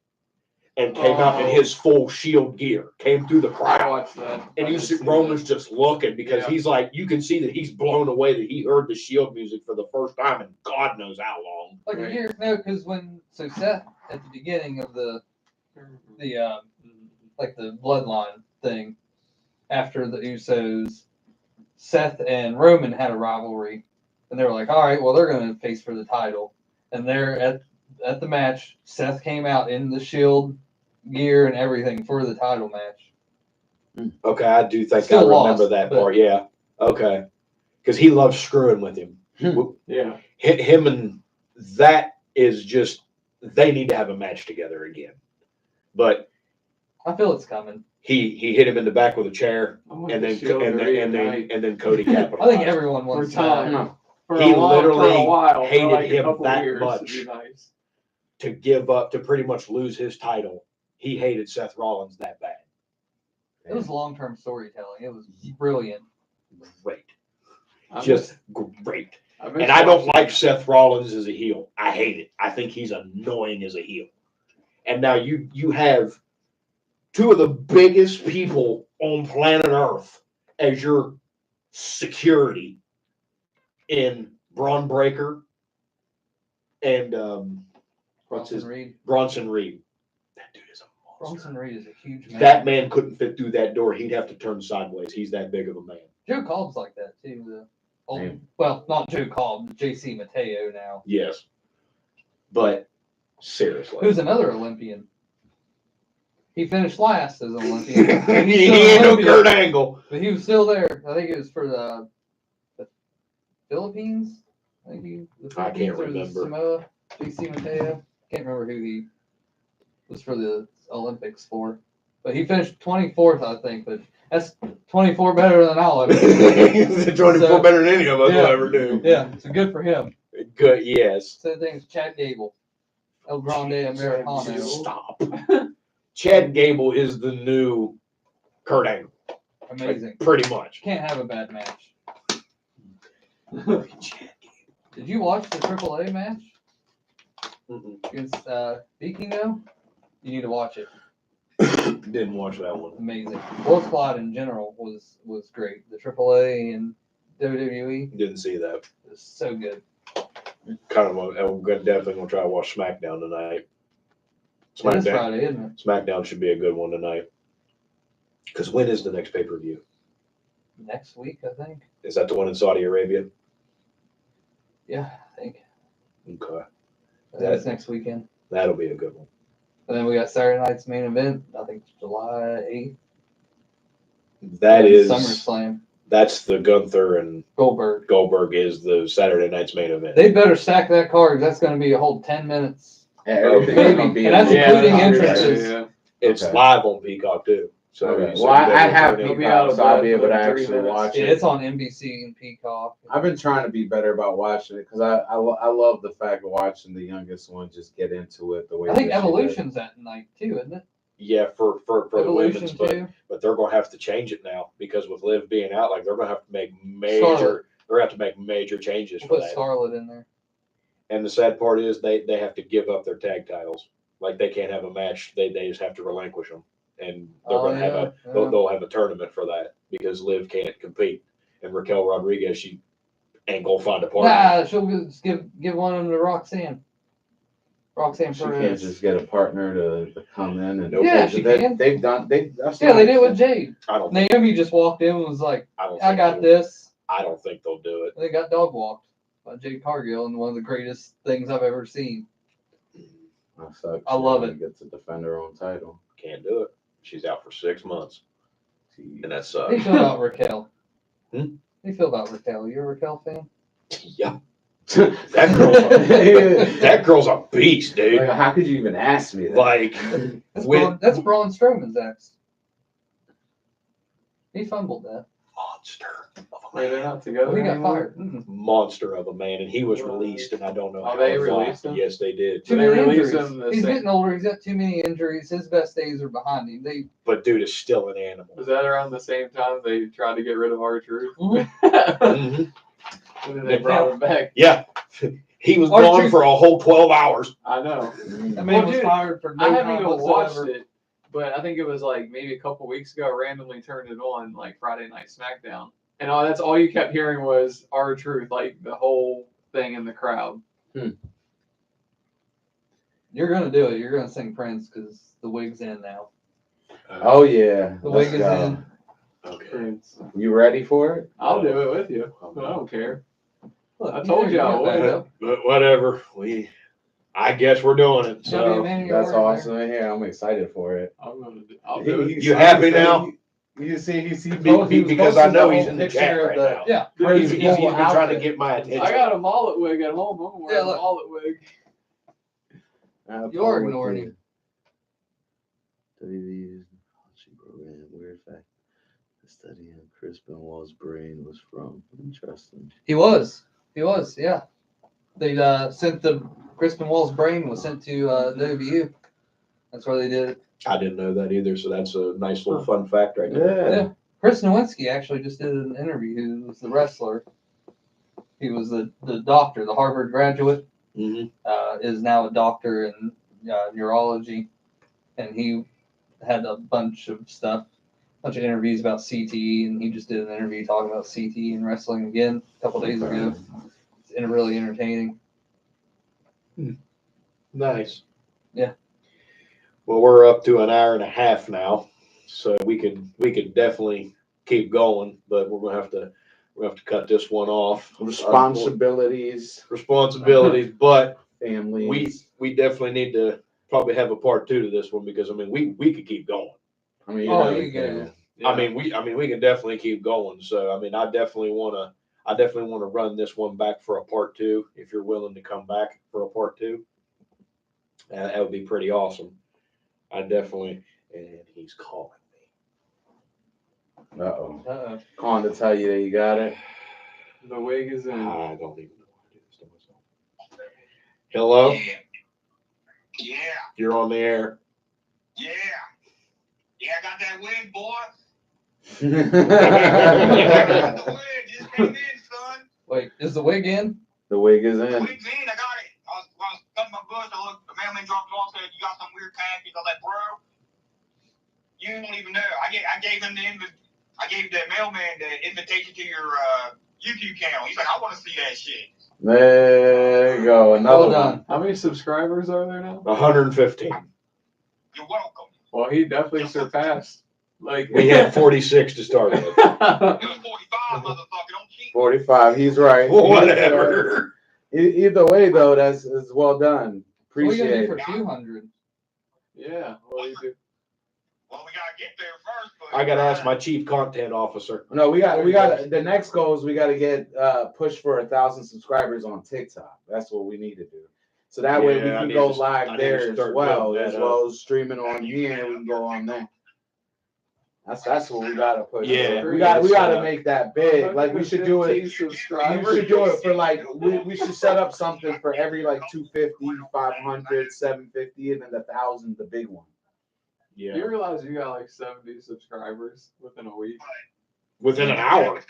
B: and came out in his full Shield gear, came through the
D: I
B: crowd.
D: watched that.
B: And
D: I
B: you
D: did
B: see
D: see
B: Roman's just looking because
D: Yeah.
B: he's like, you can see that he's blown away that he heard the Shield music for the first time in God knows how long.
C: Like
D: Right.
C: a year, no, because so Seth at the beginning of the like the bloodline thing, after the Usos, Seth and Roman had a rivalry, and they were like, all right, well they're gonna face for the title, and they're at the match. Seth came out in the Shield gear and everything for the title match.
B: Okay, I do think
C: Still
B: I remember
C: lost,
B: that
C: but-
B: part. Yeah. Okay. Because he loves screwing with him.
D: Yeah.
B: Him and that is just, they need to have a match together again. But
C: I feel it's coming.
B: he hit him in the back with a chair,
D: I want
B: and
D: the
B: then
D: Shield to reunite.
B: and then Cody
C: I
B: capitalized.
C: think everyone
D: For
C: wants
D: time.
C: that.
D: For
B: He
D: a while,
B: literally
D: for a while,
B: hated
D: for like
B: him
D: a couple
B: that
D: years,
B: much.
D: it'd be nice.
B: To give up, to pretty much lose his title. He hated Seth Rollins that bad.
C: It was long-term storytelling. It was brilliant.
B: Great.
D: I
B: Just great.
D: miss
B: And I don't
D: watching
B: like
D: it.
B: Seth Rollins as a heel. I hate it. I think he's annoying as a heel. And now you have two of the biggest people on planet Earth as your security in Braun Breaker and what's his
C: Reed.
B: Bronson Reed. That dude is a monster.
C: Bronson Reed is a huge man.
B: That man couldn't fit through that door. He'd have to turn sideways. He's that big of a man.
C: Joe Cobb's like that too.
A: Man.
C: Well, not Joe Cobb, JC Mateo now.
B: Yes. But seriously.
C: Who's another Olympian. He finished last as an Olympian. and he's
B: he
C: still
B: ain't
C: an
B: no
C: Olympian,
B: Kurt Angle.
C: but he was still there. I think it was for the Philippines. I think the
B: I can't
C: Philippines or
B: remember.
C: Samoa. JC Mateo. Can't remember who he was for the Olympics for. But he finished 24th, I think. But that's 24 better than I'll ever do.
B: He's 24
C: So,
B: better than any of us
C: yeah.
B: will ever do.
C: Yeah, so good for him.
B: Good, yes.
C: Same thing as Chad Gable. El Grande Americano.
B: Stop. Chad Gable is the new Kurt Angle.
C: Amazing.
B: Pretty much.
C: Can't have a bad match. Did you watch the AAA match
B: Mm-mm.
C: against Vikingo? You need to watch it.
B: Didn't watch that one.
C: Amazing. World Squad in general was great. The AAA and WWE
B: Didn't see that.
C: was so good.
B: Kind of. I'm definitely gonna try to watch SmackDown tonight.
C: It is Friday, isn't it?
B: SmackDown should be a good one tonight. Because when is the next pay-per-view?
C: Next week, I think.
B: Is that the one in Saudi Arabia?
C: Yeah, I think.
B: Okay.
C: That's next weekend.
B: That'll be a good one.
C: And then we got Saturday night's main event. I think it's July 8th.
B: That is
C: SummerSlam.
B: That's the Gunther and
C: Goldberg.
B: is the Saturday night's main event.
C: They better stack that card. That's going to be a whole 10 minutes.
A: Yeah, everything's
C: Maybe.
A: gonna be
C: And that's
A: on
C: including
A: Peacock,
C: entrances.
A: right?
B: It's
A: Okay.
B: live on Peacock too. So,
A: Okay.
B: so
A: Well, I
B: you better
A: have
B: tune in.
D: He'll be out
A: Peacock,
D: of
A: so I'll be
D: breath
A: able to
D: within 30
A: actually
D: minutes.
A: watch
C: Yeah,
A: it.
C: it's on NBC and Peacock.
A: I've been trying to be better about watching it because I love the fact of watching the youngest one just get into it the way
C: I think
A: that she did.
C: Evolution's that night too, isn't it?
B: Yeah, for the
C: Evolution
B: women's,
C: too.
B: but they're gonna have to change it now because with Liv being out, like they're gonna have to make
C: Scarlett.
B: major changes
C: We'll
B: for
C: put
B: that.
C: Scarlett in there.
B: And the sad part is they have to give up their tag titles. Like they can't have a match. They just have to relinquish them, and they're
C: Oh,
B: gonna have
C: yeah,
B: they'll have a tournament for that because Liv can't compete, and Raquel Rodriguez she ain't gonna find a partner.
C: Nah, she'll just give one of them to Roxanne. Roxanne
A: She can't
C: Perez.
A: just get a partner to come in and
C: Yeah, she can.
A: They've done that's
C: Yeah, they did
A: nice.
C: with Jade.
B: I don't.
C: Naomi just walked in and was like,
B: I don't.
C: I
B: think
C: got
B: they'll-
C: this.
B: I don't think they'll do it.
C: And they got dog walked by Jade Cargill, and one of the greatest things I've ever seen.
A: That sucks.
C: I love
A: She
C: it.
A: Gets to defend her own title.
B: Can't do it. She's out for 6 months, and that
C: How do
B: sucks.
C: you feel about Raquel?
B: Hmm?
C: How do you feel about Raquel? You a Raquel fan?
B: Yeah, that girl's a beast, dude.
A: Like, how could you even ask me that?
B: Like,
C: That's Braun Strowman's ex. He fumbled that.
B: monster of a
D: Wait, they're
B: man.
D: not together
C: He got
D: anymore?
C: fired. Mm-mm.
B: Monster of a man, and he was released, and I don't know
D: Oh,
B: how.
D: they
B: or why.
D: released him?
B: Yes, they did.
C: Too
D: They
C: many
D: released
C: injuries.
D: him the
C: He's
D: same-
C: getting older. He's got too many injuries. His best days are behind him. They
B: But dude is still an animal.
D: Was that around the same time they tried to get rid of R-Truth?
C: Mhm.
B: Mhm.
D: And then they brought him back.
B: Yeah, He was
C: R-Truth.
B: gone for a whole 12 hours.
D: I know.
C: That man
D: Well,
C: was
D: dude,
C: fired for no
D: I haven't
C: time
D: even watched
C: whatsoever.
D: it, but I think it was like maybe a couple weeks ago. I randomly turned it on like Friday Night SmackDown, and that's all you kept hearing was R-Truth, like the whole thing in the crowd.
C: You're gonna do it. You're gonna sing Prince because the wig's in now.
A: Oh yeah,
C: The
A: let's
C: wig is
A: go.
C: in.
B: Okay.
D: Prince.
A: You ready for it?
D: I'll do it with you, but I don't care.
C: Look,
D: I told you I would.
B: But whatever. I guess we're doing it.
C: You'll be a
B: So
C: man of your
A: That's
C: word
A: awesome. Yeah, I'm excited for it.
D: I'll do it.
B: You happy now?
A: You see, he
B: because I
A: posted
B: know
A: the
B: he's
A: whole
B: in the
A: picture
B: chat
A: of
B: right
A: the-
B: now.
C: Yeah.
A: Prince
B: He's
A: full
B: been trying to
A: outfit.
B: get my attention.
D: I got a mullet wig at home. I'm wearing a
C: look.
D: mullet wig.
C: You're ignoring him.
E: WVU's policy program, weird fact. The study on Chris Benoit's brain was from. Interesting.
C: He was, yeah. They sent Crispin Wall's brain was sent to WVU. That's where they did it.
B: I didn't know that either, so that's a nice little fun fact right there.
A: Yeah.
C: Yeah. Chris Nowinski actually just did an interview. He was the wrestler. He was the doctor, the Harvard graduate.
B: Mm-hmm.
C: Is now a doctor in neurology, and he had a bunch of interviews about CTE, and he just did an interview talking about CTE and wrestling again a couple days ago. It's really entertaining.
B: Nice.
C: Yeah.
B: Well, we're up to an hour and a half now, so we could definitely keep going, but we're gonna have to cut this one off.
A: Responsibilities,
B: but
A: families.
B: we definitely need to probably have a part 2 to this one because I mean we could keep going.
A: I mean,
C: Oh,
A: really
C: you get
A: can.
C: it.
D: Yeah.
B: I mean we can definitely keep going. So I mean I definitely want to run this one back for a part 2 if you're willing to come back for a part 2. That would be pretty awesome. I definitely, and he's calling me.
A: Uh-oh. Calling to tell you that you got it.
D: The wig is in.
B: I don't even know how to do this to myself. Hello?
F: Yeah,
B: You're on the air.
F: yeah. Yeah, I got that wig, boy. The wig just came in, son.
C: Wait, is the wig in?
A: The wig is
F: The
A: in.
F: wig's in, I got it. I was cutting my bush, the mailman dropped it off, said, you got some weird package. I was like, bro, you don't even know. I gave him I gave the mailman the invitation to your YouTube channel. He's like, I want to see that shit.
A: There you go. Another
C: Well
A: one.
C: done.
D: How many subscribers are there now?
B: 115.
F: You're welcome.
D: Well, he definitely surpassed. Like
B: We had 46 to start with.
F: It was 45, motherfucker. Don't cheat.
A: 45. He's right.
B: Whatever.
A: Either way, though, that's well done.
C: What are you gonna
A: Appreciate
C: do
A: it.
C: for 200?
D: Yeah. Well, he's
F: Well, we got to get there first. But,
B: I got to ask my chief content officer.
A: No, we got the next goal is we got to get push for 1,000 subscribers on TikTok. That's what we need to do. So that way we
B: Yeah, I
A: can
B: need
A: go
B: to-
A: live
B: I need
A: there
B: to
A: as
B: start
A: well,
B: building
A: as
B: that
A: well as streaming on here. We can go on there. That's what we gotta push.
B: Yeah,
A: for. we gotta
B: it's,
A: make that big. Like we should do it. We should do it for like we should set up something for every like 250, 500, 750, and then 1,000, the big one.
B: Yeah.
D: You realize you got like 70 subscribers within a week?
B: Within an hour.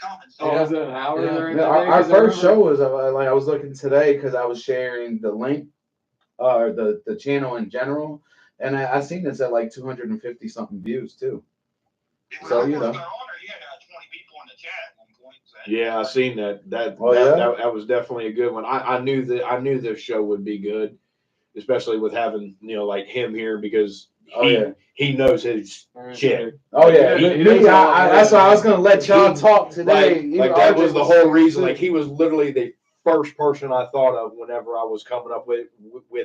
D: Oh,
C: Yeah.
D: is it an hour?
C: Yeah.
D: During
A: Yeah,
D: the day?
A: our
D: 'Cause I
A: first show
D: remember-
A: was like I was looking today because I was sharing the link, or the channel in general, and I seen this at like 250 something views too. So, you know.
F: He had 20 people in the chat at one point. So
B: Yeah, I seen that. That was definitely a good one. I knew this show would be good, especially with having like him here because he knows his shit.
A: Oh yeah,
D: He does
A: that's why I was gonna let y'all talk today.
B: Like that was the whole reason. Like he was literally the first person I thought of whenever I was coming up with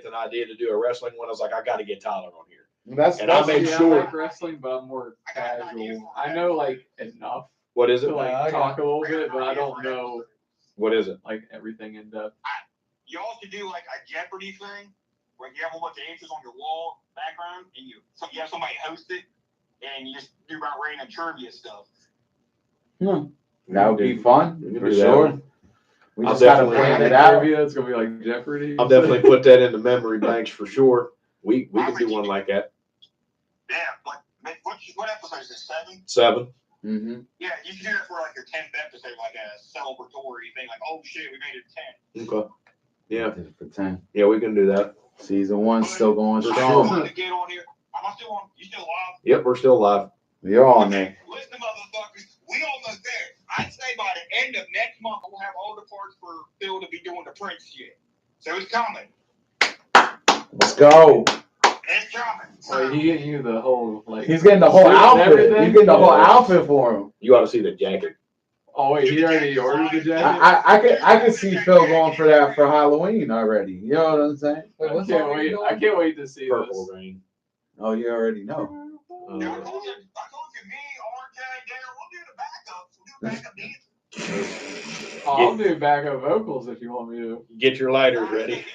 B: an idea to do a wrestling one. I was like, I got to get Tyler on here.
A: That's
B: And I made
D: See,
B: sure.
D: I like wrestling, but I'm more casual. I know like enough
B: What is it?
D: to like
C: I got-
D: talk a little bit, but I don't know
B: What is it?
D: like everything in depth.
F: y'all should do like a Jeopardy thing where you have a bunch of answers on your wall background and you have somebody host it and you just do about random trivia stuff.
A: That would be fun
B: We can
A: for
B: do that
A: sure.
B: one.
A: We
B: I'll
A: just gotta
B: definitely
A: plan
B: do
A: it out.
D: Trivia, it's gonna be like Jeopardy.
B: I'll definitely put that in the memory banks for sure. We can do one like that.
F: Yeah, but what episode is this? 7?
B: 7.
A: Mm-hmm.
F: Yeah, you should do that for like your 10th episode, like a celebratory thing. Like, oh shit, we made it 10.
B: Okay. Yeah.
A: Did it for 10.
B: Yeah, we can do that.
A: Season 1 still going
B: For
A: strong.
B: sure.
F: To get on here. Am I still on? You still live?
B: Yep, we're still live.
A: You're on there.
F: Listen, motherfuckers, we almost there. I'd say by the end of next month, we'll have all the parts for Phil to be doing the Prince shit. So it's coming.
A: Let's go.
F: It's coming.
D: Like, he getting you the whole, like.
A: He's getting the whole
D: suit and
A: outfit.
D: everything?
A: He's getting the whole
D: Yeah.
A: outfit for him.
B: You ought to see the jacket.
D: Oh, wait, he already ordered the jacket?
A: I could see Phil going for that for Halloween already. You know what I'm saying?
C: Wait,
D: I
C: what's
D: can't
C: all
D: wait.
C: you
D: I
C: doing?
D: can't wait to see
B: Purple
D: this.
B: rain.
A: Oh, you already know.
F: Yeah, I told you, me, RJ, Darren, we'll do the backups. We'll do backup dances.
D: Oh, I'll do backup vocals if you want me to.
B: Get your lighters ready.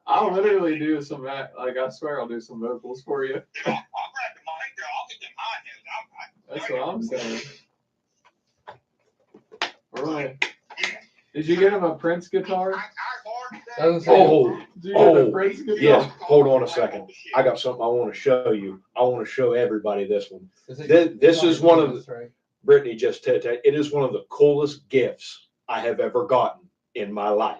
D: I'll literally do some, like, I swear I'll do some vocals for you.
F: I'll grab the mic there. I'll get them high notes.
D: That's what I'm saying. Right. Did you get him a Prince guitar?
B: Oh,
D: Did you get
B: oh,
D: a Prince guitar?
B: yes. Hold on a second. I got something I want to show you. I want to show everybody this one. This is one of the, Brittany just said, it is one of the coolest gifts I have ever gotten in my life.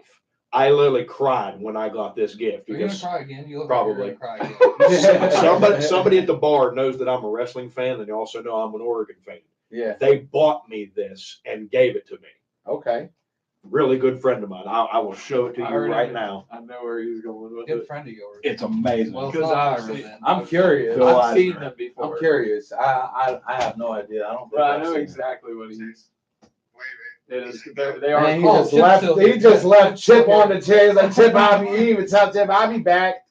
B: I literally cried when I got this gift
C: Are you gonna
B: because
C: cry again? You look
B: probably.
C: like you're gonna cry again.
B: somebody at the bar knows that I'm a wrestling fan, and they also know I'm an Oregon fan.
A: Yeah.
B: They bought me this and gave it to me.
A: Okay.
B: Really good friend of mine. I will show it to you right now.
D: I know where he's going with
C: Good
D: it.
C: friend of yours.
B: It's amazing.
C: Well, it's
D: Because
C: not
D: I've
C: Ira
D: seen-
C: then.
A: I'm curious.
B: Phil
D: I've seen
B: Eisner.
D: them before.
A: I'm curious. I have no idea. I don't think
D: But I
A: I've
D: know
A: seen
D: exactly what he's. It is. They
A: it.
D: are.
A: Man, he
C: Oh,
A: just
C: Chip's
A: left.
C: still
A: He
C: here.
A: just left Chip
C: Okay.
A: on the chair. He's like, Chip, I'll be. He didn't even tell Chip, I'll be back.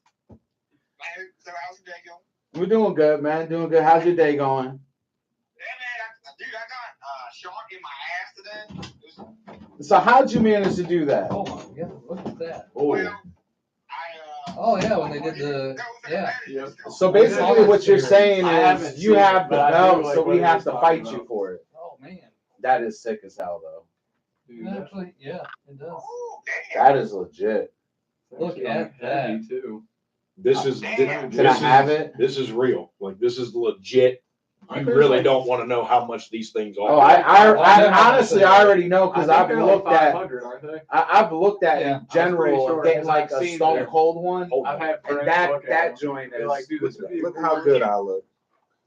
F: So how's your day going?
A: We're doing good, man. Doing good. How's your day going?
F: Yeah, man, dude, I got shot in my ass today.
A: So how'd you manage to do that?
C: Oh my god, look at that.
A: Oh.
C: Oh yeah, when they did the
D: Yep.
A: So basically, what you're saying
D: I haven't
A: is you
D: seen
A: have
D: it,
A: the
D: but I do
A: belt,
D: like
A: so
D: what
A: we
D: he
A: have
D: was
A: to
D: talking
A: fight you
D: about.
A: for it.
C: Oh man.
A: That is sick as hell, though.
D: Dude,
C: Actually, yeah, it does.
A: That is legit.
D: that's
C: Look
D: actually,
C: at
D: like, heavy,
C: that.
D: too.
B: This is
F: Damn.
A: Can I have it?
B: This is real. Like this is legit. You
D: Aren't there
B: really
D: like-
B: don't want to know how much these things are.
A: Oh, I honestly I already know because
D: I
A: I've
D: think they're like
A: looked at
D: 500, aren't they?
A: I've looked at
C: Yeah,
A: in general
D: sure,
A: getting
D: because
A: like
D: I've
A: a
D: seen
A: Stone
D: them.
A: Cold one,
B: Oh,
D: I've had
A: and
D: friends look at
A: that
D: them.
A: joint
D: They're
A: is
D: like, dude, this would be a
A: look
D: cool
A: how
D: one.
A: good I look.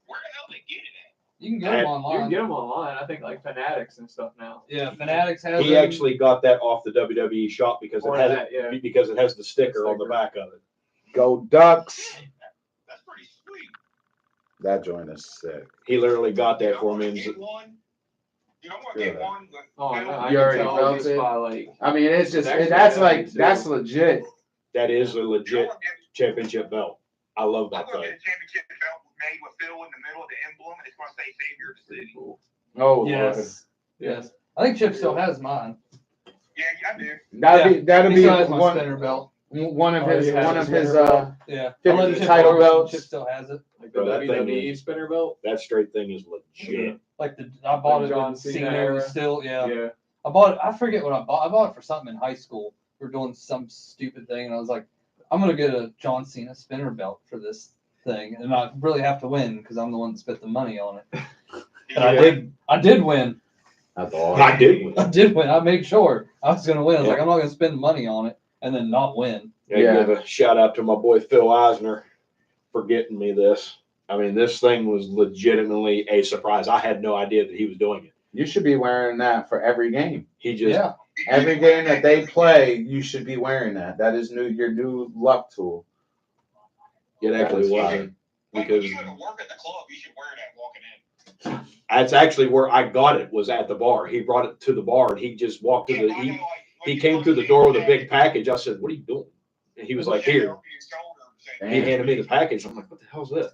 F: Where the hell they get it at?
C: You can get them
D: You
C: online.
D: can get them online. I think like Fanatics and stuff now.
C: Yeah, Fanatics has
B: He
C: them.
B: actually got that off the WWE shop because
D: Or
B: it has
D: that, yeah.
B: because it has the sticker on the
D: sticker.
B: back of it.
A: Go Ducks.
F: That's pretty sweet.
A: That joint is sick.
B: He literally got that for me.
F: Get
B: And
F: one. You don't want to get
A: Yeah.
F: one, but
D: Oh, I know. I
A: You
D: can
A: already
D: tell
A: felt
D: just
A: it?
D: by like.
A: I mean, it's just
D: It's actually
A: that's
D: heavy,
A: like
D: too.
A: that's legit.
B: that is a
F: you don't
B: legit
F: want to get.
B: championship belt. I love
F: I'm
B: that
F: gonna
B: thing.
F: get a championship belt made with Phil in the middle of the emblem, and it's gonna say "Savior of the City."
D: Cool.
A: Oh
C: Yes. Yes. I think Chip still has mine.
F: Yeah, I do.
A: Lord, that'd
C: He
A: be
C: still has my
A: one
C: spinner belt.
A: one of
D: Oh,
A: his
D: he has
A: one
D: a
A: of his
D: spinner belt?
C: Yeah.
A: 50
C: I let Chip
A: title
C: borrow it,
A: belts.
C: Chip still has it.
D: Like the
B: Bro, that thing
D: WWE
B: is-
D: spinner belt.
B: That straight thing is legit.
C: Like I bought
D: Like
C: it
D: John
C: when
D: Cena
C: Cena
D: era?
C: was still
D: Yeah.
C: I bought it. I forget what I bought. I bought it for something in high school. We were doing some stupid thing, and I was like, I'm gonna get a John Cena spinner belt for this thing, and I really have to win because I'm the one that spent the money on it. And I did. I did win.
A: That's all.
B: I did win.
C: I did win. I made sure I was gonna win. I was
B: Yeah.
C: like, I'm not gonna spend money on it and then not win.
A: Yeah.
B: Give a shout out to my boy Phil Eisner for getting me this. I mean, this thing was legitimately a surprise. I had no idea that he was doing it.
A: You should be wearing that for every game.
B: He just
C: Yeah.
A: Every game that they play, you should be wearing that. That is your new luck tool.
B: it actually wasn't
F: Like,
B: because
F: when you go to work at the club, you should wear that walking in.
B: that's actually where I got it was at the bar. He brought it to the bar and he just walked to the
F: I know,
B: he,
F: like, when
B: he
F: you
B: came
F: first
B: through the
F: see
B: door with a
F: that,
B: big package. I said, "What are you doing?" And he was like,
F: you
B: "Here."
F: over your shoulder and
A: Damn.
F: say,
B: He handed me the package. I'm like, "What the hell's this?"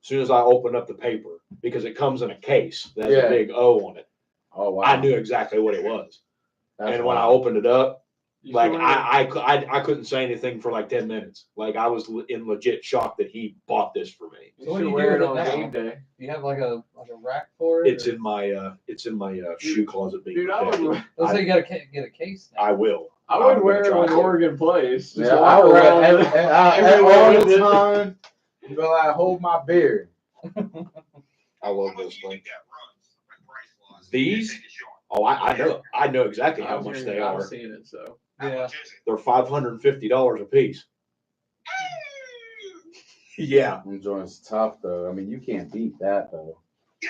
B: As soon as I opened up the paper, because it comes in a case that has
A: Yeah.
B: a big O on it,
A: Oh wow.
B: I knew exactly what it was.
A: That's
B: And when I
A: wild.
B: opened it up,
D: You
B: like
D: should wear
B: I couldn't say anything for like 10 minutes. Like I was in legit shock that he bought this for me.
D: You
C: So what
D: should
C: do you
D: wear
C: do
D: it
C: with
D: on
C: it now?
D: game day.
C: Do you have like a rack for it?
B: It's in my shoe closet being
D: Dude, I
B: protected.
D: would.
C: Let's say you gotta get a case now.
B: I will.
D: I
B: I'm
D: would
B: gonna
D: wear it
B: try
D: when
B: to.
D: Oregon plays. Just
A: Yeah,
D: walk
A: I would
D: around.
A: every
D: everywhere
A: all
D: with
A: the
D: it.
A: time. You go like hold my beard.
B: I love
F: "How much
B: those
F: do you
B: things.
F: think that runs, like, price-wise?
B: These?
F: Take a shot.
B: Oh, I know exactly how much they
D: I
B: are.
D: was seeing it, so.
F: How
C: Yeah.
F: much is it?
B: They're $550 a piece. Yeah.
A: Them joints tough though. I mean, you can't beat that though.
F: God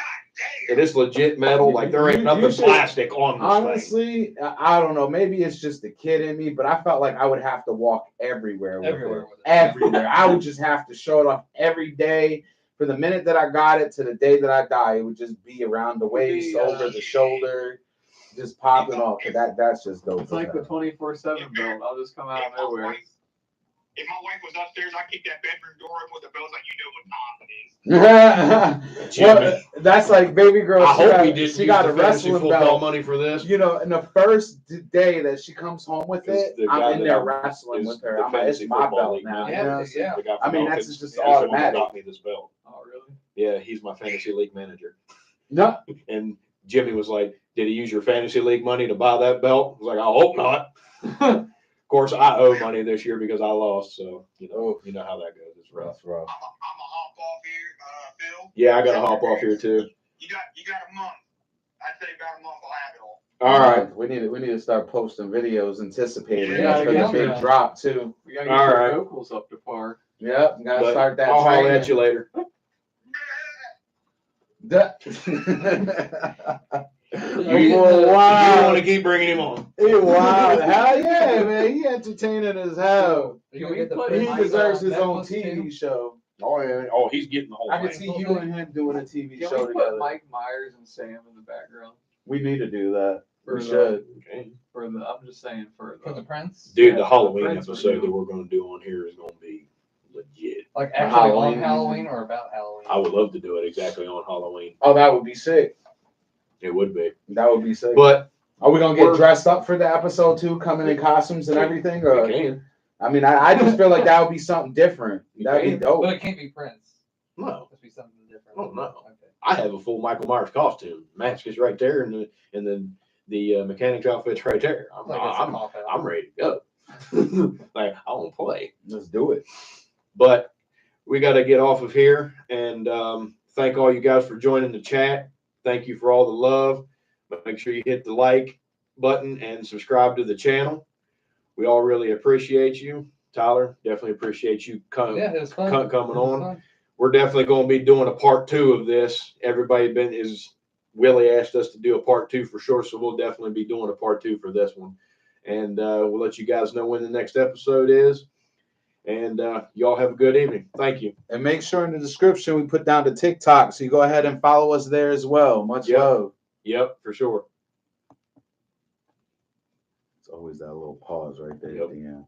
F: damn.
B: It is legit metal. Like there ain't
A: You
B: nothing
A: should-
B: plastic on this thing.
A: Honestly, I don't know. Maybe it's just the kid in me, but I felt like I would have to walk everywhere with
C: Everywhere
A: it.
C: with it.
A: Everywhere. I would just have to show it off every day. From the minute that I got it to the day that I die, it would just be around the waist, over the shoulder, just popping off. That's just dope.
D: It's like the 24/7 belt. I'll just come out of nowhere.
F: If my wife was upstairs, I'd kick that bedroom door open with the bells like you know what time it is.
A: Well, that's like baby girl.
B: I
A: she
B: hope
A: got,
B: we didn't
A: she
B: use
A: got
B: the
A: a
B: fantasy
A: wrestling
B: football
A: belt.
B: money for this.
A: You know, in the first day that she comes home with it,
B: The guy
A: I'm in
B: that
A: there
B: I'm-
A: wrestling
B: is
A: with her.
B: the
A: I'm like, it's
B: fantasy
A: my
B: football
A: belt
B: league
A: now.
B: manager.
A: You know what I'm saying?
C: Yeah.
B: The guy
A: I
B: from
A: mean,
B: Elkins,
A: that's just
B: he's the one that
A: automatic.
B: got me this belt.
D: Oh, really?
B: Yeah, he's my fantasy league manager.
A: No,
B: And Jimmy was like, "Did he use your fantasy league money to buy that belt?" I was like, "I hope not." Of course, I owe money this year because I lost. So you know how that goes. It's rough.
A: that's rough.
F: I'm a hop off here, Phil.
B: Yeah, I gotta hop off here too.
F: You got a month. I'd say about a month. I'll have it all.
B: All right.
A: We need to start posting videos anticipating
D: Yeah,
A: for the
C: yeah.
A: big drop too.
D: We gotta get
B: All
D: your
B: right.
D: vocals up to par.
A: Yep, gotta
B: But
A: start that.
B: I'll holler
A: training.
B: at you later. You
A: Wow.
B: want to keep bringing him on?
A: Wow, hell yeah, man. He entertaining as hell.
C: Are you
D: Can
C: gonna
D: we
C: get the
D: put
A: He
C: Philm,
A: deserves his
C: that
A: own
C: one
A: TV
C: too?
A: show.
B: Oh, yeah. Oh, he's getting the whole
A: I can
B: thing.
A: see you and him doing a TV
D: Can
A: show
D: we
A: together.
D: put Mike Myers and Sam in the background?
A: We need to do that.
D: For
A: We
D: the-
A: should.
B: Okay.
D: I'm just saying for
C: For the Prince?
B: Dude,
D: Yeah,
B: the Halloween
D: Prince would
B: episode
D: do.
B: that we're going to do on here is going to be legit.
C: Like actually
A: Halloween.
C: on Halloween or about Halloween?
B: I would love to do it exactly on Halloween.
A: Oh, that would be sick.
B: It would be.
A: That would be sick.
B: But
A: Are we gonna get
B: we're-
A: dressed up for the episode too, coming in costumes and everything? Or
B: we can.
A: I mean, I just feel like that would be something different. That'd be
B: can.
A: dope.
C: But it can't be Prince.
B: No,
C: It must be something different.
B: Oh, no.
C: Okay.
B: I have a full Michael Myers costume. Mask is right there, and the mechanic's outfit's right there.
C: Like it's a cop out.
B: I'm ready to go. Like I won't play.
A: Let's do it.
B: But we got to get off of here and thank all you guys for joining the chat. Thank you for all the love. But make sure you hit the like button and subscribe to the channel. We all really appreciate you. Tyler, definitely appreciate you coming
C: Yeah, it was fun.
B: coming
C: It was
B: on.
C: fun.
B: We're definitely going to be doing a part 2 of this. Willie asked us to do a part 2 for sure. So we'll definitely be doing a part 2 for this one. And we'll let you guys know when the next episode is. And y'all have a good evening. Thank you.
A: And make sure in the description we put down the TikTok, so you go ahead and follow us there as well. Much
B: Yep.
A: love.
B: Yep, for sure.
A: It's always that little pause right there
B: Yep.
A: at the end.